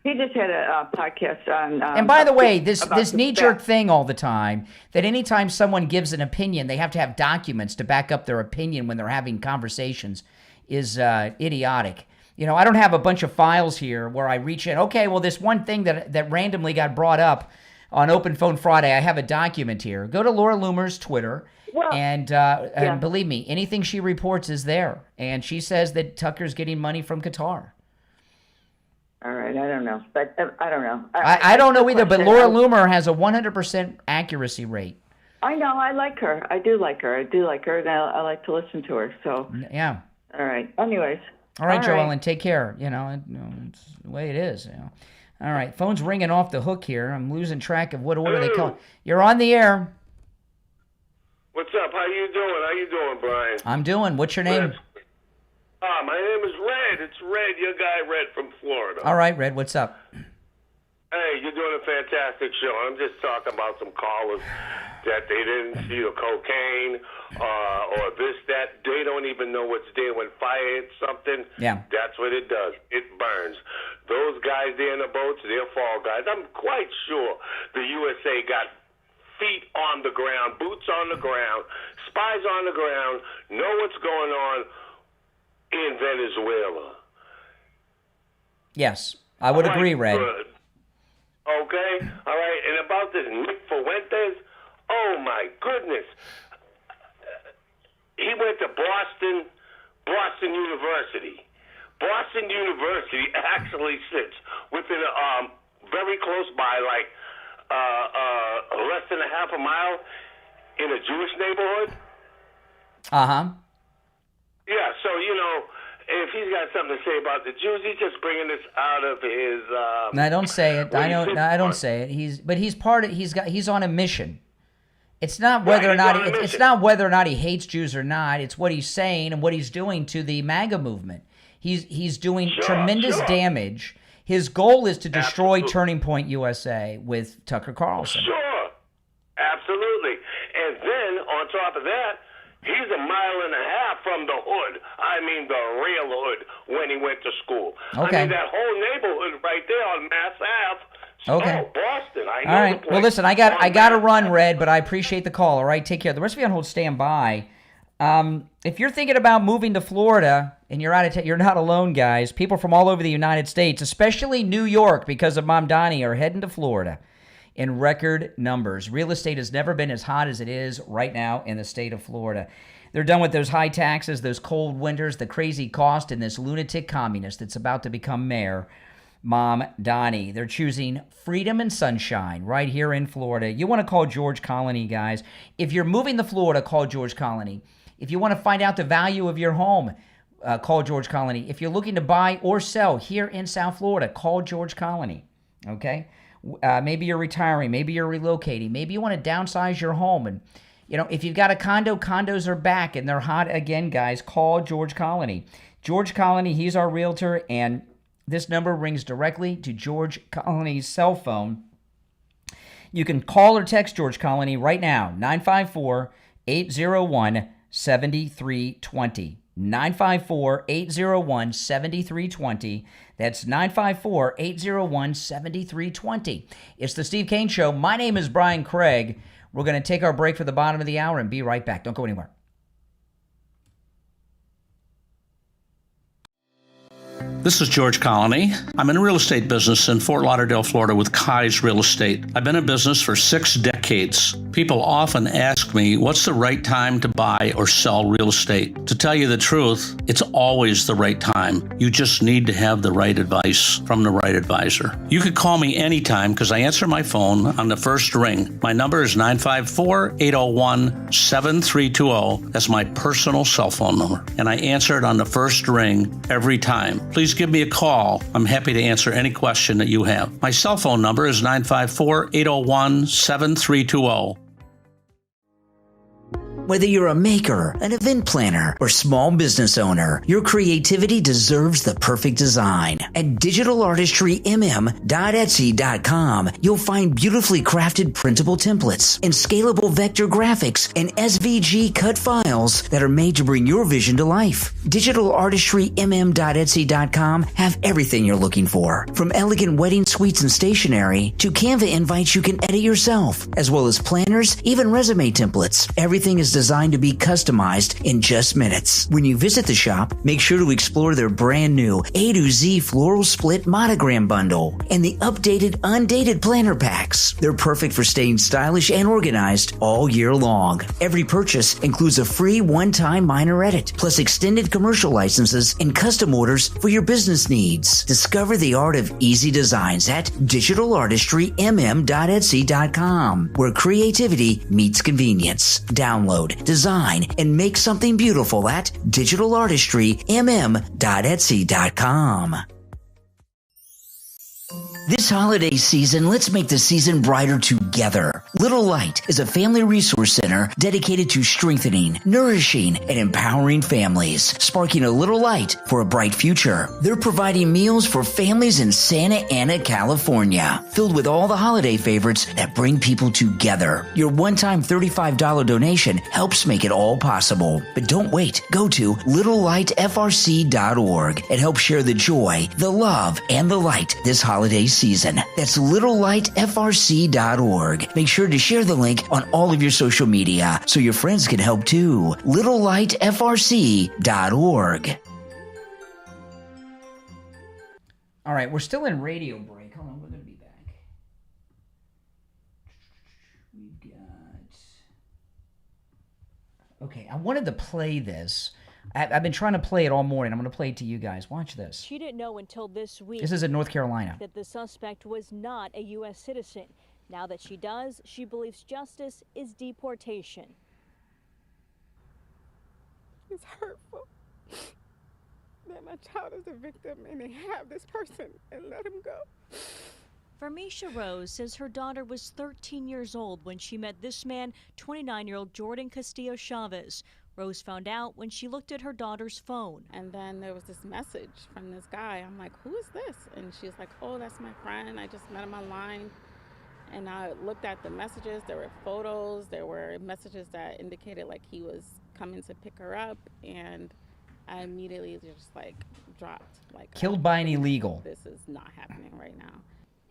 He just had a podcast on. And by the way, this knee-jerk thing all the time, that anytime someone gives an opinion, they have to have documents to back up their opinion when they're having conversations, is idiotic. I don't have a bunch of files here where I reach in. Okay, well, this one thing that randomly got brought up on Open Phone Friday, I have a document here. Go to Laura Loomer's Twitter, and believe me, anything she reports is there. And she says that Tucker's getting money from Qatar. All right, I don't know. But I don't know. I don't know either, but Laura Loomer has a 100% accuracy rate. I know. I like her. I do like her. And I like to listen to her. So yeah. All right. Anyways. All right, Joellen, take care. It's the way it is. All right, phone's ringing off the hook here. I'm losing track of what order they call. You're on the air. What's up? How you doing, Brian? I'm doing. What's your name? My name is Red. It's Red, your guy Red from Florida. All right, Red, what's up? Hey, you're doing a fantastic show. I'm just talking about some callers that they didn't see the cocaine or this, that. They don't even know what's there. When fire hits something, that's what it does. It burns. Those guys there in the boats, they're fall guys. I'm quite sure the USA got feet on the ground, boots on the ground, spies on the ground, know what's going on in Venezuela. Yes, I would agree, Red. Good. Okay? All right. And about this Nick Fuentes, oh, my goodness. He went to Boston University. Boston University actually sits within very close by, like less than a half a mile in a Jewish neighborhood. Uh-huh. Yeah, so, you know, if he's got something to say about the Jews, he's just bringing this out of his... No, don't say it. I don't say it. He's on a mission. It's not whether or not it's not whether or not he hates Jews or not. It's what he's saying and what he's doing to the MAGA movement. He's doing tremendous damage. His goal is to destroy Turning Point USA with Tucker Carlson. Sure, absolutely. And then on top of that, he's a mile and a half from the hood. I mean, the real hood when he went to school. Okay. I mean, that whole neighborhood right there on Mass Ave. Okay. Oh, Boston. I know. All right. Well, listen, I got to run, Red, but I appreciate the call. All right, take care. The rest of you on hold, stand by. If you're thinking about moving to Florida and you're out of you're not alone, guys. People from all over the United States, especially New York, because of Mom Donnie, are heading to Florida in record numbers. Real estate has never been as hot as it is right now in the state of Florida. They're done with those high taxes, those cold winters, the crazy cost, and this lunatic communist that's about to become mayor, Mom Donnie. They're choosing freedom and sunshine right here in Florida. You want to call George Colony, guys. If you're moving to Florida, call George Colony. If you want to find out the value of your home, call George Colony. If you're looking to buy or sell here in South Florida, call George Colony, okay? Maybe you're retiring. Maybe you're relocating. Maybe you want to downsize your home. And, you know, if you've got a condo, condos are back and they're hot again, guys. Call George Colony. George Colony, he's our realtor, and this number rings directly to George Colony's cell phone. You can call or text George Colony right now, 954-801-7320. 954-801-7320. That's 954-801-7320. It's the Steve Kane Show. My name is Brian Craig. We're going to take our break for the bottom of the hour and be right back. Don't go anywhere. This is George Colony. I'm in the real estate business in Fort Lauderdale, Florida with Kai's Real Estate. I've been in business for 6 decades. People often ask me, what's the right time to buy or sell real estate? To tell you the truth, it's always the right time. You just need to have the right advice from the right advisor. You can call me anytime because I answer my phone on the first ring. My number is 954-801-7320. That's my personal cell phone number. And I answer it on the first ring every time. Please give me a call. I'm happy to answer any question that you have. My cell phone number is 954-801-7320. Whether you're a maker, an event planner, or small business owner, your creativity deserves the perfect design. At digitalartistrymm.etsy.com, you'll find beautifully crafted printable templates and scalable vector graphics and SVG cut files that are made to bring your vision to life. digitalartistrymm.etsy.com have everything you're looking for, from elegant wedding suites and stationery to Canva invites you can edit yourself, as well as planners, even resume templates. Everything is designed to be customized in just minutes. When you visit the shop, make sure to explore their brand new A to Z floral split monogram bundle and the updated undated planner packs. They're perfect for staying stylish and organized all year long. Every purchase includes a free one-time minor edit, plus extended commercial licenses and custom orders for your business needs. Discover the art of easy designs at digitalartistrymm.etsy.com, where creativity meets convenience. Download, design, and make something beautiful at digitalartistrymm.etsy.com. This holiday season, let's make the season brighter together. Little Light is a family resource center dedicated to strengthening, nourishing, and empowering families, sparking a little light for a bright future. They're providing meals for families in Santa Ana, California, filled with all the holiday favorites that bring people together. Your one-time $35 donation helps make it all possible. But don't wait. Go to littlelightfrc.org and help share the joy, the love, and the light this holiday season. That's littlelightfrc.org. Make sure to share the link on all of your social media so your friends can help too. littlelightfrc.org. All right, we're still in radio break. Hold on, we're going to be back. Okay, I wanted to play this. I've been trying to play it all morning. I'm going to play it to you guys. Watch this. She didn't know until this week. This is in North Carolina. That the suspect was not a U.S. citizen. Now that she does, she believes justice is deportation. It's hurtful that my child is a victim and they have this person and let him go. Vermisha Rose says her daughter was 13 years old when she met this man, 29-year-old Jordan Castillo Chavez. Rose found out when she looked at her daughter's phone. And then there was this message from this guy. I'm like, who is this? And she was like, oh, that's my friend. I just met him online. And I looked at the messages. There were photos. There were messages that indicated like he was coming to pick her up. And I immediately just like dropped. Like, Killed by an illegal. This is not happening right now.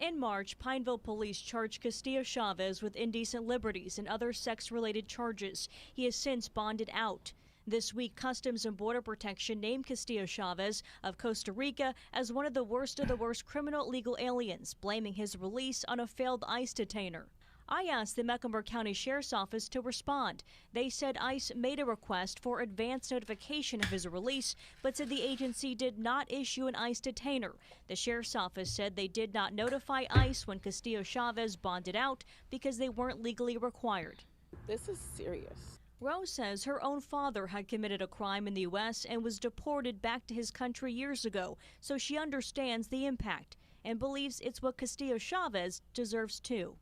In March, Pineville police charged Castillo Chavez with indecent liberties and other sex-related charges. He has since bonded out. This week, Customs and Border Protection named Castillo Chavez of Costa Rica as one of the worst criminal illegal aliens, blaming his release on a failed ICE detainer. I asked the Mecklenburg County Sheriff's Office to respond. They said ICE made a request for advance notification of his release, but said the agency did not issue an ICE detainer. The Sheriff's Office said they did not notify ICE when Castillo Chavez bonded out because they weren't legally required. This is serious. Rose says her own father had committed a crime in the U.S. and was deported back to his country years ago, so she understands the impact and believes it's what Castillo Chavez deserves too.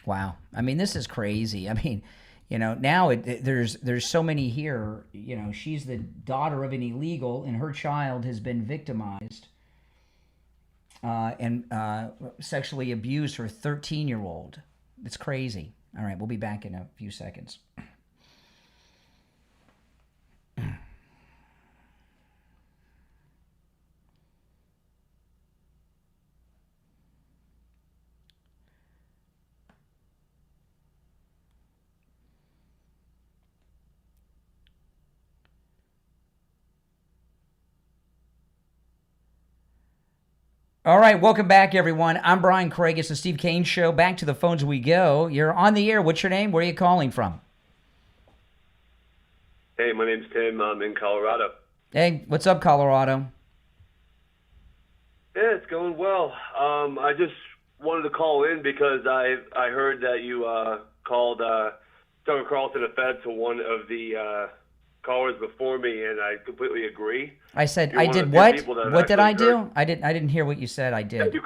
Wow. I mean, this is crazy. I mean, you know, now there's so many here. You know, she's the daughter of an illegal, and her child has been victimized and sexually abused her 13-year-old. It's crazy. All right, we'll be back in a few seconds. All right, welcome back, everyone. I'm Brian Craig. It's the Steve Kane Show. Back to the phones we go. You're on the air. What's your name? Where are you calling from? Hey, my name's Tim. I'm in Colorado. Hey, what's up, Colorado? Yeah, it's going well. I just wanted to call in because I heard that you called Tucker Carlson a Fed to one of the callers before me, and I completely agree. I said You're I one did of the what? people that What did I actually do? heard- I didn't hear what you said. I did. That you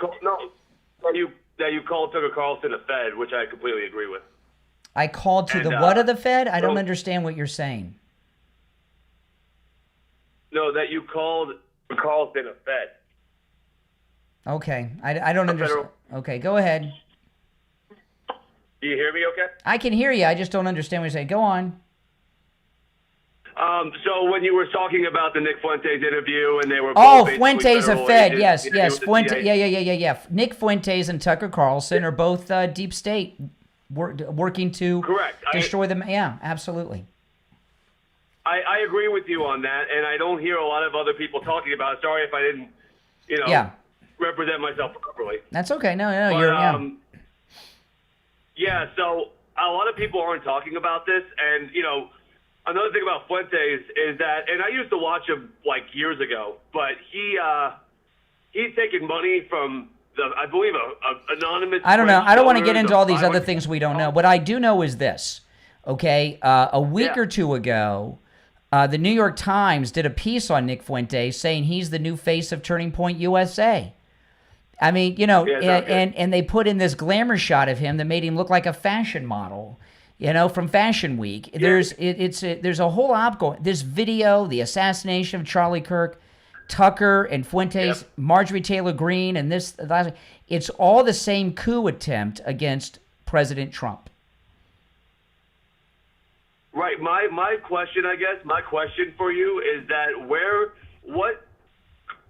called Tucker Carlson a Fed, which I completely agree with. I called to And, the what of the Fed? I don't so- understand what you're saying. No, that you called Carlson a Fed. Okay, I don't understand. Okay, go ahead. Do you hear me okay? I can hear you. I just don't understand what you're saying. Go on. So when you were talking about the Nick Fuentes interview and they were Oh, both basically Fuentes a federal Fed. agents, Yes, you know, yes. with the Fuentes. CIA. Yeah. Nick Fuentes and Tucker Carlson are both deep state working to destroy them. Yeah, absolutely. I agree with you on that, and I don't hear a lot of other people talking about it. Sorry if I didn't, represent myself properly. That's okay. No, But, you're. Yeah, so a lot of people aren't talking about this, and, another thing about Fuentes is that, and I used to watch him, years ago, but he's taking money from, I believe, a anonymous... I don't know. I don't want to get donors into of all these other 500 things we don't know. What I do know is this, okay? A week or two ago, the New York Times did a piece on Nick Fuentes saying he's the new face of Turning Point USA. I mean, and they put in this glamour shot of him that made him look like a fashion model, from Fashion Week. Yeah. There's a whole op going. This video, the assassination of Charlie Kirk, Tucker and Fuentes, Marjorie Taylor Greene, and this. It's all the same coup attempt against President Trump. Right. My question for you is that what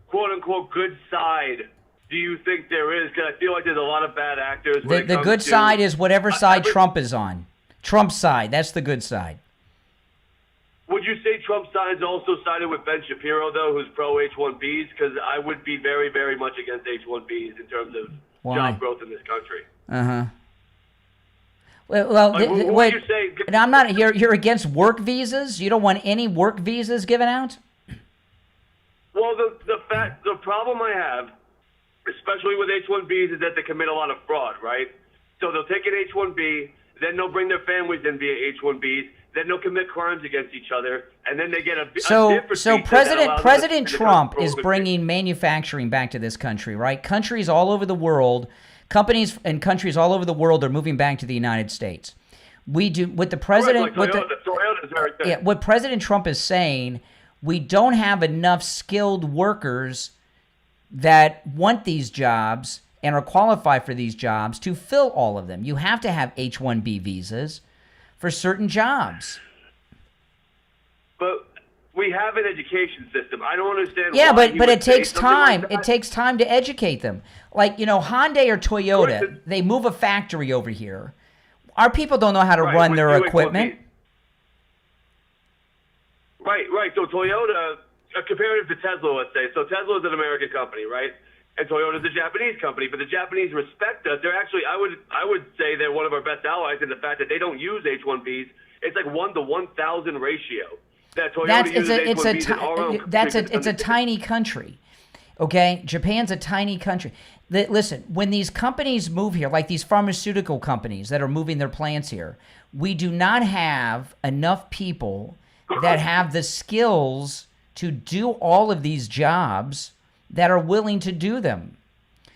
quote unquote good side do you think there is? Because I feel like there's a lot of bad actors. The good side is whatever side Trump is on. Trump's side. That's the good side. Would you say Trump's side is also sided with Ben Shapiro, though, who's pro H-1Bs? Because I would be very, very much against H-1Bs in terms of job growth in this country. Uh-huh. Well, Like, what wait. you say? And I'm not. You're against work visas. You don't want any work visas given out. Well, the problem I have, especially with H-1Bs, is that they commit a lot of fraud, right? So they'll take an H-1B, then they'll bring their families in via H-1Bs, then they'll commit crimes against each other, and then they get a different visa that President allows them to Trump control is the- bringing manufacturing back to this country, right? Countries all over the world, companies and countries all over the world are moving back to the United States. We do what the president. Right, like Toyota's very good. Yeah, what President Trump is saying, we don't have enough skilled workers that want these jobs and are qualified for these jobs to fill all of them. You have to have H-1B visas for certain jobs. But we have an education system. I don't understand. Yeah, why but you it would say takes something time. like It that. takes time to educate them. Like, Hyundai or Toyota, they move a factory over here. Our people don't know how to run their equipment. Right. So Toyota, comparative to Tesla, let's say. So Tesla is an American company, right? And Toyota is a Japanese company. But the Japanese respect us. They're actually, I would say they're one of our best allies in the fact that they don't use H-1Bs. It's like 1 to 1,000 ratio. That Toyota uses H-1Bs in our own it's a tiny country. Okay, Japan's a tiny country. Listen, when these companies move here, like these pharmaceutical companies that are moving their plants here, we do not have enough people that have the skills to do all of these jobs that are willing to do them.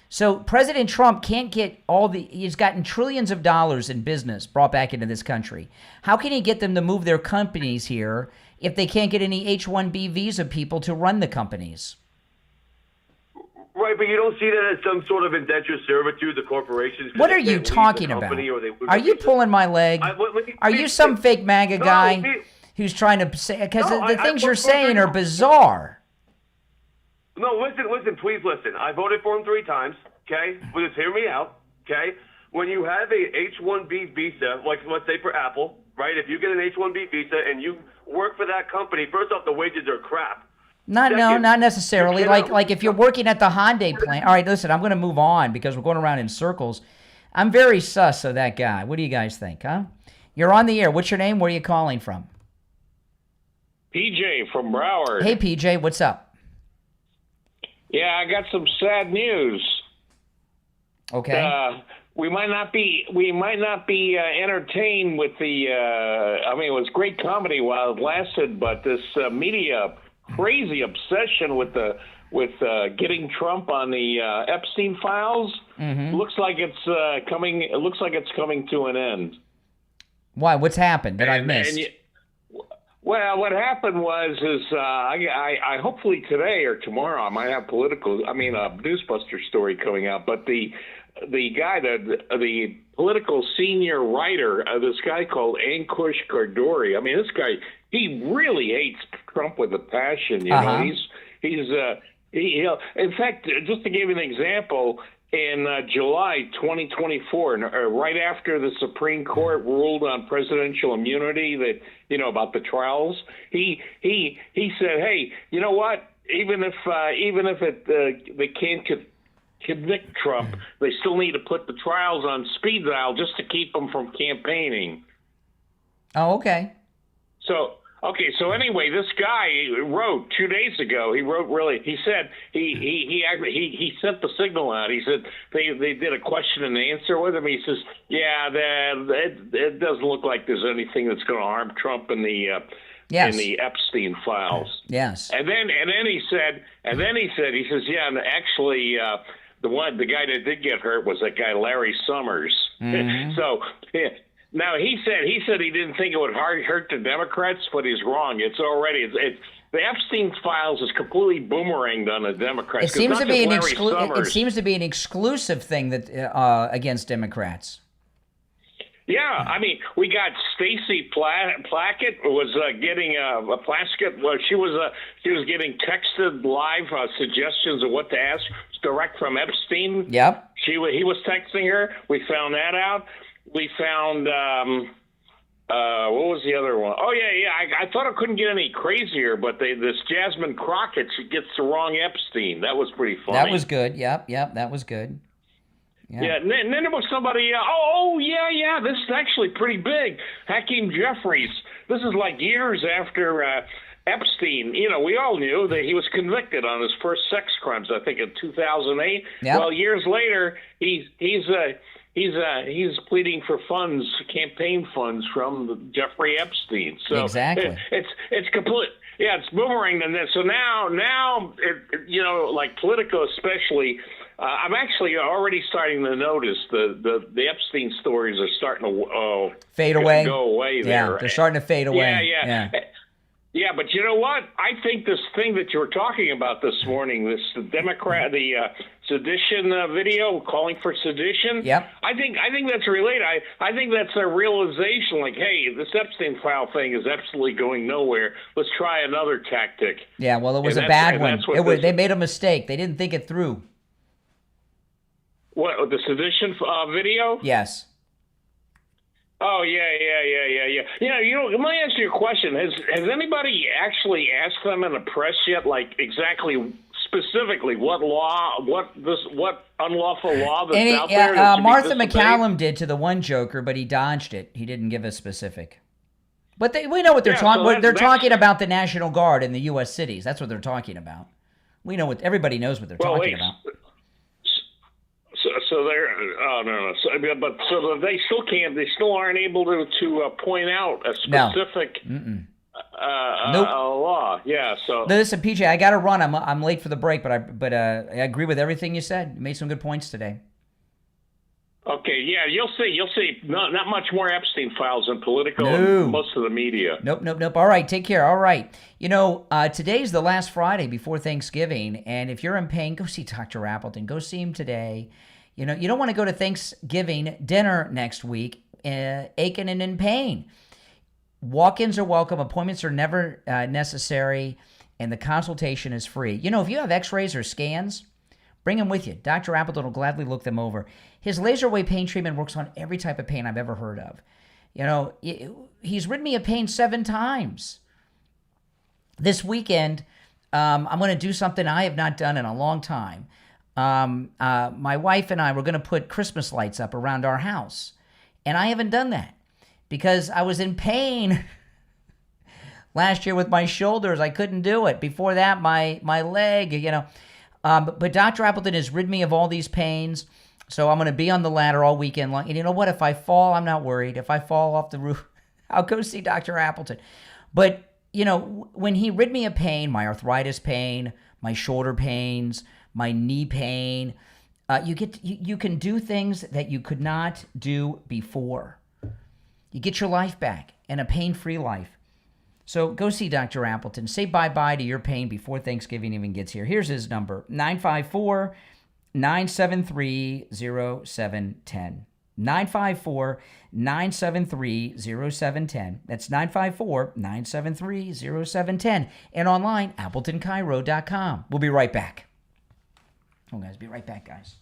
So President Trump can't get he's gotten trillions of dollars in business brought back into this country. How can he get them to move their companies here if they can't get any H-1B visa people to run the companies? Right, but you don't see that as some sort of indentured servitude to corporations. What are you talking about? Are you pulling my leg? Are you some fake MAGA guy who's trying to say, because the things you're saying are bizarre. No, listen, please listen. I voted for him 3 times, okay? Please hear me out, okay? When you have a H-1B visa, like let's say for Apple, right? If you get an H-1B visa and you work for that company, first off, the wages are crap. Not necessarily. Like if you're working at the Hyundai plant. All right, listen, I'm going to move on because we're going around in circles. I'm very sus of that guy. What do you guys think, huh? You're on the air. What's your name? Where are you calling from? PJ from Broward. Hey, PJ, what's up? Yeah, I got some sad news. Okay. We might not be entertained with the. I mean, it was great comedy while it lasted, but this media crazy obsession with getting Trump on the Epstein files looks like it's coming. It looks like it's coming to an end. Why? What's happened that I've missed? Well, what happened was I hopefully today or tomorrow I might have a Newsbuster story coming out. But the guy, the political senior writer, this guy called Ankush Garduri. I mean, this guy, he really hates Trump with a passion. You know, in fact, just to give you an example. In July 2024, right after the Supreme Court ruled on presidential immunity, that about the trials, he said, "Hey, you know what? Even if they can't convict Trump, they still need to put the trials on speed dial just to keep him from campaigning." Oh, okay. So anyway, this guy wrote 2 days ago. He said he sent the signal out. He said they did a question and answer with him. He says, "Yeah, it doesn't look like there's anything that's going to harm Trump in the Epstein files." Yes. And then he said, "Yeah, and actually, the guy that did get hurt was that guy Larry Summers." Mm-hmm. So. Yeah. Now he said he didn't think it would hurt the Democrats, but he's wrong. It's the Epstein files is completely boomeranged on the Democrats. It seems to be an exclusive thing that against Democrats. Yeah, I mean, we got Stacey Plackett was getting a Plaskett. Well, she was getting texted live suggestions of what to ask direct from Epstein. Yep. He was texting her. We found that out. We found, what was the other one? Oh, yeah. I thought it couldn't get any crazier, but this Jasmine Crockett, she gets the wrong Epstein. That was pretty funny. That was good. Yep, that was good. Yeah, and then there was somebody, yeah, this is actually pretty big. Hakeem Jeffries. This is like years after Epstein. You know, we all knew that he was convicted on his first sex crimes, I think in 2008. Yep. Well, years later, he's pleading for funds, campaign funds from Jeffrey Epstein. So Exactly. It's complete. Yeah, it's boomerang. And then so now, like Politico especially. I'm actually already starting to notice the Epstein stories are starting to fade away. Go away there. Yeah, they're starting to fade away. Yeah, but you know what? I think this thing that you were talking about this morning, the sedition video, calling for sedition. Yep. I think that's related. I think that's a realization. Like, hey, this Epstein file thing is absolutely going nowhere. Let's try another tactic. Yeah. Well, it was a bad one. They made a mistake. They didn't think it through. What, the sedition video? Yes. Oh, yeah. Let me ask you a question. Has anybody actually asked them in the press yet, like exactly, specifically, what unlawful law that's out there? Martha McCallum did to the one joker, but he dodged it. He didn't give a specific. But we know what they're talking. So they're talking about the National Guard in the U.S. cities. That's what they're talking about. We know what everybody knows what they're talking about. So they're no. So they still can't. They still aren't able to point out a specific law. Yeah. So listen, PJ, I got to run. I'm late for the break, but I agree with everything you said. You made some good points today. Okay. Yeah. You'll see. Not much more Epstein files in Politico and most of the media. Nope. All right. Take care. All right. Today's the last Friday before Thanksgiving, and if you're in pain, go see Dr. Appleton. Go see him today. You don't want to go to Thanksgiving dinner next week aching and in pain. Walk-ins are welcome. Appointments are never necessary, and the consultation is free. If you have x-rays or scans, bring them with you. Dr. Appleton will gladly look them over. His laser wave pain treatment works on every type of pain I've ever heard of. He's rid me of pain 7 times. This weekend, I'm going to do something I have not done in a long time. My wife and I were going to put Christmas lights up around our house. And I haven't done that because I was in pain last year with my shoulders. I couldn't do it. Before that, my leg, But Dr. Appleton has rid me of all these pains. So I'm going to be on the ladder all weekend long. And you know what? If I fall, I'm not worried. If I fall off the roof, I'll go see Dr. Appleton. But, when he rid me of pain, my arthritis pain, my shoulder pains, my knee pain, you can do things that you could not do before. You get your life back and a pain-free life. So go see Dr. Appleton. Say bye-bye to your pain before Thanksgiving even gets here. Here's his number, 954-973-0710. 954-973-0710. That's 954-973-0710. And online, AppletonCairo.com. We'll be right back. Oh, guys, be right back, guys.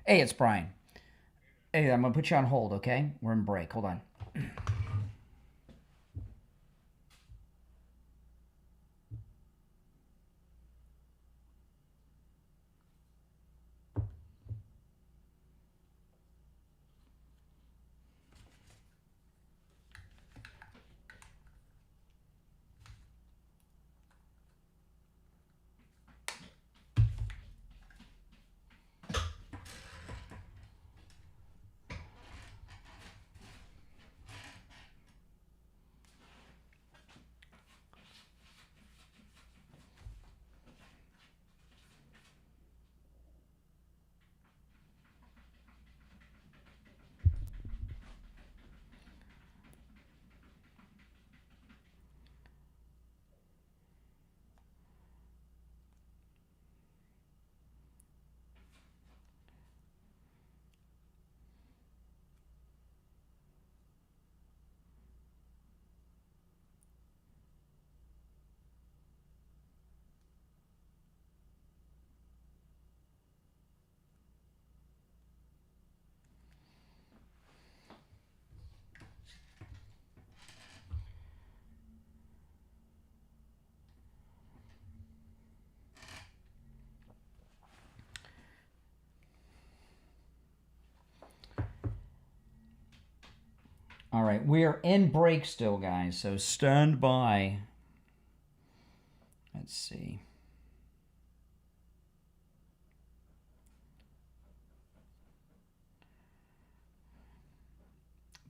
Hey, it's Brian. Hey, I'm going to put you on hold, okay? We're in break. Hold on. All right, we are in break still, guys, so stand by. Let's see.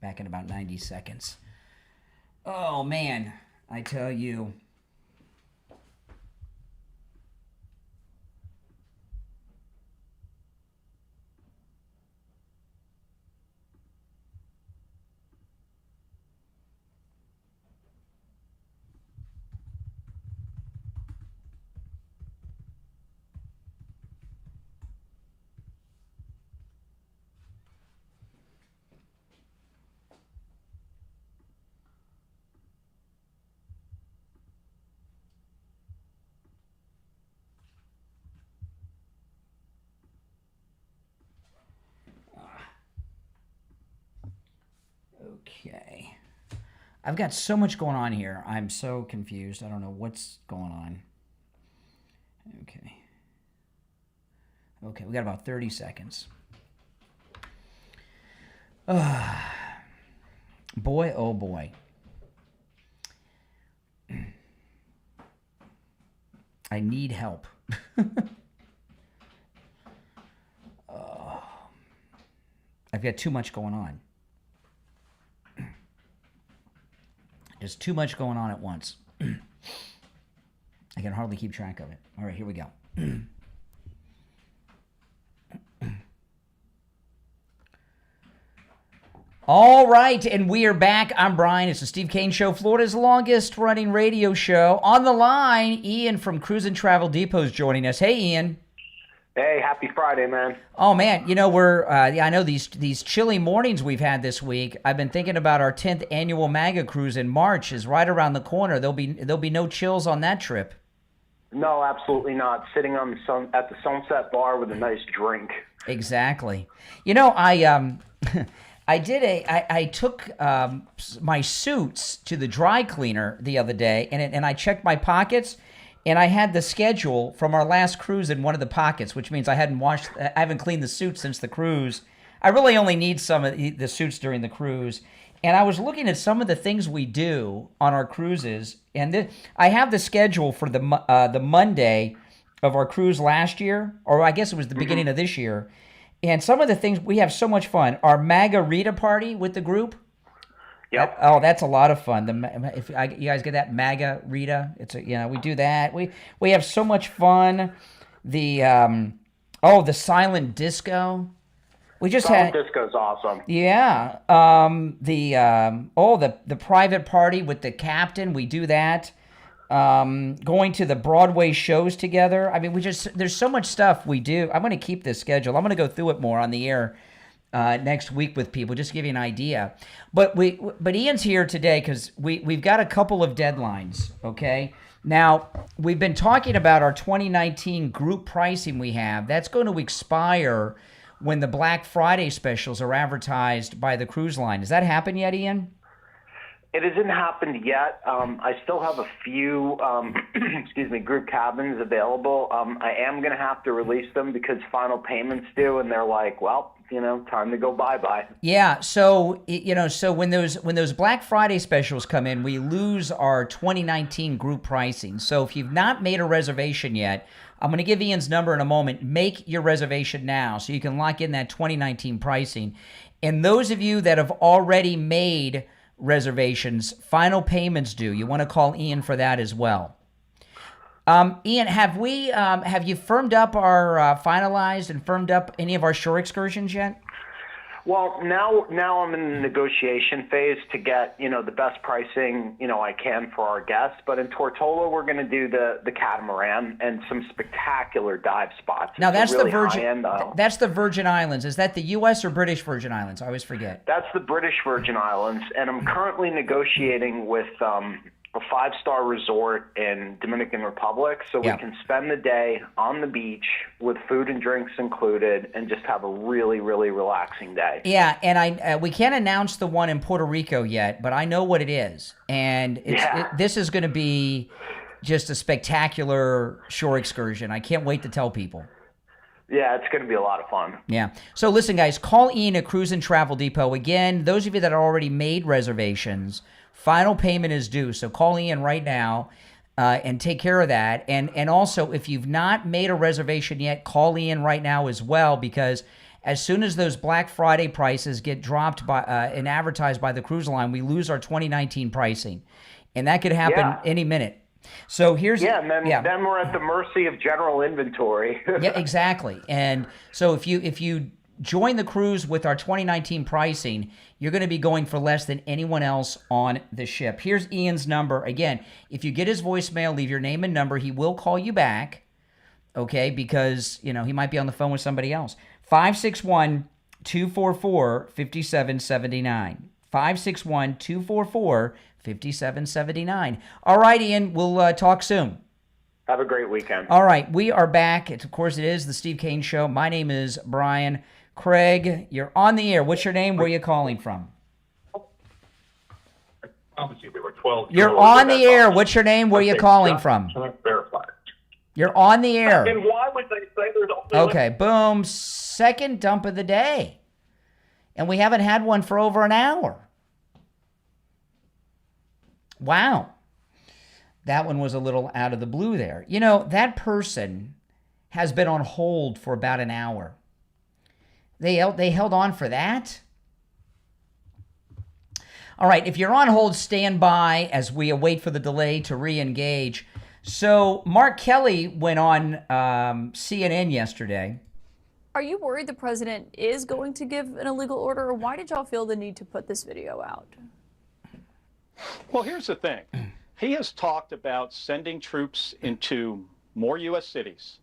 Back in about 90 seconds. Oh, man, I tell you. Okay. I've got so much going on here. I'm so confused. I don't know what's going on. Okay. Okay, we got about 30 seconds. Boy, oh boy. I need help. I've got too much going on. There's too much going on at once. I can hardly keep track of it. All right, here we go. All right, and we are back. I'm Brian. It's the Steve Kane Show, Florida's longest running radio show. On the line, Ian from Cruise and Travel Depot is joining us. Hey, Ian. Hey, happy Friday, man. Oh, man. You know, I know these chilly mornings we've had this week. I've been thinking about our 10th annual MAGA cruise in March is right around the corner. There'll be no chills on that trip. No, absolutely not. Sitting on at the Sunset Bar with a nice drink. Exactly. You know, I took my suits to the dry cleaner the other day, and I checked my pockets, and I had the schedule from our last cruise in one of the pockets, which means I haven't cleaned the suits since the cruise. I really only need some of the suits during the cruise. And I was looking at some of the things we do on our cruises, and I have the schedule for the Monday of our cruise last year, or I guess it was the beginning of this year. And some of the things, we have so much fun. Our MAGA Rita party with the group. Yep. That's a lot of fun. You guys get that, MAGA Rita? We do that. We have so much fun. The silent disco. We just Silent disco's awesome. Yeah. The private party with the captain. We do that. Going to the Broadway shows together. I mean, there's so much stuff we do. I'm going to keep this schedule. I'm going to go through it more on the air next week with people, just to give you an idea. But Ian's here today because we've got a couple of deadlines, okay? Now, we've been talking about our 2019 group pricing we have. That's going to expire when the Black Friday specials are advertised by the cruise line. Has that happened yet, Ian? It hasn't happened yet. I still have a few, group cabins available. I am going to have to release them because final payments due, and they're like, well, time to go bye-bye. Yeah, so when those Black Friday specials come in, we lose our 2019 group pricing. So if you've not made a reservation yet, I'm going to give Ian's number in a moment. Make your reservation now so you can lock in that 2019 pricing. And those of you that have already made reservations, final payments due. You want to call Ian for that as well. Ian, have you firmed up finalized and firmed up any of our shore excursions yet? Well, now I'm in the negotiation phase to get, the best pricing, I can for our guests. But in Tortola, we're going to do the catamaran and some spectacular dive spots. Now, that's really that's the Virgin Islands. Is that the U.S. or British Virgin Islands? I always forget. That's the British Virgin Islands. And I'm currently negotiating with a 5-star resort in Dominican Republic, so we can spend the day on the beach with food and drinks included and just have a really, really relaxing day. Yeah, and we can't announce the one in Puerto Rico yet, but I know what it is. And this is going to be just a spectacular shore excursion. I can't wait to tell people. Yeah, it's going to be a lot of fun. Yeah. So listen, guys, call Ian at Cruise and Travel Depot. Again, those of you that already made reservations, final payment is due. So call Ian right now and take care of that. And also, if you've not made a reservation yet, call Ian right now as well, because as soon as those Black Friday prices get dropped by and advertised by the cruise line, we lose our 2019 pricing. And that could happen any minute. So here's and then we're at the mercy of general inventory. Yeah, exactly. And so if you join the cruise with our 2019 pricing, you're going to be going for less than anyone else on the ship. Here's Ian's number. Again, if you get his voicemail, leave your name and number. He will call you back, okay, because, he might be on the phone with somebody else. 561-244-5779. 561-244-5779. All right, Ian, we'll talk soon. Have a great weekend. All right, we are back. Of course, it is the Steve Kane Show. My name is Brian. Craig, you're on the air. What's your name? Where are you calling from? You're on the air. What's your name? Where are you calling from? You're on the air. And why would they say there's Okay, boom. Second dump of the day. And we haven't had one for over an hour. Wow. That one was a little out of the blue there. That person has been on hold for about an hour. They held on for that? All right, if you're on hold, stand by as we await for the delay to re-engage. So Mark Kelly went on CNN yesterday. Are you worried the president is going to give an illegal order, or why did y'all feel the need to put this video out? Well, here's the thing. He has talked about sending troops into more U.S. cities.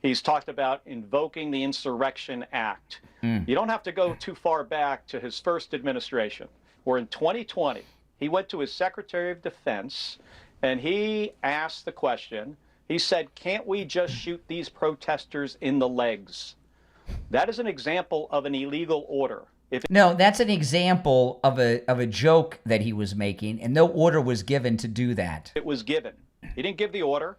He's talked about invoking the Insurrection Act. You don't have to go too far back to his first administration, where in 2020, he went to his Secretary of Defense and he asked the question, he said, can't we just shoot these protesters in the legs? That is an example of an illegal order. No, that's an example of a joke that he was making, and no order was given to do that. It was given. He didn't give the order,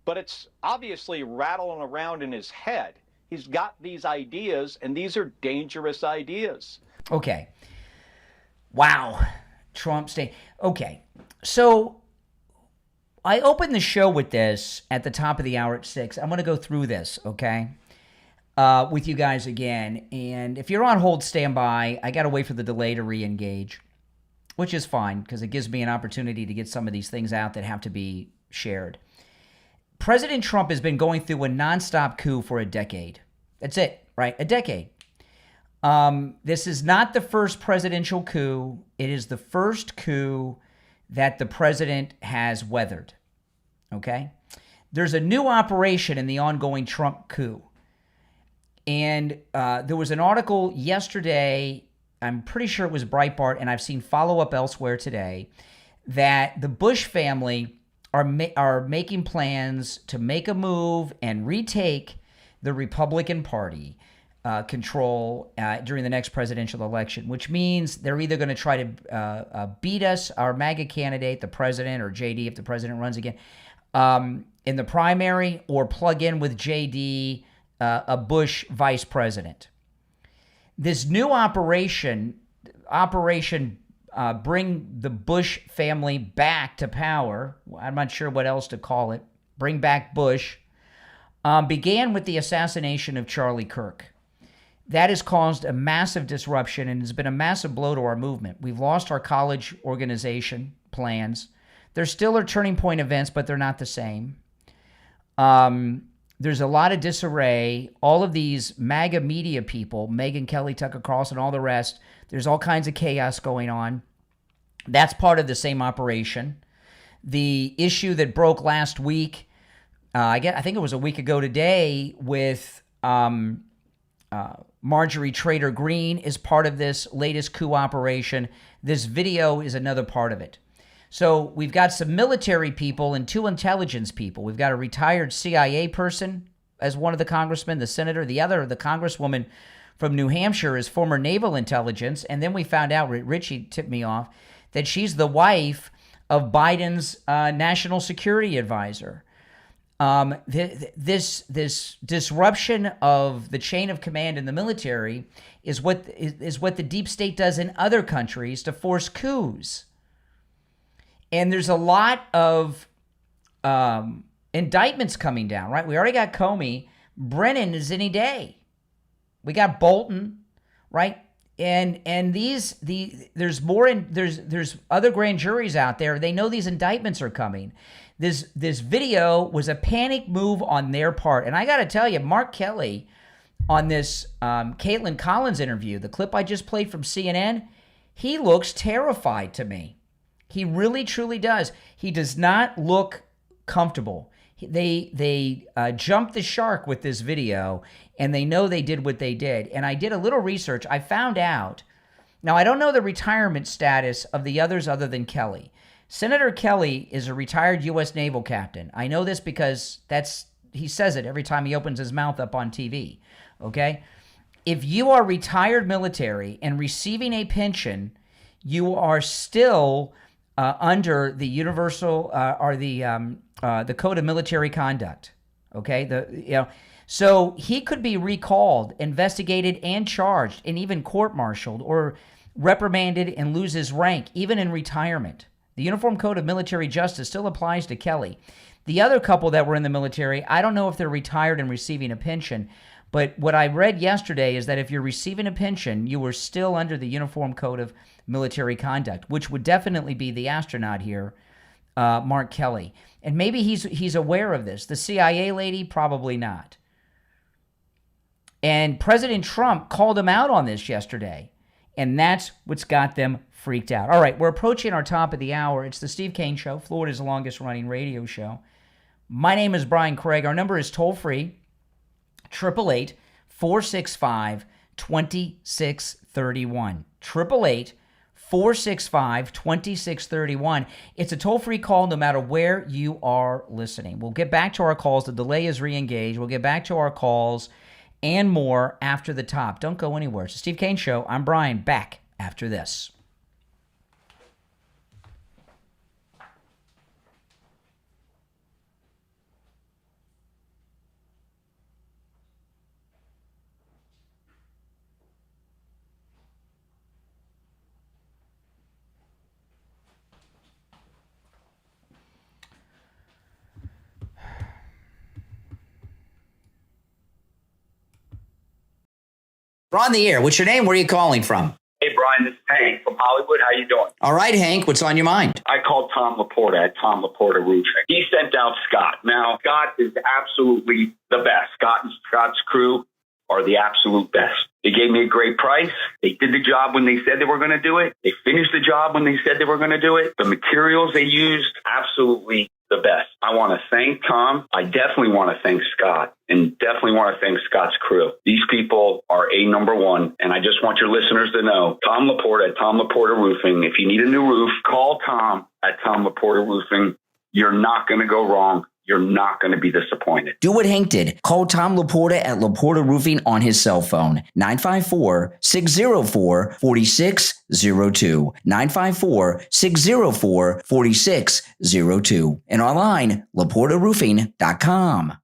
but it's obviously rattling around in his head. He's got these ideas, and these are dangerous ideas. Okay. Wow. Trump staying. Okay. So I opened the show with this at the top of the hour at 6. I'm going to go through this, okay? With you guys again. And if you're on hold, stand by. I got to wait for the delay to re-engage, which is fine because it gives me an opportunity to get some of these things out that have to be shared. President Trump has been going through a nonstop coup for a decade. That's it, right? A decade. This is not the first presidential coup. It is the first coup that the president has weathered, okay? There's a new operation in the ongoing Trump coup. And there was an article yesterday, I'm pretty sure it was Breitbart, and I've seen follow-up elsewhere today, that the Bush family are making plans to make a move and retake the Republican Party control during the next presidential election, which means they're either going to try to beat us, our MAGA candidate, the president, or JD if the president runs again, in the primary, or plug in with JD, a Bush vice president. This new operation bring the Bush family back to power, I'm not sure what else to call it, bring back Bush, began with the assassination of Charlie Kirk. That has caused a massive disruption and has been a massive blow to our movement. We've lost our college organization plans. There still are turning point events, but they're not the same. There's a lot of disarray. All of these MAGA media people, Megyn Kelly, Tucker Carlson, all the rest, there's all kinds of chaos going on. That's part of the same operation. The issue that broke last week, I think it was a week ago today, with Marjorie Trader Greene is part of this latest coup operation. This video is another part of it. So we've got some military people and two intelligence people. We've got a retired CIA person as one of the congressmen, the senator. The other, the congresswoman from New Hampshire, is former naval intelligence. And then we found out, Richie tipped me off, that she's the wife of Biden's national security advisor. This disruption of the chain of command in the military is what the deep state does in other countries to force coups. And there's a lot of indictments coming down, right? We already got Comey. Brennan is any day. We got Bolton, right? And there's other grand juries out there. They know these indictments are coming. This video was a panic move on their part. And I got to tell you, Mark Kelly on this Caitlin Collins interview, the clip I just played from CNN, he looks terrified to me. He really, truly does. He does not look comfortable. They jumped the shark with this video, and they know they did what they did. And I did a little research. I found out. Now, I don't know the retirement status of the others other than Kelly. Senator Kelly is a retired U.S. naval captain. I know this because he says it every time he opens his mouth up on TV, okay? If you are retired military and receiving a pension, you are still under the universal or the Code of Military Conduct, okay? So he could be recalled, investigated, and charged, and even court-martialed or reprimanded and lose his rank, even in retirement. The Uniform Code of Military Justice still applies to Kelly. The other couple that were in the military, I don't know if they're retired and receiving a pension, but what I read yesterday is that if you're receiving a pension, you are still under the Uniform Code of Military Conduct, which would definitely be the astronaut here, Mark Kelly. And maybe he's aware of this. The CIA lady, probably not. And President Trump called him out on this yesterday. And that's what's got them freaked out. All right, we're approaching our top of the hour. It's the Steve Kane Show, Florida's longest running radio show. My name is Brian Craig. Our number is toll-free, 888-465-2631. 888-465-2631. It's a toll-free call no matter where you are listening. We'll get back to our calls. The delay is re-engaged. We'll get back to our calls and more after the top. Don't go anywhere. It's the Steve Kane Show. I'm Brian, back after this. We're on the air. What's your name? Where are you calling from? Hey, Brian, this is Hank from Hollywood. How you doing? All right, Hank. What's on your mind? I called Tom Laporta at Tom Laporta Roofing. He sent out Scott. Now, Scott is absolutely the best. Scott and Scott's crew are the absolute best. They gave me a great price. They did the job when they said they were going to do it. They finished the job when they said they were going to do it. The materials they used, absolutely the best. I want to thank Tom. I definitely want to thank Scott, and definitely want to thank Scott's crew. These people are number one, and I just want your listeners to know, Tom Laporta at Tom Laporta Roofing. If you need a new roof, call Tom at Tom Laporta Roofing. You're not going to go wrong. You're not going to be disappointed. Do what Hank did. Call Tom Laporta at Laporta Roofing on his cell phone, 954-604-4602, 954-604-4602, and online, laportaroofing.com.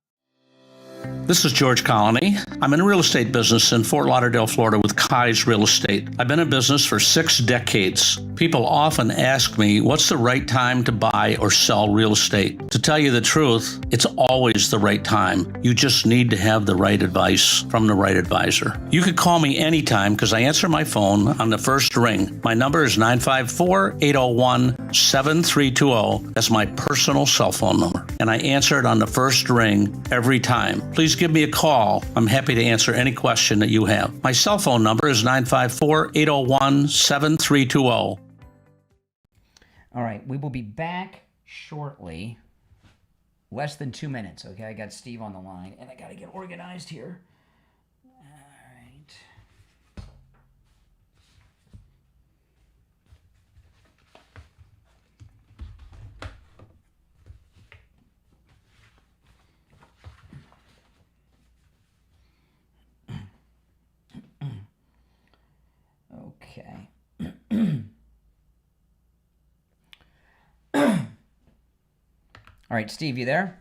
This is George Colony. I'm in the real estate business in Fort Lauderdale, Florida with Kai's Real Estate. I've been in business for 6 decades. People often ask me, what's the right time to buy or sell real estate? To tell you the truth, it's always the right time. You just need to have the right advice from the right advisor. You can call me anytime because I answer my phone on the first ring. My number is 954-801-7320. That's my personal cell phone number. And I answer it on the first ring every time. Please give me a call. I'm happy to answer any question that you have. My cell phone number is 954-801-7320. All right, we will be back shortly. Less than 2 minutes, okay? I got Steve on the line, and I got to get organized here. All right. Okay. All right, Steve, you there?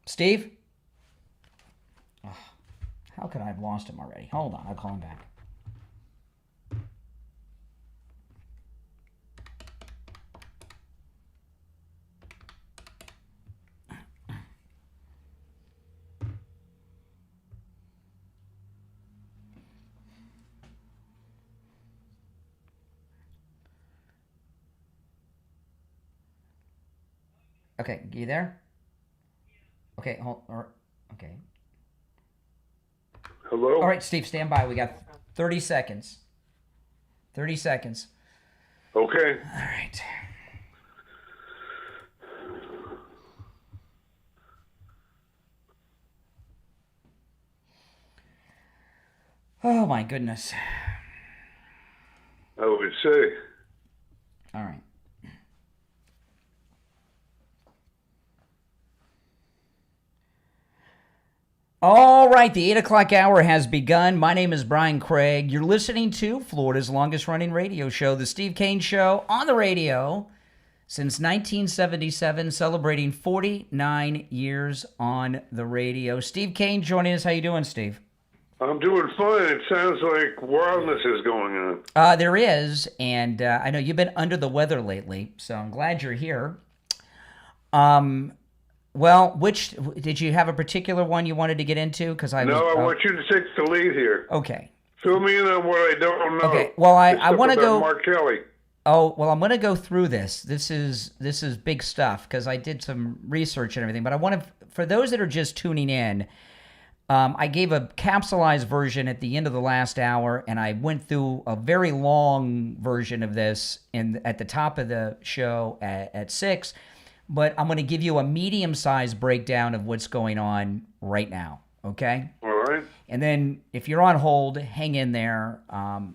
Steve? Oh, how could I have lost him already? Hold on, I'll call him back. Okay, you there? Okay, hold. Okay. Hello? All right, Steve, stand by. We got 30 seconds. 30 seconds. Okay. All right. Oh, my goodness. I would say. All right. All right, the 8 o'clock hour has begun. My name is Brian Craig. You're listening to Florida's longest-running radio show, The Steve Kane Show, on the radio since 1977, celebrating 49 years on the radio. Steve Kane joining us. How you doing, Steve? I'm doing fine. It sounds like wildness is going on. There is, and I know you've been under the weather lately, so I'm glad you're here. Well, which did you have a particular one you wanted to get into? Because I want you to take the lead here. Okay. Fill me in on what I don't know. Okay. Well, I want to go. Mark Kelly. Oh well, I'm going to go through this. This is big stuff because I did some research and everything. But I want to, for those that are just tuning in, I gave a capsulized version at the end of the last hour, and I went through a very long version of this at the top of the show at 6. But I'm going to give you a medium-sized breakdown of what's going on right now, okay? All right. And then if you're on hold, hang in there.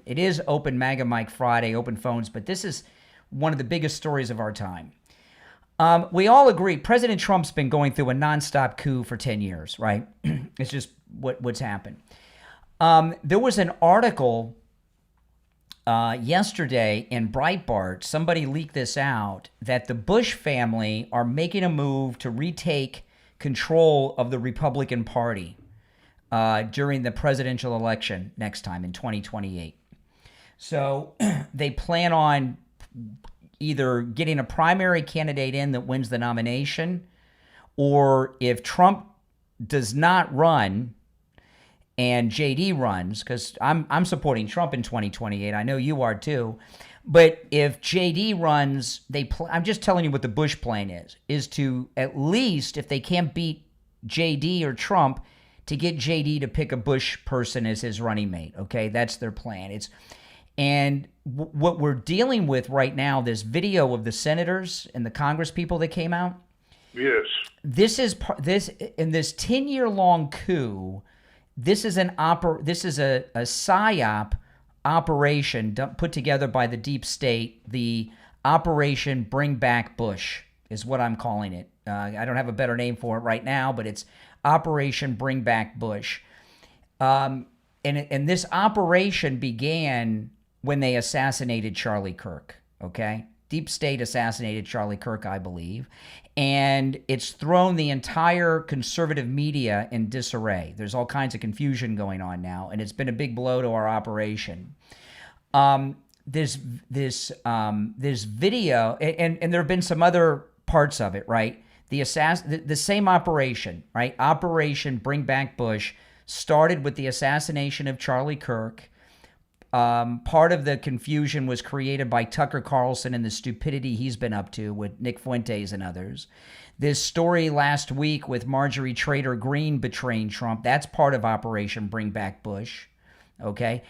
It is Open MAGA Mike Friday, open phones, but this is one of the biggest stories of our time. We all agree President Trump's been going through a nonstop coup for 10 years, right? It's just what's happened. There was an article yesterday in Breitbart, somebody leaked this out, that the Bush family are making a move to retake control of the Republican Party during the presidential election next time in 2028. So they plan on either getting a primary candidate in that wins the nomination, or if Trump does not run and JD runs, because I'm supporting Trump in 2028. I know you are too. But if JD runs, I'm just telling you what the Bush plan is to at least, if they can't beat JD or Trump, to get JD to pick a Bush person as his running mate. Okay, that's their plan. And what we're dealing with right now, this video of the senators and the Congress people that came out. Yes. This is in this 10-year long coup. This is a PSYOP operation put together by the deep state. The Operation Bring Back Bush is what I'm calling it. I don't have a better name for it right now, but it's Operation Bring Back Bush. And this operation began when they assassinated Charlie Kirk, okay? Deep state assassinated Charlie Kirk, I believe. And it's thrown the entire conservative media in disarray. There's all kinds of confusion going on now, and it's been a big blow to our operation. This video, and there have been some other parts of it, right? The same operation, right? Operation Bring Back Bush started with the assassination of Charlie Kirk. Part of the confusion was created by Tucker Carlson and the stupidity he's been up to with Nick Fuentes and others. This story last week with Marjorie Trader Greene betraying Trump, that's part of Operation Bring Back Bush. Okay?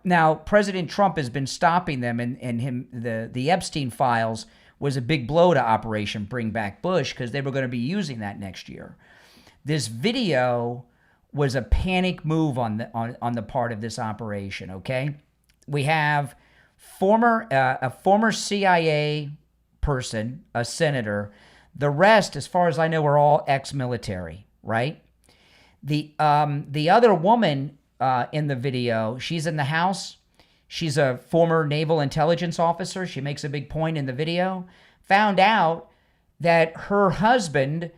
Now President Trump has been stopping them, and the Epstein files was a big blow to Operation Bring Back Bush because they were going to be using that next year. This video was a panic move on the part of this operation, okay? We have a former CIA person, a senator. The rest, as far as I know, are all ex-military, right? The other woman in the video, she's in the House. She's a former naval intelligence officer. She makes a big point in the video. Found out that her husband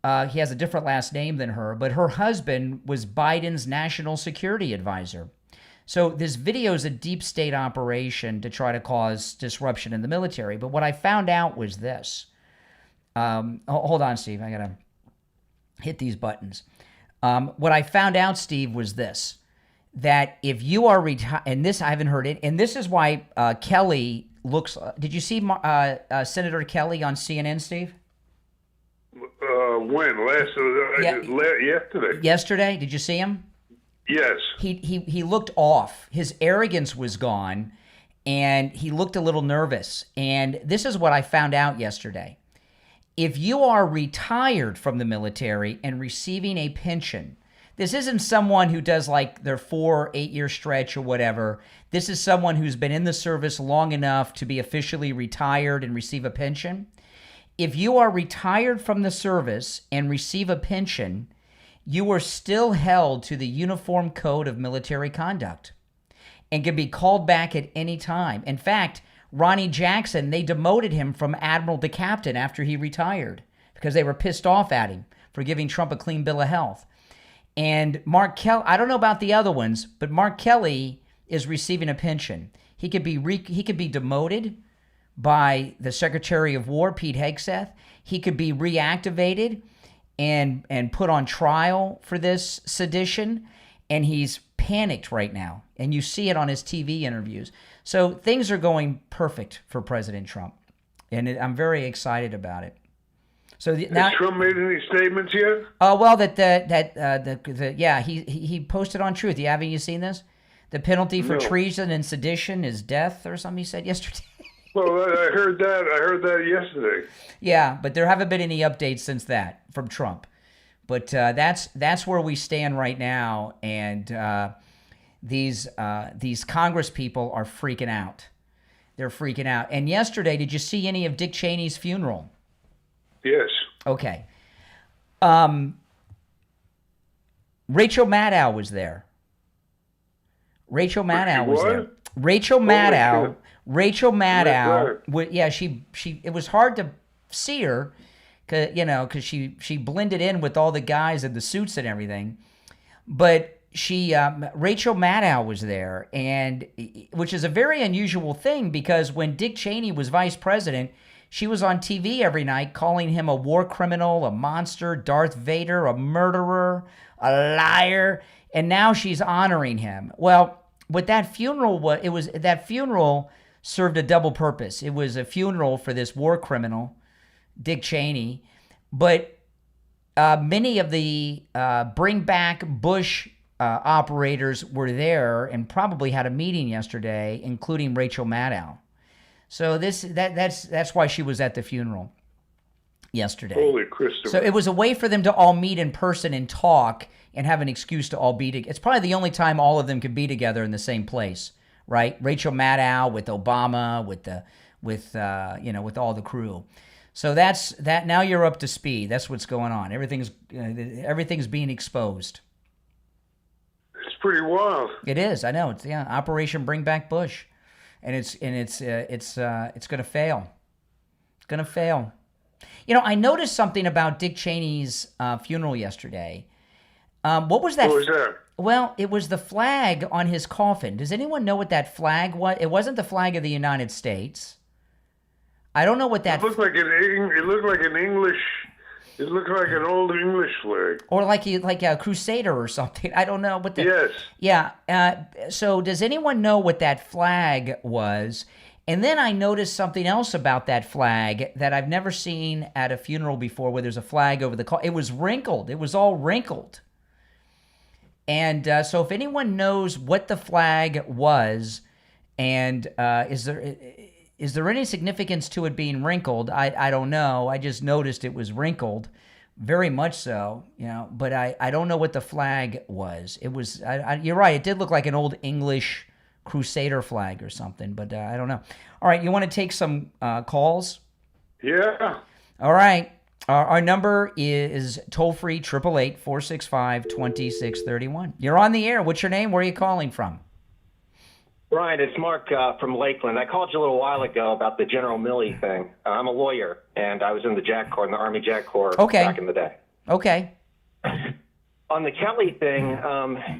He has a different last name than her, but her husband was Biden's national security advisor. So this video is a deep state operation to try to cause disruption in the military. But what I found out was this. Hold on, Steve. I got to hit these buttons. What I found out, Steve, was this. That if you are retired, and this I haven't heard it, and this is why Kelly looks... Did you see Senator Kelly on CNN, Steve? When? Yesterday. Yesterday? Did you see him? Yes. He looked off. His arrogance was gone, and he looked a little nervous. And this is what I found out yesterday. If you are retired from the military and receiving a pension, this isn't someone who does like their 4 or 8 year stretch or whatever. This is someone who's been in the service long enough to be officially retired and receive a pension. If you are retired from the service and receive a pension, you are still held to the Uniform Code of Military Conduct and can be called back at any time. In fact, Ronnie Jackson, they demoted him from admiral to captain after he retired because they were pissed off at him for giving Trump a clean bill of health. And Mark Kelly, I don't know about the other ones, but Mark Kelly is receiving a pension. He could be demoted by the Secretary of War, Pete Hegseth. He could be reactivated and put on trial for this sedition, and he's panicked right now. And you see it on his TV interviews. So things are going perfect for President Trump, and I'm very excited about it. So has Trump made any statements yet? Well, he posted on Truth. Haven't you seen this? The penalty for treason and sedition is death, or something he said yesterday. Well, I heard that. I heard that yesterday. Yeah, but there haven't been any updates since that from Trump. But that's where we stand right now, and these Congress people are freaking out. They're freaking out. And yesterday, did you see any of Dick Cheney's funeral? Yes. Okay. Rachel Maddow was there. Rachel Maddow was there. Rachel Maddow. Rachel Maddow. Yeah, she. It was hard to see her, because she blended in with all the guys in the suits and everything. But Rachel Maddow was there, and which is a very unusual thing because when Dick Cheney was vice president, she was on TV every night calling him a war criminal, a monster, Darth Vader, a murderer, a liar, and now she's honoring him. Well, what that funeral was, that funeral served a double purpose. It was a funeral for this war criminal, Dick Cheney, but many of the Bring Back Bush operators were there and probably had a meeting yesterday, including Rachel Maddow. So that's why she was at the funeral yesterday. Holy Christopher. So it was a way for them to all meet in person and talk and have an excuse to all be together. It's probably the only time all of them could be together in the same place, right? Rachel Maddow with Obama, with all the crew. So that's that. Now you're up to speed. That's what's going on. Everything's being exposed. It's pretty wild. It is. I know. It's Operation Bring Back Bush. And it's going to fail. It's going to fail. I noticed something about Dick Cheney's funeral yesterday. What was that? What was that? Well, it was the flag on his coffin. Does anyone know what that flag was? It wasn't the flag of the United States. I don't know what that. It looked like an English. It looked like an old English flag. Or like a crusader or something. I don't know. But yes. Yeah. So does anyone know what that flag was? And then I noticed something else about that flag that I've never seen at a funeral before, where there's a flag over the it was wrinkled. It was all wrinkled. And so if anyone knows what the flag was, and is there any significance to it being wrinkled? I don't know. I just noticed it was wrinkled, very much so, but I don't know what the flag was. It was, you're right, it did look like an old English crusader flag or something, but I don't know. All right, you want to take some calls? Yeah. All right. Our number is toll-free, 888-465-2631. You're on the air. What's your name? Where are you calling from? Brian, it's Mark from Lakeland. I called you a little while ago about the General Milley thing. I'm a lawyer, and I was in the JAG Corps, in the Army JAG Corps back in the day. Okay. On the Kelly thing,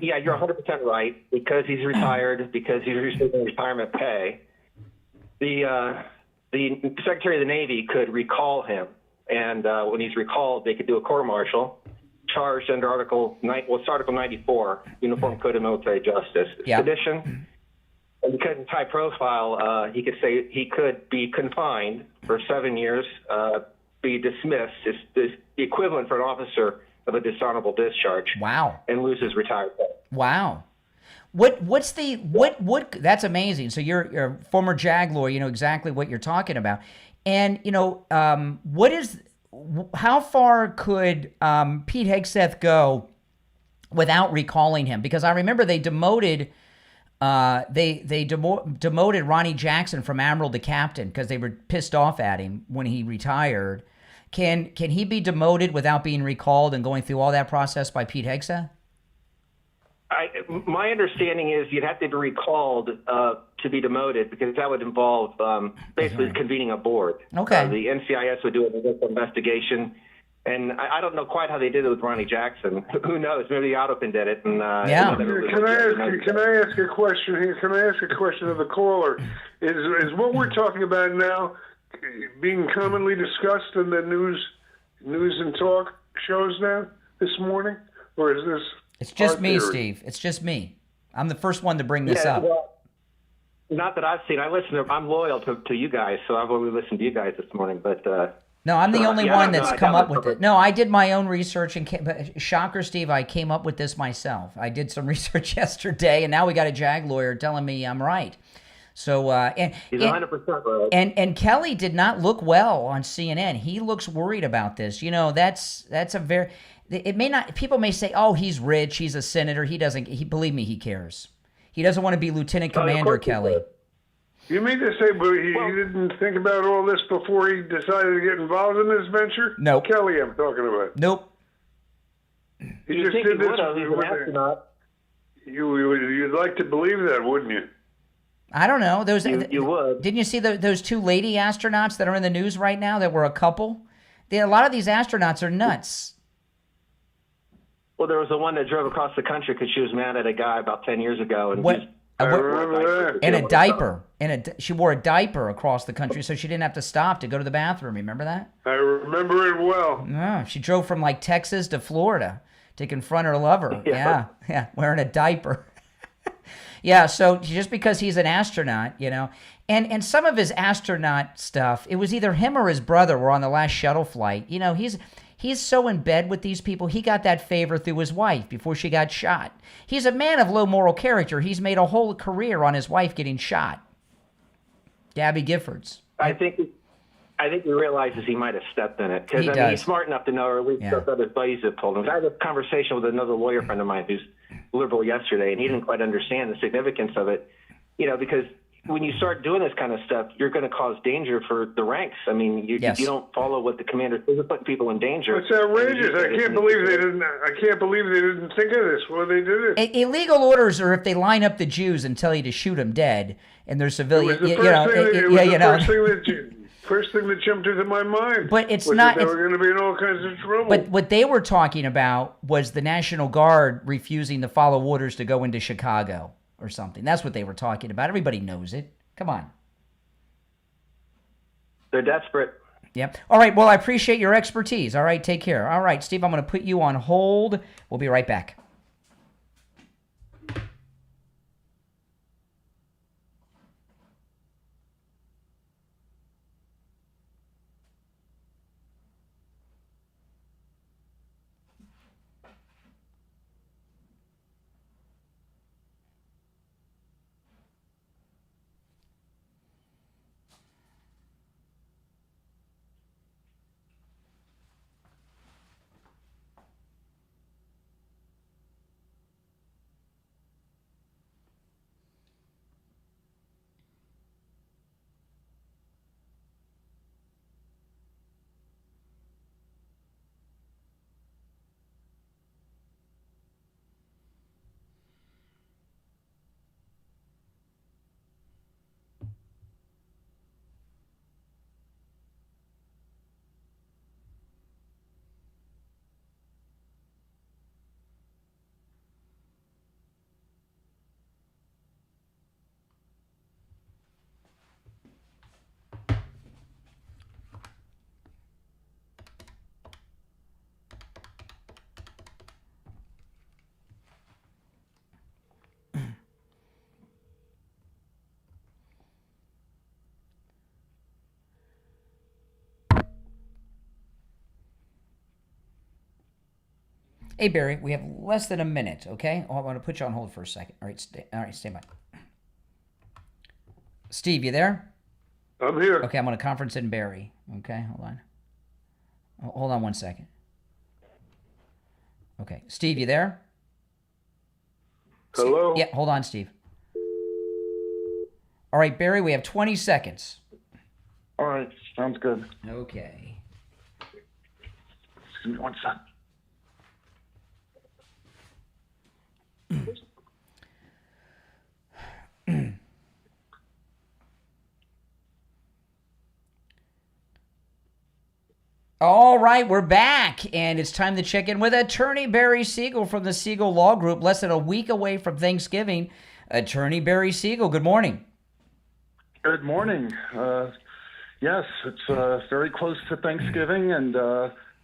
yeah, you're 100% right. Because he's retired, because he's receiving retirement pay, the Secretary of the Navy could recall him, and when he's recalled, they could do a court-martial, charged under Article 94, Uniform Code of Military Justice, sedition. And because it's high profile, he could be confined for 7 years, be dismissed. It's the equivalent for an officer of a dishonorable discharge. Wow. And loses retirement pay. Wow. That's amazing. So you're a former JAG lawyer, you know exactly what you're talking about. And, how far could Pete Hegseth go without recalling him? Because I remember they demoted demoted Ronnie Jackson from admiral to captain because they were pissed off at him when he retired. Can he be demoted without being recalled and going through all that process by Pete Hegseth? My understanding is you'd have to be recalled to be demoted because that would involve basically convening a board. Okay. The NCIS would do an initial investigation. And I don't know quite how they did it with Ronnie Jackson. Who knows? Maybe Autopin did it. And, Can I ask a question here? Can I ask a question of the caller? Is what we're talking about now being commonly discussed in the news and talk shows now this morning, or is this? It's just me, Steve. It's just me. I'm the first one to bring this up. Well, not that I've seen. I'm loyal to you guys, so I've only listened to you guys this morning. But no, I'm the only one that's come up with it. No, I did my own research, but shocker, Steve, I came up with this myself. I did some research yesterday, and now we got a JAG lawyer telling me I'm right. So he's 100% right. And Kelly did not look well on CNN. He looks worried about this. That's a very. It may not. People may say, "Oh, he's rich. He's a senator. He doesn't. Believe me, he cares. He doesn't want to be lieutenant commander, Kelly." You mean to say, but he didn't think about all this before he decided to get involved in this venture? No. Kelly, I'm talking about. Nope. He just did this. You'd like to believe that, wouldn't you? I don't know. You would. Didn't you see those two lady astronauts that are in the news right now that were a couple? A lot of these astronauts are nuts. Well, there was the one that drove across the country because she was mad at a guy about 10 years ago. And in a diaper. She wore a diaper across the country so she didn't have to stop to go to the bathroom. Remember that? I remember it well. No, she drove from like Texas to Florida to confront her lover. Yeah, wearing a diaper. Yeah, so just because he's an astronaut, and some of his astronaut stuff, it was either him or his brother were on the last shuttle flight. He's so in bed with these people. He got that favor through his wife before she got shot. He's a man of low moral character. He's made a whole career on his wife getting shot. Gabby Giffords. I think he realizes he might have stepped in it because he's smart enough to know, or at least some other buddies have told him. I had a conversation with another lawyer friend of mine who's liberal yesterday, and he didn't quite understand the significance of it. Because when you start doing this kind of stuff, you're going to cause danger for the ranks. I mean, you don't follow what the commander says. You're putting people in danger. It's outrageous. I can't believe they didn't think of this. Well, they did it. Illegal orders are if they line up the Jews and tell you to shoot them dead, and they're civilian. First thing that jumped into my mind. But it's not. They were going to be in all kinds of trouble. But what they were talking about was the National Guard refusing to follow orders to go into Chicago or something. That's what they were talking about. Everybody knows it. Come on. They're desperate. Yep. All right. Well, I appreciate your expertise. All right. Take care. All right, Steve, I'm going to put you on hold. We'll be right back. Hey, Barry, we have less than a minute, okay? Oh, I want to put you on hold for a second. All right, stay by. Steve, you there? I'm here. Okay, I'm on a conference in Barry. Okay, hold on. Hold on 1 second. Okay, Steve, you there? Hello? Yeah, hold on, Steve. All right, Barry, we have 20 seconds. All right, sounds good. Okay. Give me 1 sec. All right, we're back, and it's time to check in with Attorney Barry Siegel from the Siegel Law Group. Less than a week away from Thanksgiving. Attorney Barry Siegel, good morning. Good morning. Yes, it's very close to Thanksgiving, and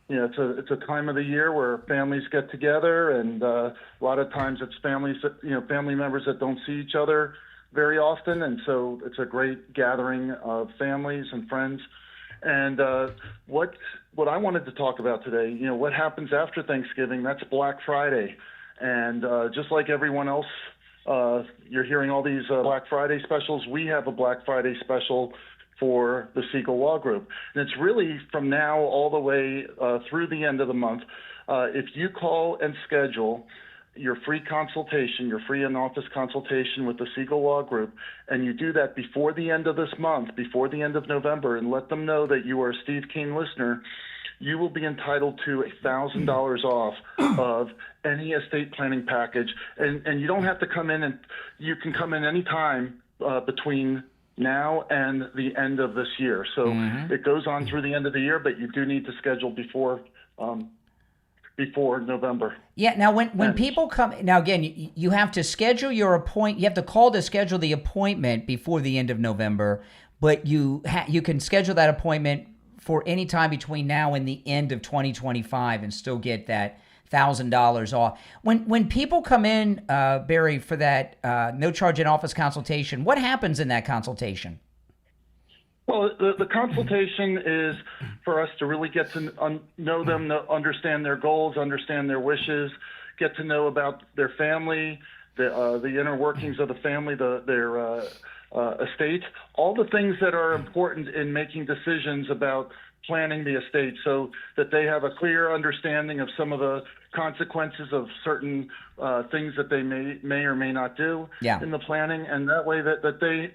it's a time of the year where families get together, and a lot of times it's family members that don't see each other very often, and so it's a great gathering of families and friends. And what I wanted to talk about today, what happens after Thanksgiving, that's Black Friday. And just like everyone else, you're hearing all these Black Friday specials. We have a Black Friday special for the Siegel Law Group. And it's really from now all the way through the end of the month. If you call and schedule your free consultation, your free in-office consultation with the Siegel Law Group, and you do that before the end of this month, before the end of November, and let them know that you are a Steve Keen listener, you will be entitled to $1,000 off of any estate planning package. And you don't have to come in, and you can come in any time between now and the end of this year. So it goes on through the end of the year, but you do need to schedule before November. Yeah. Now, when people come, now again, you have to schedule your appointment. You have to call to schedule the appointment before the end of November, but you can schedule that appointment for any time between now and the end of 2025 and still get that $1,000 off. When people come in, Barry, for that no charge in office consultation, what happens in that consultation? Well, the consultation is for us to really get to know them, understand their goals, understand their wishes, get to know about their family, the inner workings of the family, their estate, all the things that are important in making decisions about planning the estate, so that they have a clear understanding of some of the consequences of certain things that they may or may not do in the planning, and that way that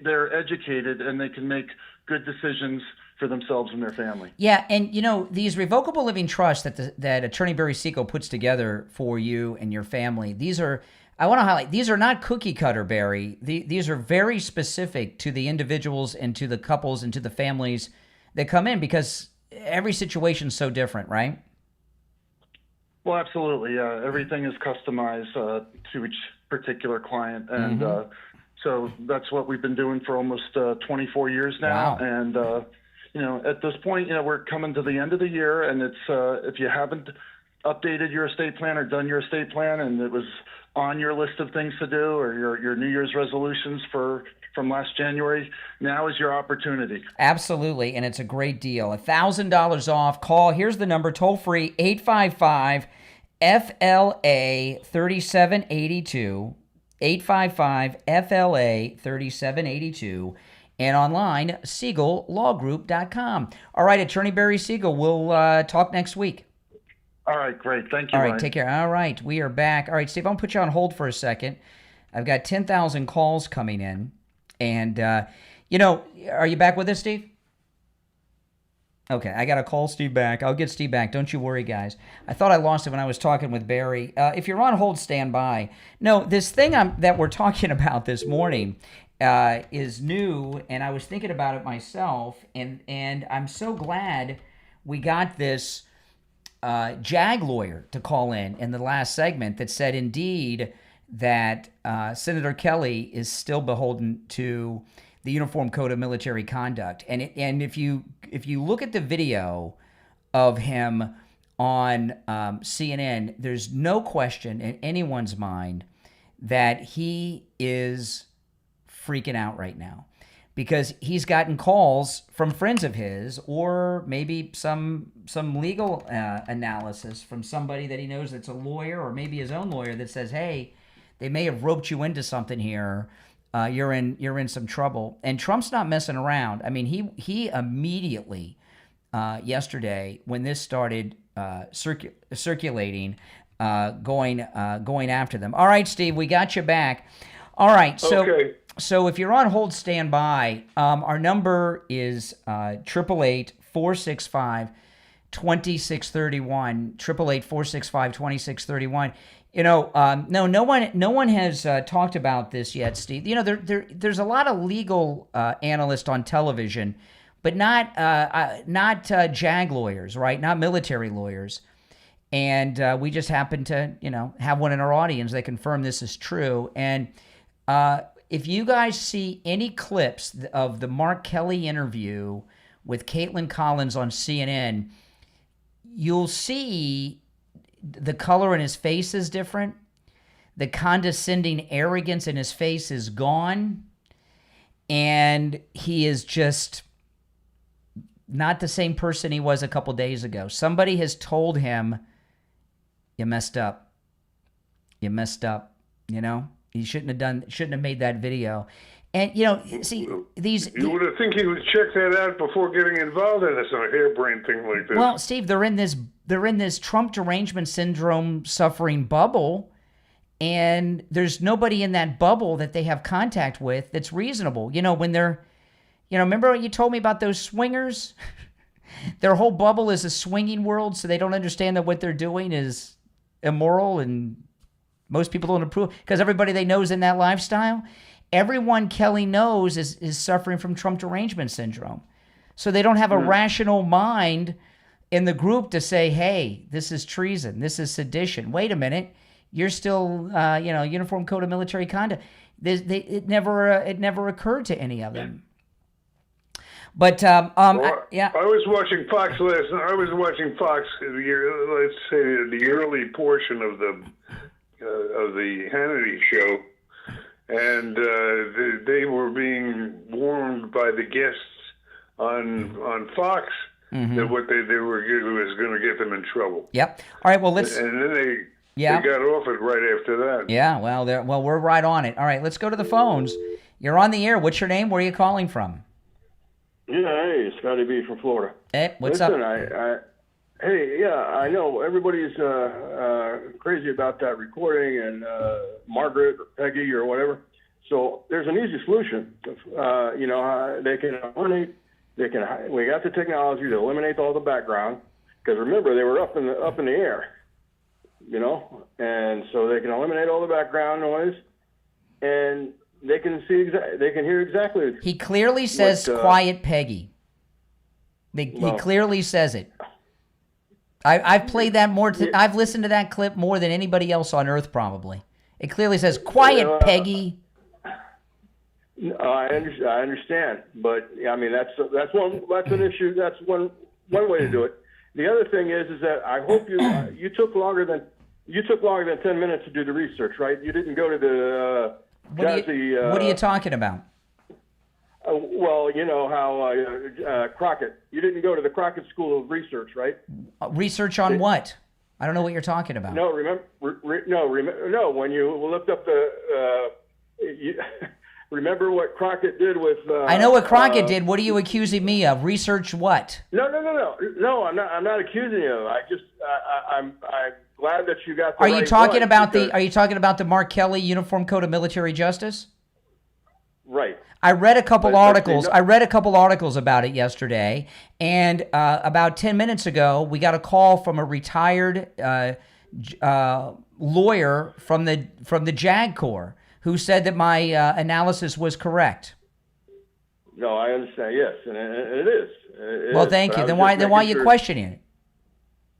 they're educated and they can make good decisions for themselves and their family. Yeah, and these revocable living trusts that Attorney Barry Siegel puts together for you and your family, I want to highlight, these are not cookie cutter, Barry. These are very specific to the individuals and to the couples and to the families that come in, because every situation's so different, right? Well, absolutely. Everything is customized to each particular client, and so that's what we've been doing for almost 24 years now. Wow. And at this point, we're coming to the end of the year, and it's if you haven't updated your estate plan or done your estate plan, and it was on your list of things to do, or your New Year's resolutions from last January, now is your opportunity. Absolutely, and it's a great deal. $1,000 off. Call. Here's the number, toll free, 855-FLA-3782, 855-FLA-3782, and online, SiegelLawGroup.com. All right, Attorney Barry Siegel, we'll talk next week. All right, great. Thank you, All right, Ryan. take care. All right, we are back. All right, Steve, I'm going to put you on hold for a second. I've got 10,000 calls coming in. And, are you back with us, Steve? Okay, I got to call Steve back. I'll get Steve back. Don't you worry, guys. I thought I lost it when I was talking with Barry. If you're on hold, stand by. No, this thing that we're talking about this morning is new, and I was thinking about it myself, and I'm so glad we got this JAG lawyer to call in the last segment that said, indeed, that Senator Kelly is still beholden to the Uniform Code of Military Conduct. And if you look at the video of him on CNN, there's no question in anyone's mind that he is freaking out right now. because he's gotten calls from friends of his, or maybe some legal analysis from somebody that he knows that's a lawyer, or maybe his own lawyer, that says, hey, they may have roped you into something here. You're in some trouble. And Trump's not messing around. I mean, he immediately yesterday, when this started circulating, going after them. All right, Steve, we got you back. All right, so Okay. So if you're on hold, stand by. Our number is 888-465-2631. 888-465-2631. You know, no one has talked about this yet, Steve. You know, there's a lot of legal analysts on television, but not JAG lawyers, right? Not military lawyers. And we just happen to, have one in our audience that confirm this is true. And if you guys see any clips of the Mark Kelly interview with Caitlin Collins on CNN, you'll see the color in his face is different. The condescending arrogance in his face is gone. And he is just not the same person he was a couple days ago. Somebody has told him, you messed up. You messed up, You shouldn't have made that video. And, see, You would have think he would check that out before getting involved in this on a harebrained thing like this. Well, Steve, they're in this Trump derangement syndrome suffering bubble, and there's nobody in that bubble that they have contact with that's reasonable. When they're, remember what you told me about those swingers? Their whole bubble is a swinging world, so they don't understand that what they're doing is immoral, and most people don't approve because everybody they know is in that lifestyle. Everyone Kelly knows is suffering from Trump derangement syndrome. So they don't have a rational mind in the group to say, hey, this is treason. This is sedition. Wait a minute. You're still, Uniform Code of Military Conduct. It never occurred to any of them. But, I was watching Fox last night. I was watching Fox, let's say the early portion of the Hannity show, and they were being warned by the guests on Fox that what they were was going to get them in trouble. Yep. All right. Well, let's. And then they got off it right after that. Yeah. Well, we're right on it. All right. Let's go to the phones. You're on the air. What's your name? Where are you calling from? Yeah. Hey, Scotty B from Florida. Hey, what's up? Hey, I know everybody's crazy about that recording and Margaret or Peggy or whatever. So there's an easy solution. They can eliminate. We got the technology to eliminate all the background, because remember they were up in the air, and so they can eliminate all the background noise, and they can hear exactly. He clearly says quiet Peggy. He clearly says it. I've played that more. I've listened to that clip more than anybody else on earth, probably. It clearly says, "Quiet, Peggy." I understand, but I mean that's an issue. That's one way to do it. The other thing is that I hope you took longer than 10 minutes to do the research, right? You didn't go to the Jazzy. What are you talking about? Well, you know how Crockett. You didn't go to the Crockett School of Research, right? Research on what? I don't know what you're talking about. No, no. When you looked up remember what Crockett did with? I know what Crockett did. What are you accusing me of? Research what? No. I'm not accusing you. I'm glad that you got. The Are you right talking one about because, Are you talking about the Mark Kelly Uniform Code of Military Justice? Right. I read a couple articles. I read a couple articles about it yesterday, and about 10 minutes ago, we got a call from a retired lawyer from the JAG Corps who said that my analysis was correct. No, I understand. Yes, and it is. Well, thank you. Then why are you questioning it?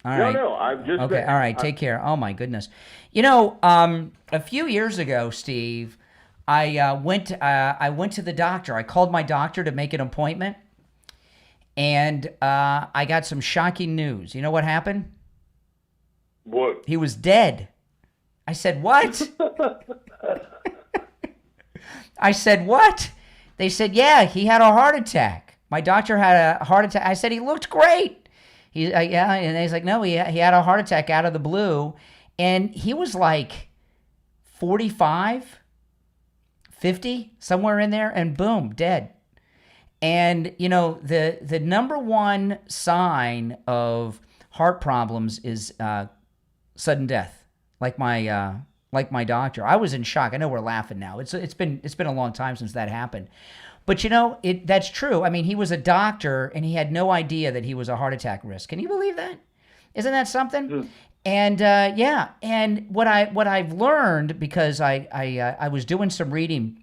All right. No, I'm just okay. All right, take care. Oh my goodness. A few years ago, Steve, I went to the doctor. I called my doctor to make an appointment, and I got some shocking news. You know what happened? What? He was dead. I said, what? I said, what? They said, yeah, he had a heart attack. My doctor had a heart attack. I said, he looked great. Yeah, and he's like, no, he had a heart attack out of the blue. And he was like 45, 50, somewhere in there, and boom, dead. And, you know, the number one sign of heart problems is sudden death, like my doctor. I was in shock. I know we're laughing now. It's been a long time since that happened. But, you know, that's true. I mean, he was a doctor, and he had no idea that he was a heart attack risk. Can you believe that? Isn't that something? Mm. And, yeah, and what I've learned, because I was doing some reading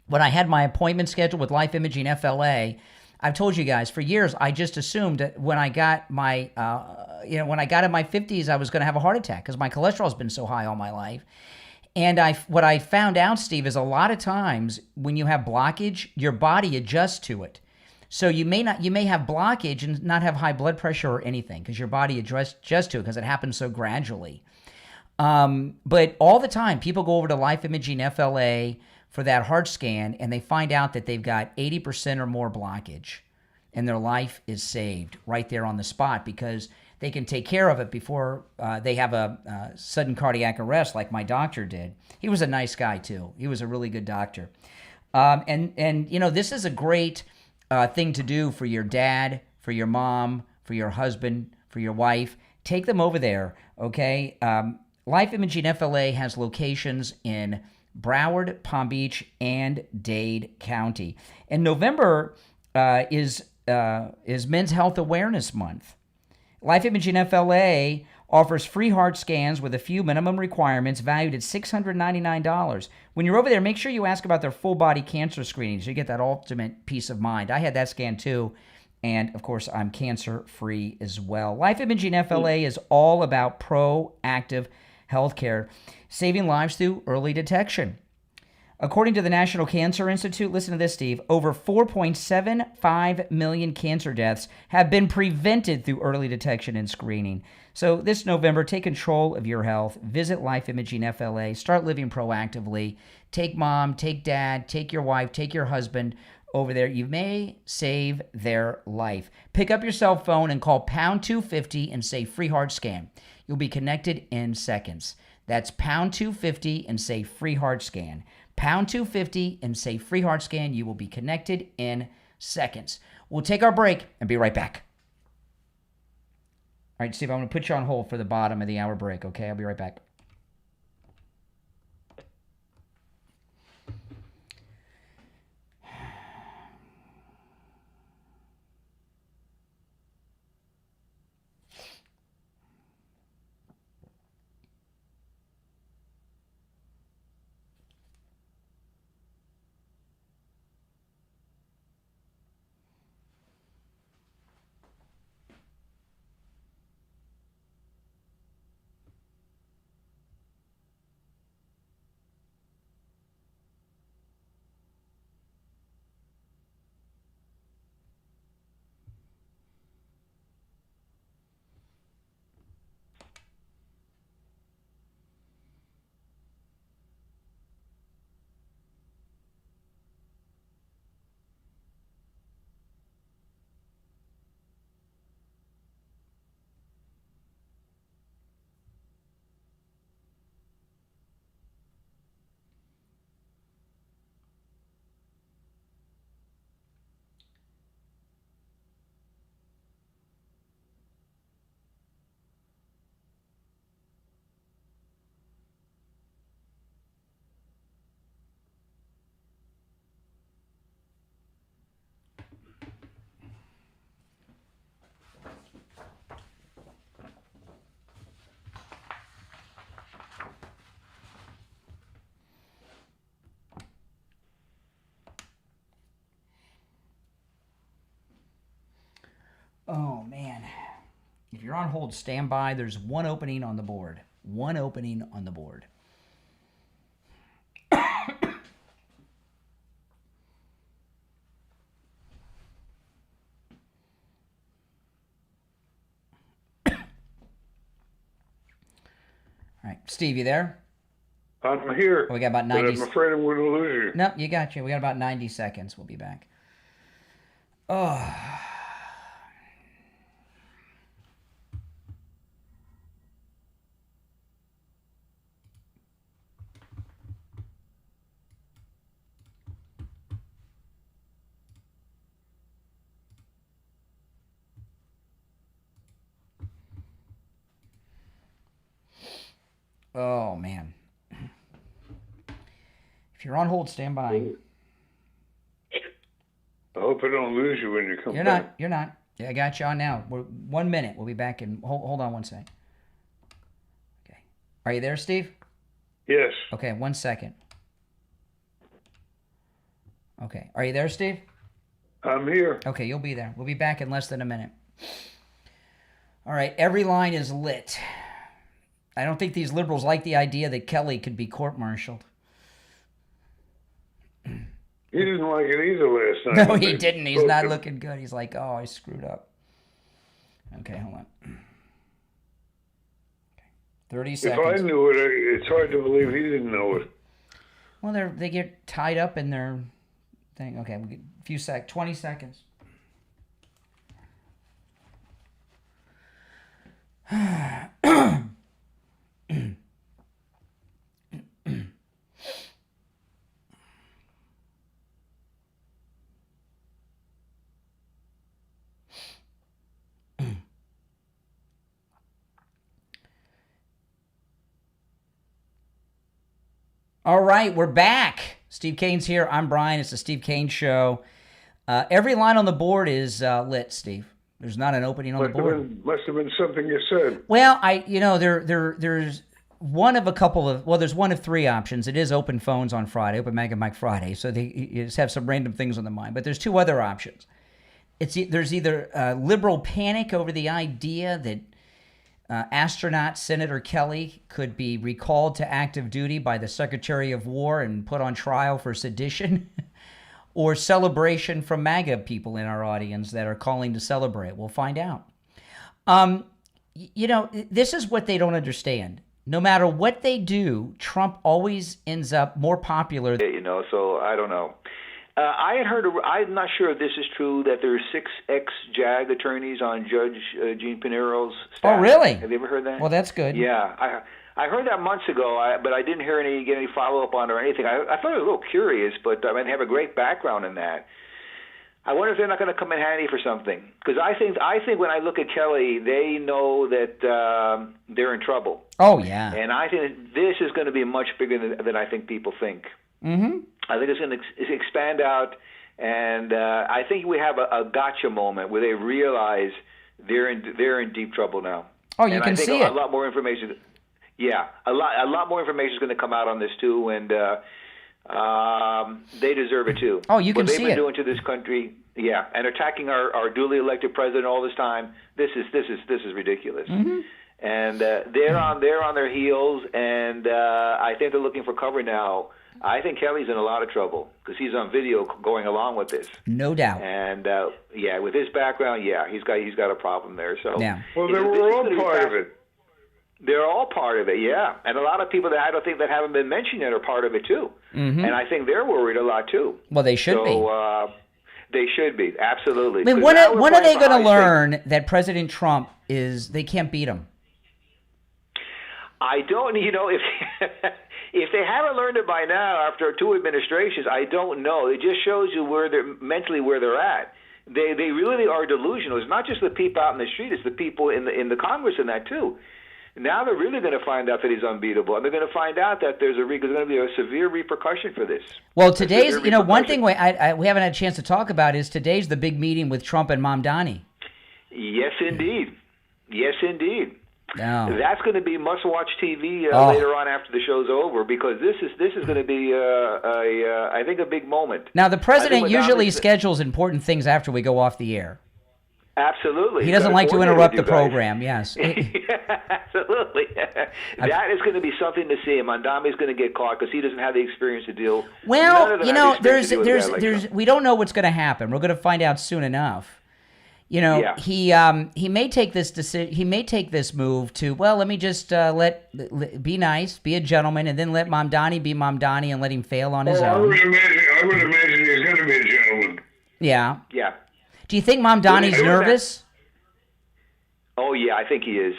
when I had my appointment scheduled with Life Imaging FLA. I've told you guys for years, I just assumed that when I got my, when I got in my 50s, I was going to have a heart attack because my cholesterol's been so high all my life. And what I found out, Steve, is a lot of times when you have blockage, your body adjusts to it. So you may have blockage and not have high blood pressure or anything because your body adjusts to it because it happens so gradually. But all the time, people go over to Life Imaging FLA for that heart scan, and they find out that they've got 80% or more blockage, and their life is saved right there on the spot because they can take care of it before they have a sudden cardiac arrest like my doctor did. He was a nice guy, too. He was a really good doctor. And you know, this is a great thing to do for your dad, for your mom, for your husband, for your wife. Take them over there, okay? Life Imaging FLA has locations in Broward, Palm Beach, and Dade County. And November is Men's Health Awareness Month. Life Imaging FLA offers free heart scans with a few minimum requirements valued at $699. When you're over there, make sure you ask about their full body cancer screening so you get that ultimate peace of mind. I had that scan too, and of course, I'm cancer-free as well. Life Imaging FLA is all about proactive healthcare, saving lives through early detection. According to the National Cancer Institute, listen to this, Steve, over 4.75 million cancer deaths have been prevented through early detection and screening. So this November, take control of your health. Visit Life Imaging FLA. Start living proactively. Take mom, take dad, take your wife, take your husband over there. You may save their life. Pick up your cell phone and call pound 250 and say free heart scan. You'll be connected in seconds. That's pound 250 and say free heart scan. Pound 250 and say free heart scan. You will be connected in seconds. We'll take our break and be right back. All right, Steve, I'm going to put you on hold for the bottom of the hour break, okay? I'll be right back. Oh, man. If you're on hold, stand by. There's one opening on the board. One opening on the board. All right, Steve, you there? I'm here. We got about but 90. I'm afraid I'm going to lose you. No, you got you. We got about 90 seconds. We'll be back. Oh. Oh, man. If you're on hold, stand by. I hope I don't lose you when you come You're back. not. You're not. Yeah, I got you on now. We're 1 minute. We'll be back in. Hold on 1 second. Okay. Are you there, Steve? Yes. Okay, 1 second. Okay. Are you there, Steve? I'm here. Okay, you'll be there. We'll be back in less than a minute. All right. Every line is lit. I don't think these liberals like the idea that Kelly could be court-martialed. He didn't like it either last night. No, he didn't. He's not looking good. He's like, oh, I screwed up. Okay, hold on. Okay. 30 seconds. If I knew it, it's hard to believe he didn't know it. Well, they get tied up in their thing. Okay, we'll get a few 20 seconds. All right, we're back. Steve Kane's here. I'm Brian. It's the Steve Kane Show. Every line on the board is lit, Steve. There's not an opening on the board. Must have been something you said. Well, there's one of a couple of, there's one of three options. It is open phones on Friday, open Mag and Mike Friday, so they just have some random things on the mind. But there's two other options. There's either liberal panic over the idea that astronaut Senator Kelly could be recalled to active duty by the Secretary of War and put on trial for sedition, or celebration from MAGA people in our audience that are calling to celebrate. We'll find out. This is what they don't understand. No matter what they do, Trump always ends up more popular. So I don't know. I had heard, I'm not sure if this is true, that there are 6 ex-JAG attorneys on Judge Gene Pinero's staff. Oh, really? Have you ever heard that? Well, that's good. Yeah, I heard that months ago, but I didn't hear get any follow-up on it or anything. I thought it was a little curious, but they have a great background in that. I wonder if they're not going to come in handy for something. Because I think when I look at Kelly, they know that they're in trouble. Oh, yeah. And I think this is going to be much bigger than I think people think. Mm-hmm. I think it's going to expand out, and I think we have a gotcha moment where they realize they're in deep trouble now. Oh, you can see it. A lot more information. Yeah, a lot more information is going to come out on this too, and they deserve it too. Oh, you can see it. What they've been doing to this country, yeah, and attacking our duly elected president all this time. This is ridiculous. Mm-hmm. And they're on their heels, and I think they're looking for cover now. I think Kelly's in a lot of trouble because he's on video going along with this. No doubt. And with his background, he's got a problem there. So yeah. Well, they were all part of it. They're all part of it, yeah. And a lot of people that I don't think that haven't been mentioned yet are part of it too. Mm-hmm. And I think they're worried a lot too. Well, they should be. They should be, absolutely. I mean, when are they going to learn that President Trump they can't beat him? I don't, if they haven't learned it by now after 2 administrations, I don't know. It just shows you where they're at. They really are delusional. It's not just the people out in the street; it's the people in the Congress and that too. Now they're really going to find out that he's unbeatable, and they're going to find out that there's going to be a severe repercussion for this. Well, today's, one thing we haven't had a chance to talk about is today's the big meeting with Trump and Mamdani. Yes, indeed. Yes, indeed. No. That's going to be must-watch TV later on after the show's over, because this is going to be I think a big moment. Now, the president usually schedules important things after we go off the air. Absolutely. He doesn't like to interrupt the program, yes. Absolutely. That is going to be something to see. Mamdani's going to get caught because he doesn't have the experience to deal. Well, we don't know what's going to happen. We're going to find out soon enough. You know, he may take this decision. He may take this move to, well, let me just be nice, be a gentleman, and then let Mamdani be Mamdani and let him fail on his own. I would imagine he's going to be a gentleman. Yeah. Yeah. Do you think Mamdani's nervous? Oh yeah, I think he is.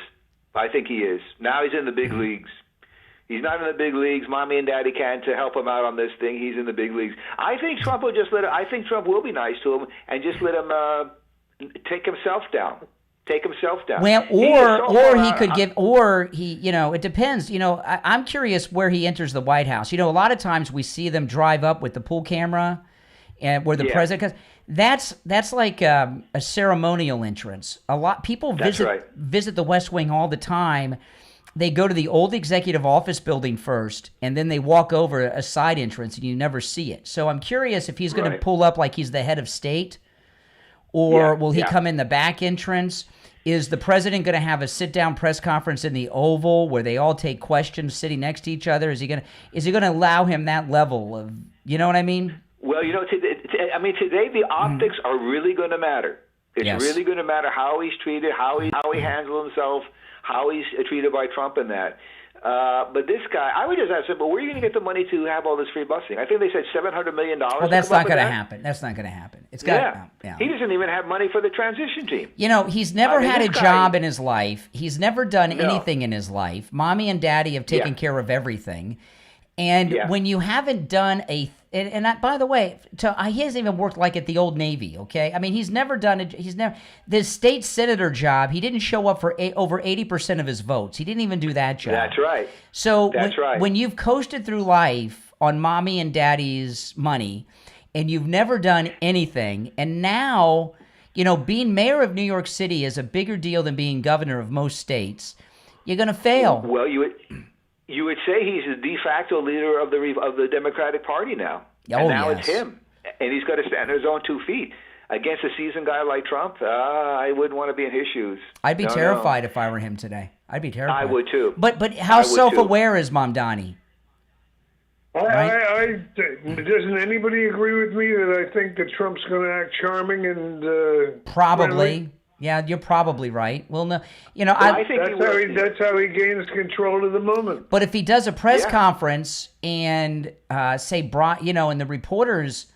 Now he's in the big leagues. He's not in the big leagues. Mommy and Daddy can't to help him out on this thing. He's in the big leagues. I think Trump will just I think Trump will be nice to him and just let him take himself down. Well, or he could give, or he, you know, it depends. You know, I'm curious where he enters the White House. You know, a lot of times we see them drive up with the pool camera, and where the president. That's like a ceremonial entrance. A lot people visit the West Wing all the time. They go to the old executive office building first, and then they walk over a side entrance, and you never see it. So I'm curious if he's going to pull up like he's the head of state, or will he come in the back entrance? Is the president going to have a sit-down press conference in the Oval where they all take questions sitting next to each other? Is he going to allow him that level of, you know what I mean? Well, you know, today the optics are really going to matter. It's really going to matter how he's treated, how he handles himself, how he's treated by Trump and that. But this guy, I would just ask him, but where are you going to get the money to have all this free busing? I think they said $700 million. Well, that's not going to happen. That's not going to happen. It's got He doesn't even have money for the transition team. You know, he's never had a job in his life. He's never done anything in his life. Mommy and Daddy have taken care of everything. And when you haven't done by the way, he hasn't even worked like at the Old Navy, okay? I mean, he's never done the state senator job. He didn't show up for over 80% of his votes. He didn't even do that job. That's right. So when you've coasted through life on Mommy and Daddy's money, and you've never done anything, and now, you know, being mayor of New York City is a bigger deal than being governor of most states, you're going to fail. Well, you would say he's the de facto leader of the Democratic Party now. And now it's him. And he's got to stand on his own 2 feet. Against a seasoned guy like Trump, I wouldn't want to be in his shoes. I'd be terrified if I were him today. I'd be terrified. I would too. But how self-aware is Mamdani? Doesn't anybody agree with me that I think that Trump's going to act charming and probably. Friendly? Yeah, you're probably right. Well, no, you know, I think that's how he gains control of the moment. But if he does a press conference and say, you know, and the reporters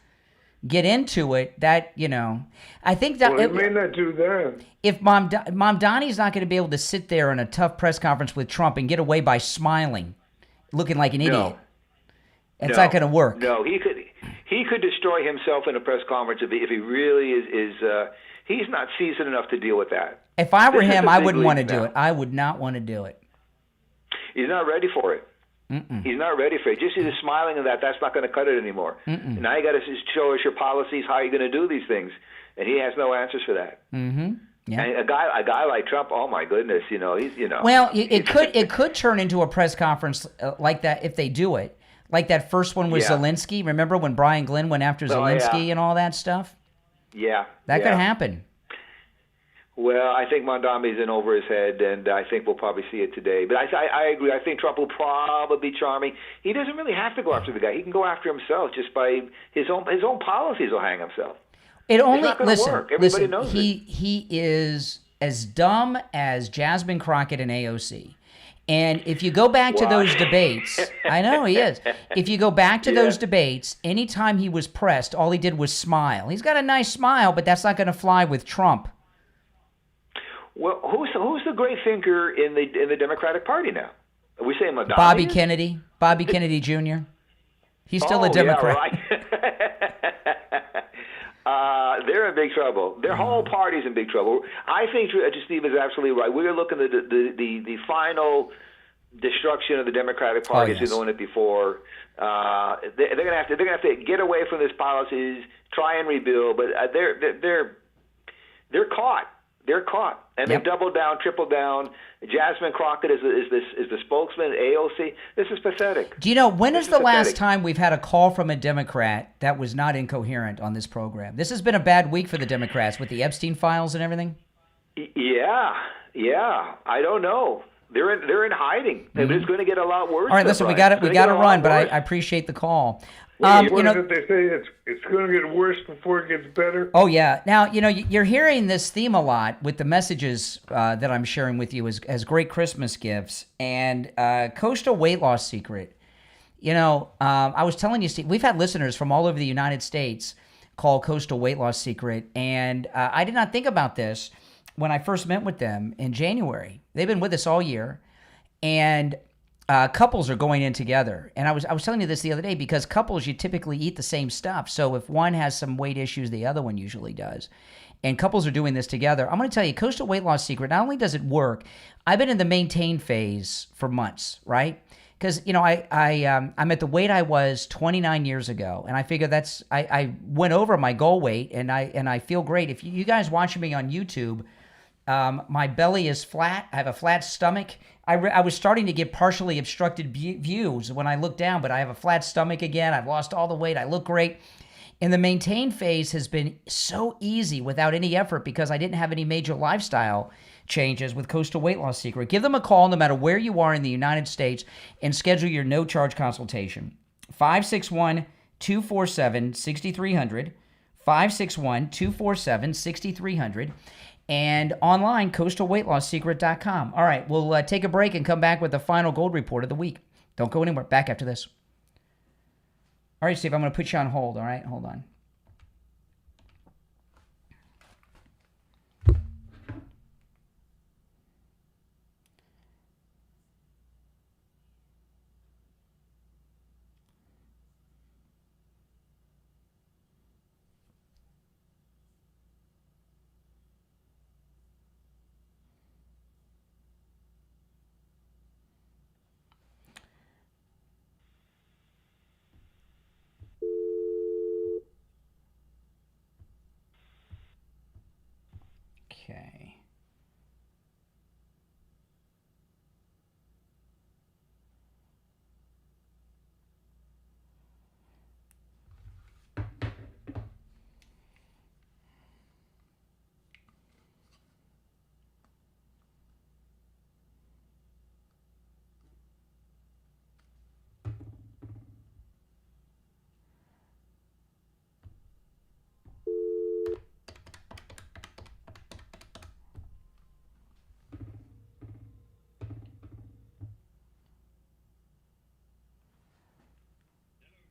get into it, that, you know, I think that he may not do that. If Mamdani's not going to be able to sit there in a tough press conference with Trump and get away by smiling, looking like an idiot, it's not going to work. No, he could destroy himself in a press conference if he really is. He's not seasoned enough to deal with that. If I were him, I wouldn't want to do it. I would not want to do it. He's not ready for it. He's not ready for it. Just his smiling and that's not going to cut it anymore. Now you got to show us your policies, how you're going to do these things, and he has no answers for that. Yeah. And a guy like Trump, oh my goodness, you know, he's Well, it could turn into a press conference like that if they do it, like that first one with Zelensky. Remember when Brian Glenn went after Zelensky and all that stuff? Yeah. That could happen. Well, I think Mamdani's in over his head, and I think we'll probably see it today. But I agree. I think Trump will probably be charming. He doesn't really have to go after the guy. He can go after himself just by his own policies will hang himself. It only it's not work. Everybody knows he is as dumb as Jasmine Crockett and AOC. And if you go back to those debates, I know he is. If you go back to those debates, anytime he was pressed, all he did was smile. He's got a nice smile, but that's not going to fly with Trump. Well, who's the great thinker in the Democratic Party now? Are we saying Madonna? Bobby Kennedy Jr. He's still a Democrat. Yeah, right. They're in big trouble. Their whole party's in big trouble. I think Steve is absolutely right. We're looking at the final destruction of the Democratic Party as we've known it before. They're gonna have to get away from these policies, try and rebuild, but they're caught. They're caught, and they doubled down, tripled down. Jasmine Crockett is the spokesman. AOC. This is pathetic. Do you know when is the last time we've had a call from a Democrat that was not incoherent on this program? This has been a bad week for the Democrats with the Epstein files and everything. Yeah. I don't know. they're in hiding. Mm-hmm. It's going to get a lot worse. All right, listen, we got to run, but I appreciate the call. What is it they say? It's going to get worse before it gets better? Oh, yeah. Now, you're hearing this theme a lot with the messages that I'm sharing with you as great Christmas gifts. And Coastal Weight Loss Secret, I was telling you, Steve, we've had listeners from all over the United States call Coastal Weight Loss Secret. And I did not think about this when I first met with them in January. They've been with us all year. And couples are going in together. And I was telling you this the other day because couples, you typically eat the same stuff. So if one has some weight issues, the other one usually does. And couples are doing this together. I'm going to tell you, Coastal Weight Loss Secret, not only does it work, I've been in the maintain phase for months, right? Because, I'm at the weight I was 29 years ago. And I figure I went over my goal weight and I feel great. If you guys watching me on YouTube, my belly is flat. I have a flat stomach. I was starting to get partially obstructed views when I look down, but I have a flat stomach again. I've lost all the weight. I look great. And the maintain phase has been so easy without any effort because I didn't have any major lifestyle changes with Coastal Weight Loss Secret. Give them a call no matter where you are in the United States and schedule your no-charge consultation. 561-247-6300. 561-247-6300. And online, coastalweightlossecret.com. All right, we'll take a break and come back with the final gold report of the week. Don't go anywhere. Back after this. All right, Steve, I'm going to put you on hold. All right, hold on. Okay.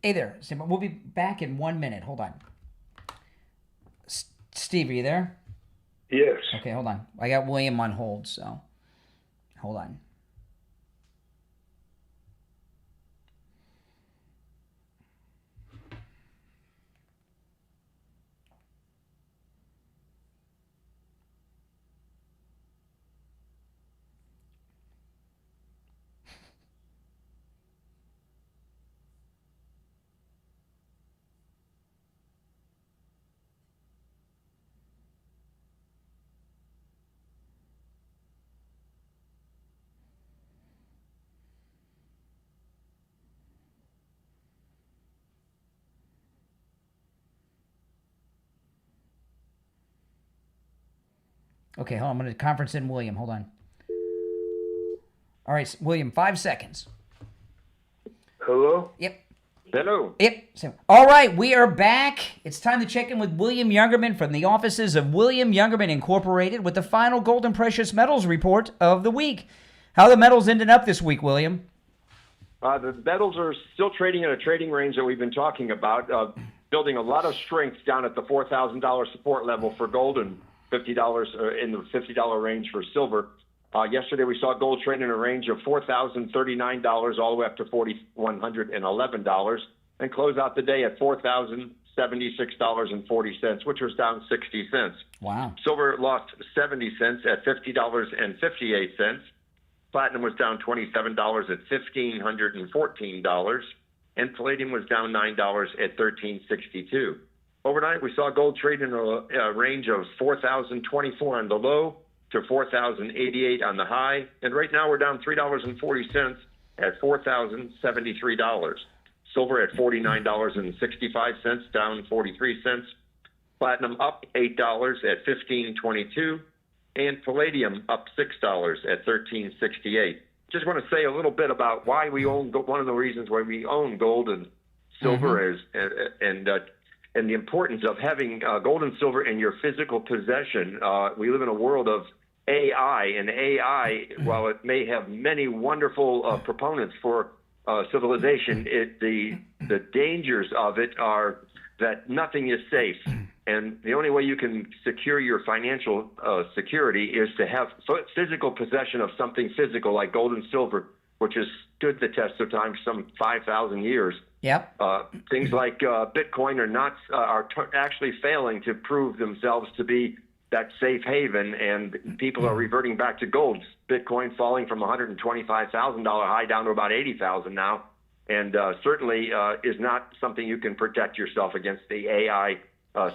Hey there, Steve. We'll be back in 1 minute. Hold on. Steve, are you there? Yes. Okay, hold on. I got William on hold, so hold on. Okay, hold on. I'm going to conference in William. Hold on. All right, William, 5 seconds. Hello? Yep. Hello. Yep. All right, we are back. It's time to check in with William Youngerman from the offices of William Youngerman Incorporated with the final gold and precious metals report of the week. How the metals ended up this week, William? The metals are still trading in a trading range that we've been talking about, building a lot of strength down at the $4,000 support level for gold and $50 in the $50 range for silver. Yesterday we saw gold trade in a range of $4,039 all the way up to $4,111 and close out the day at $4,076.40, which was down 60 cents. Wow. Silver lost 70 cents at $50.58. Platinum was down $27 at $1,514, and palladium was down $9 at $13.62. Overnight, we saw gold trade in a range of $4,024 on the low to $4,088 on the high, and right now we're down $3.40 at $4,073. Silver at $49.65, down 43 cents. Platinum up $8 at $15.22. and palladium up $6 at $13.68. Just want to say a little bit about why we own, one of the reasons why we own gold and silver is, and the importance of having gold and silver in your physical possession. We live in a world of AI, and AI, while it may have many wonderful proponents for civilization, the dangers of it are that nothing is safe. And the only way you can secure your financial security is to have physical possession of something physical like gold and silver, which has stood the test of time, some 5,000 years. Yep. Things like Bitcoin are actually failing to prove themselves to be that safe haven, and people are reverting back to gold. Bitcoin falling from $125,000 high down to about 80,000 now, and certainly is not something you can protect yourself against the AI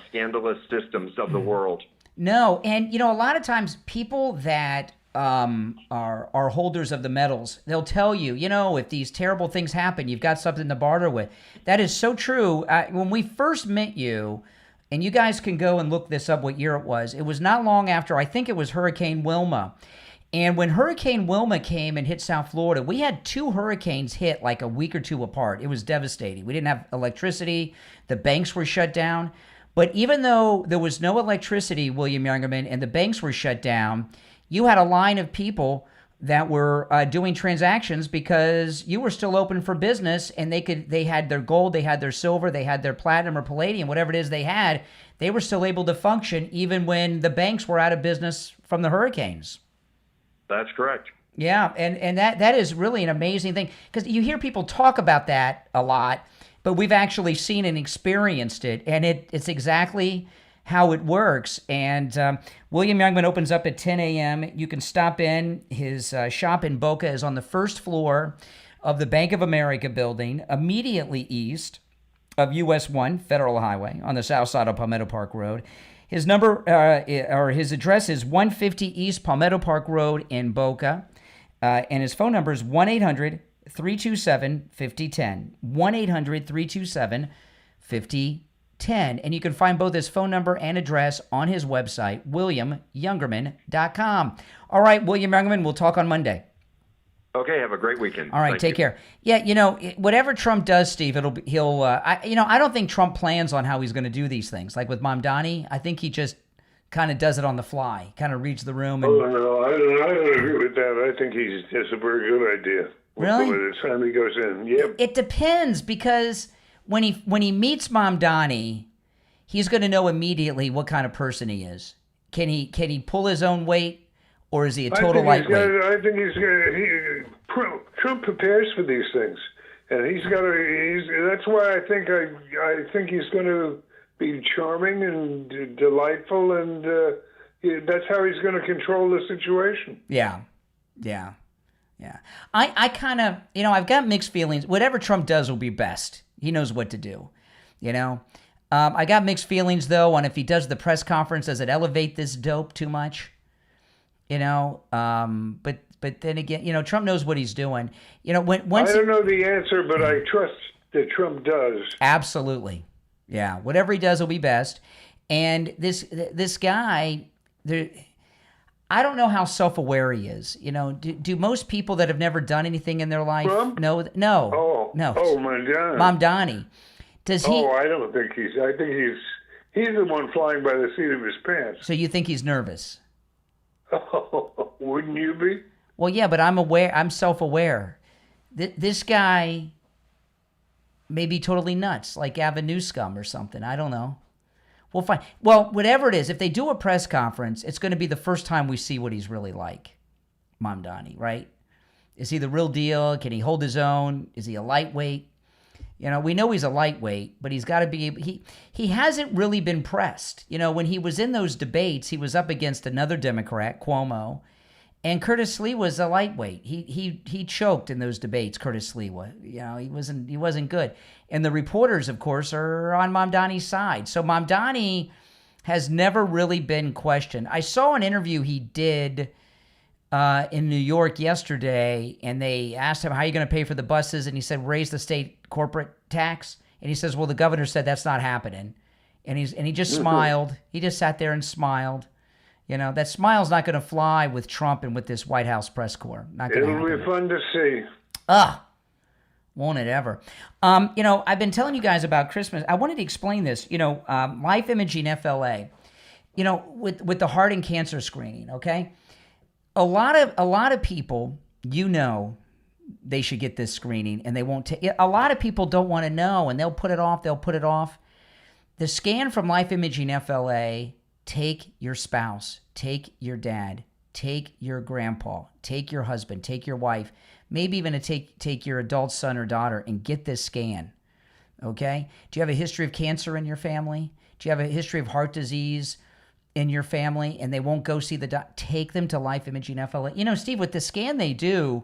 scandalous systems of the world. No, and a lot of times people that are holders of the metals, they'll tell you, if these terrible things happen, you've got something to barter with. That is so true. When we first met you, and you guys can go and look this up, what year it was not long after, I think it was Hurricane Wilma. And when Hurricane Wilma came and hit South Florida, we had 2 hurricanes hit like a week or 2 apart. It was devastating. We didn't have electricity. The banks were shut down. But even though there was no electricity, William Youngerman, and the banks were shut down, you had a line of people that were doing transactions because you were still open for business, and they had their gold, they had their silver, they had their platinum or palladium, whatever it is they had. They were still able to function even when the banks were out of business from the hurricanes. That's correct. Yeah, and that is really an amazing thing, because you hear people talk about that a lot, but we've actually seen and experienced it, and it's exactly how it works. And William Youngman opens up at 10 a.m. You can stop in. His shop in Boca is on the first floor of the Bank of America building, immediately east of US 1 Federal Highway on the south side of Palmetto Park Road. His number or his address is 150 East Palmetto Park Road in Boca, and his phone number is 1-800-327-5010. 1-800-327-5010. And you can find both his phone number and address on his website, WilliamYoungerman.com. All right, William Youngerman, we'll talk on Monday. Okay, have a great weekend. All right, Thank take you. care. Yeah, whatever Trump does, Steve, I don't think Trump plans on how he's going to do these things. Like with Mamdani, I think he just kind of does it on the fly, kind of reads the room. And... Oh, no, I don't agree with that. I think it's a very good idea. Really? By the time he goes in, yeah. It depends, because when he meets Mamdani, he's going to know immediately what kind of person he is. Can he pull his own weight, or is he a total lightweight? I think Trump prepares for these things, and that's why I think he's going to be charming and delightful, and that's how he's going to control the situation. Yeah. I kind of, I've got mixed feelings. Whatever Trump does will be best. He knows what to do, I got mixed feelings, though, on if he does the press conference, does it elevate this dope too much? But then again, Trump knows what he's doing. I don't know the answer, but I trust that Trump does. Absolutely. Yeah, whatever he does will be best. And this guy, I don't know how self-aware he is. Do most people that have never done anything in their life know? No. Oh, Mamdani. Mamdani. Does he? Oh, I don't think he's. I think he's the one flying by the seat of his pants. So you think he's nervous? Oh, wouldn't you be? Well, yeah, but I'm aware. I'm self-aware. This guy may be totally nuts, like Gavin Newsom or something. I don't know. We'll find. Well, whatever it is, if they do a press conference, it's going to be the first time we see what he's really like. Mamdani, right? Is he the real deal? Can he hold his own? Is he a lightweight? We know he's a lightweight, but he's got to be. He hasn't really been pressed. When he was in those debates, he was up against another Democrat, Cuomo, and Curtis Lee was a lightweight. He choked in those debates. Curtis Lee was. He wasn't good. And the reporters, of course, are on Mamdani's side. So Mamdani has never really been questioned. I saw an interview he did in New York yesterday, and they asked him, how are you going to pay for the buses? And he said, raise the state corporate tax. And he says, well, the governor said that's not happening. And he just smiled. He just sat there and smiled. You know, that smile's not going to fly with Trump and with this White House press corps. Not going to happen. It'll be fun to see. Won't it ever? You know, I've been telling you guys about Christmas. I wanted to explain this. You know, Life Imaging FLA, you know, with the heart and cancer screening, okay? A lot of people, you know, they should get this screening and they won't take it. A lot of people don't want to know and they'll put it off. The scan from Life Imaging FLA, take your spouse, take your dad, take your grandpa, take your husband, take your wife, maybe even take your adult son or daughter and get this scan, okay? Do you have a history of cancer in your family? Do you have a history of heart disease in your family and they won't go see the doctor? Take them to Life Imaging FLA. You know, Steve, with the scan they do,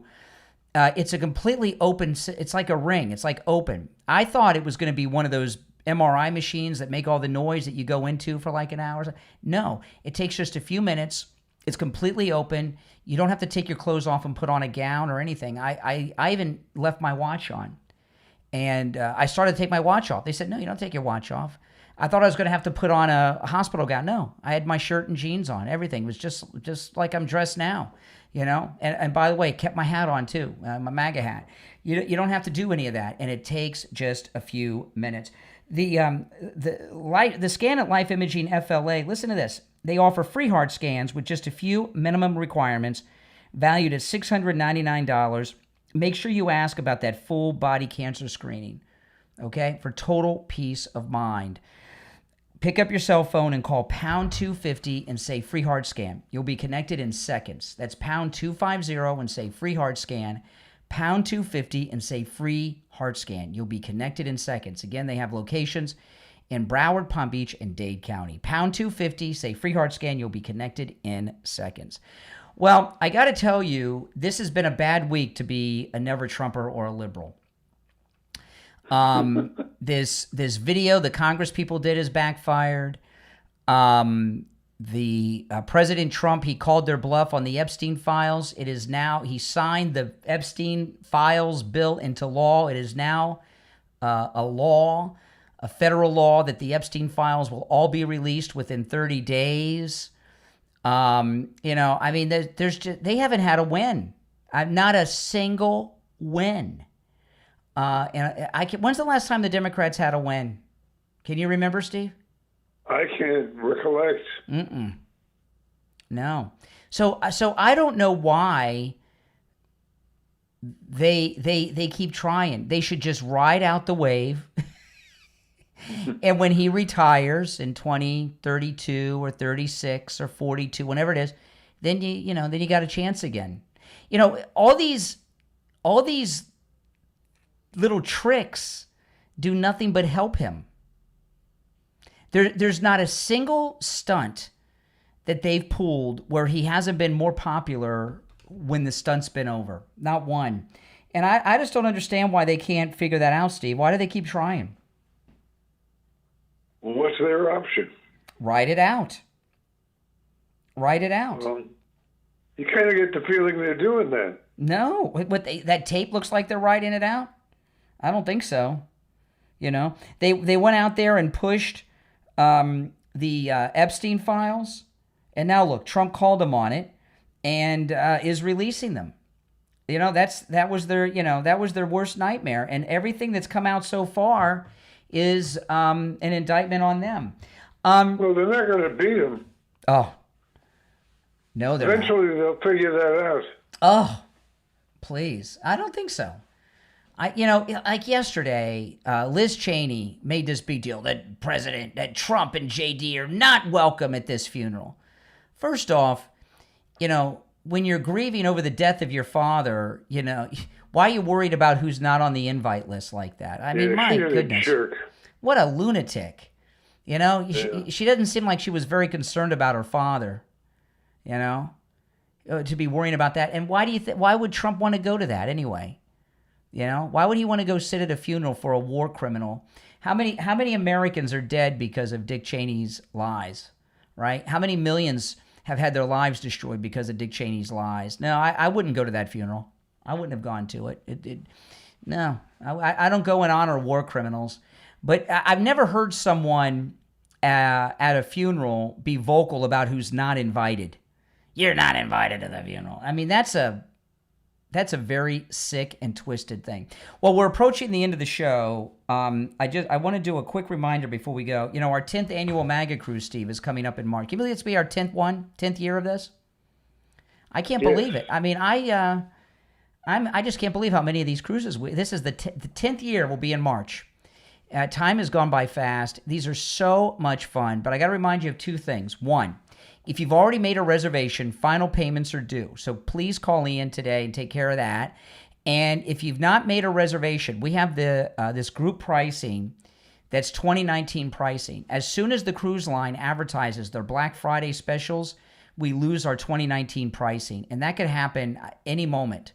it's a completely open, it's like a ring. It's like open. I thought it was going to be one of those MRI machines that make all the noise that you go into for like an hour. No, it takes just a few minutes. It's completely open. You don't have to take your clothes off and put on a gown or anything. I even left my watch on. And I started to take my watch off. They said, no, you don't take your watch off. I thought I was going to have to put on a hospital gown. No, I had my shirt and jeans on. Everything was just like I'm dressed now, you know. And by the way, kept my hat on too, my MAGA hat. You don't have to do any of that, and it takes just a few minutes. The scan at Life Imaging FLA, listen to this. They offer free heart scans with just a few minimum requirements, valued at $699. Make sure you ask about that full body cancer screening, okay, for total peace of mind. Pick up your cell phone and call pound 250 and say free heart scan. You'll be connected in seconds. That's pound 250 and say free heart scan. Pound 250 and say free heart scan. You'll be connected in seconds. Again, they have locations in Broward, Palm Beach, and Dade County. Pound 250, say free heart scan. You'll be connected in seconds. Well, I got to tell you, this has been a bad week to be a never Trumper or a liberal. This video the Congress people did has backfired. The President Trump, he called their bluff on the Epstein files. It is now, he signed the Epstein files bill into law. It is now a law, a federal law, that the Epstein files will all be released within 30 days. You know, I mean, they haven't had a win. Not a single win. When's the last time the Democrats had a win? Can you remember, Steve? I can't recollect. No. So I don't know why they keep trying. They should just ride out the wave. And when he retires in 2032 or 36 or 42, whenever it is, then you got a chance again. You know, all these little tricks do nothing but help him. There's not a single stunt that they've pulled where he hasn't been more popular when the stunt's been over. Not one. And I just don't understand why they can't figure that out, Steve. Why do they keep trying? Well, what's their option? Write it out. Write it out. Well, you kind of get the feeling they're doing that. No. That tape looks like they're writing it out? I don't think so. You know, they went out there and pushed the Epstein files, and now look, Trump called them on it and is releasing them. You know, that was their worst nightmare, and everything that's come out so far is an indictment on them. Well, they're not going to beat him. Oh, no, they're eventually not. They'll figure that out. Oh, please, I don't think so. Like yesterday, Liz Cheney made this big deal that Trump and JD are not welcome at this funeral. First off, you know, when you're grieving over the death of your father, you know, why are you worried about who's not on the invite list like that? I mean, my goodness, what a lunatic. You know, she doesn't seem like she was very concerned about her father, you know, to be worrying about that. And why would Trump want to go to that anyway? You know, why would he want to go sit at a funeral for a war criminal? How many Americans are dead because of Dick Cheney's lies, right? How many millions have had their lives destroyed because of Dick Cheney's lies? No, I wouldn't go to that funeral. I wouldn't have gone to it. No, I don't go and honor war criminals. But I've never heard someone at a funeral be vocal about who's not invited. You're not invited to the funeral. I mean, that's a very sick and twisted thing. Well, we're approaching the end of the show. I want to do a quick reminder before we go. You know, our 10th annual MAGA cruise, Steve, is coming up in March. Can you believe it's be our 10th year of this? I can't believe it. I mean, I just can't believe how many of these cruises. This is the 10th year will be in March. Time has gone by fast. These are so much fun. But I got to remind you of two things. One, if you've already made a reservation, final payments are due. So please call Ian today and take care of that. And if you've not made a reservation, we have this group pricing that's 2019 pricing. As soon as the cruise line advertises their Black Friday specials, we lose our 2019 pricing. And that could happen any moment.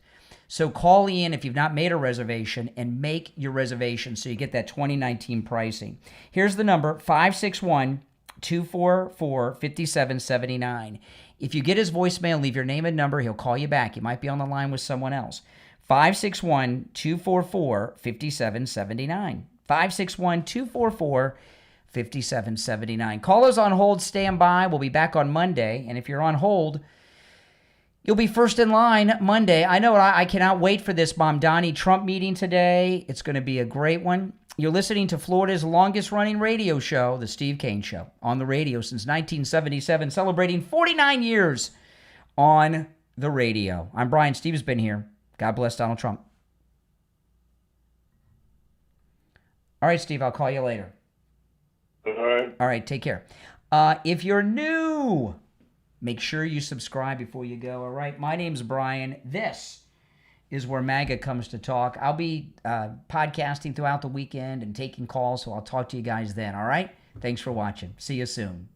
So call Ian if you've not made a reservation and make your reservation so you get that 2019 pricing. Here's the number, 561-244-5779. If you get his voicemail, leave your name and number. He'll call you back. You might be on the line with someone else. 561-244-5779. 561-244-5779. Callers on hold, stand by. We'll be back on Monday. And if you're on hold, you'll be first in line Monday. I know I cannot wait for this Mamdani Trump meeting today. It's going to be a great one. You're listening to Florida's longest-running radio show, The Steve Kane Show, on the radio since 1977, celebrating 49 years on the radio. I'm Brian. Steve's been here. God bless Donald Trump. All right, Steve, I'll call you later. All right, take care. If you're new, make sure you subscribe before you go, all right? My name's Brian. This is where MAGA comes to talk. I'll be podcasting throughout the weekend and taking calls, so I'll talk to you guys then, all right? Thanks for watching. See you soon.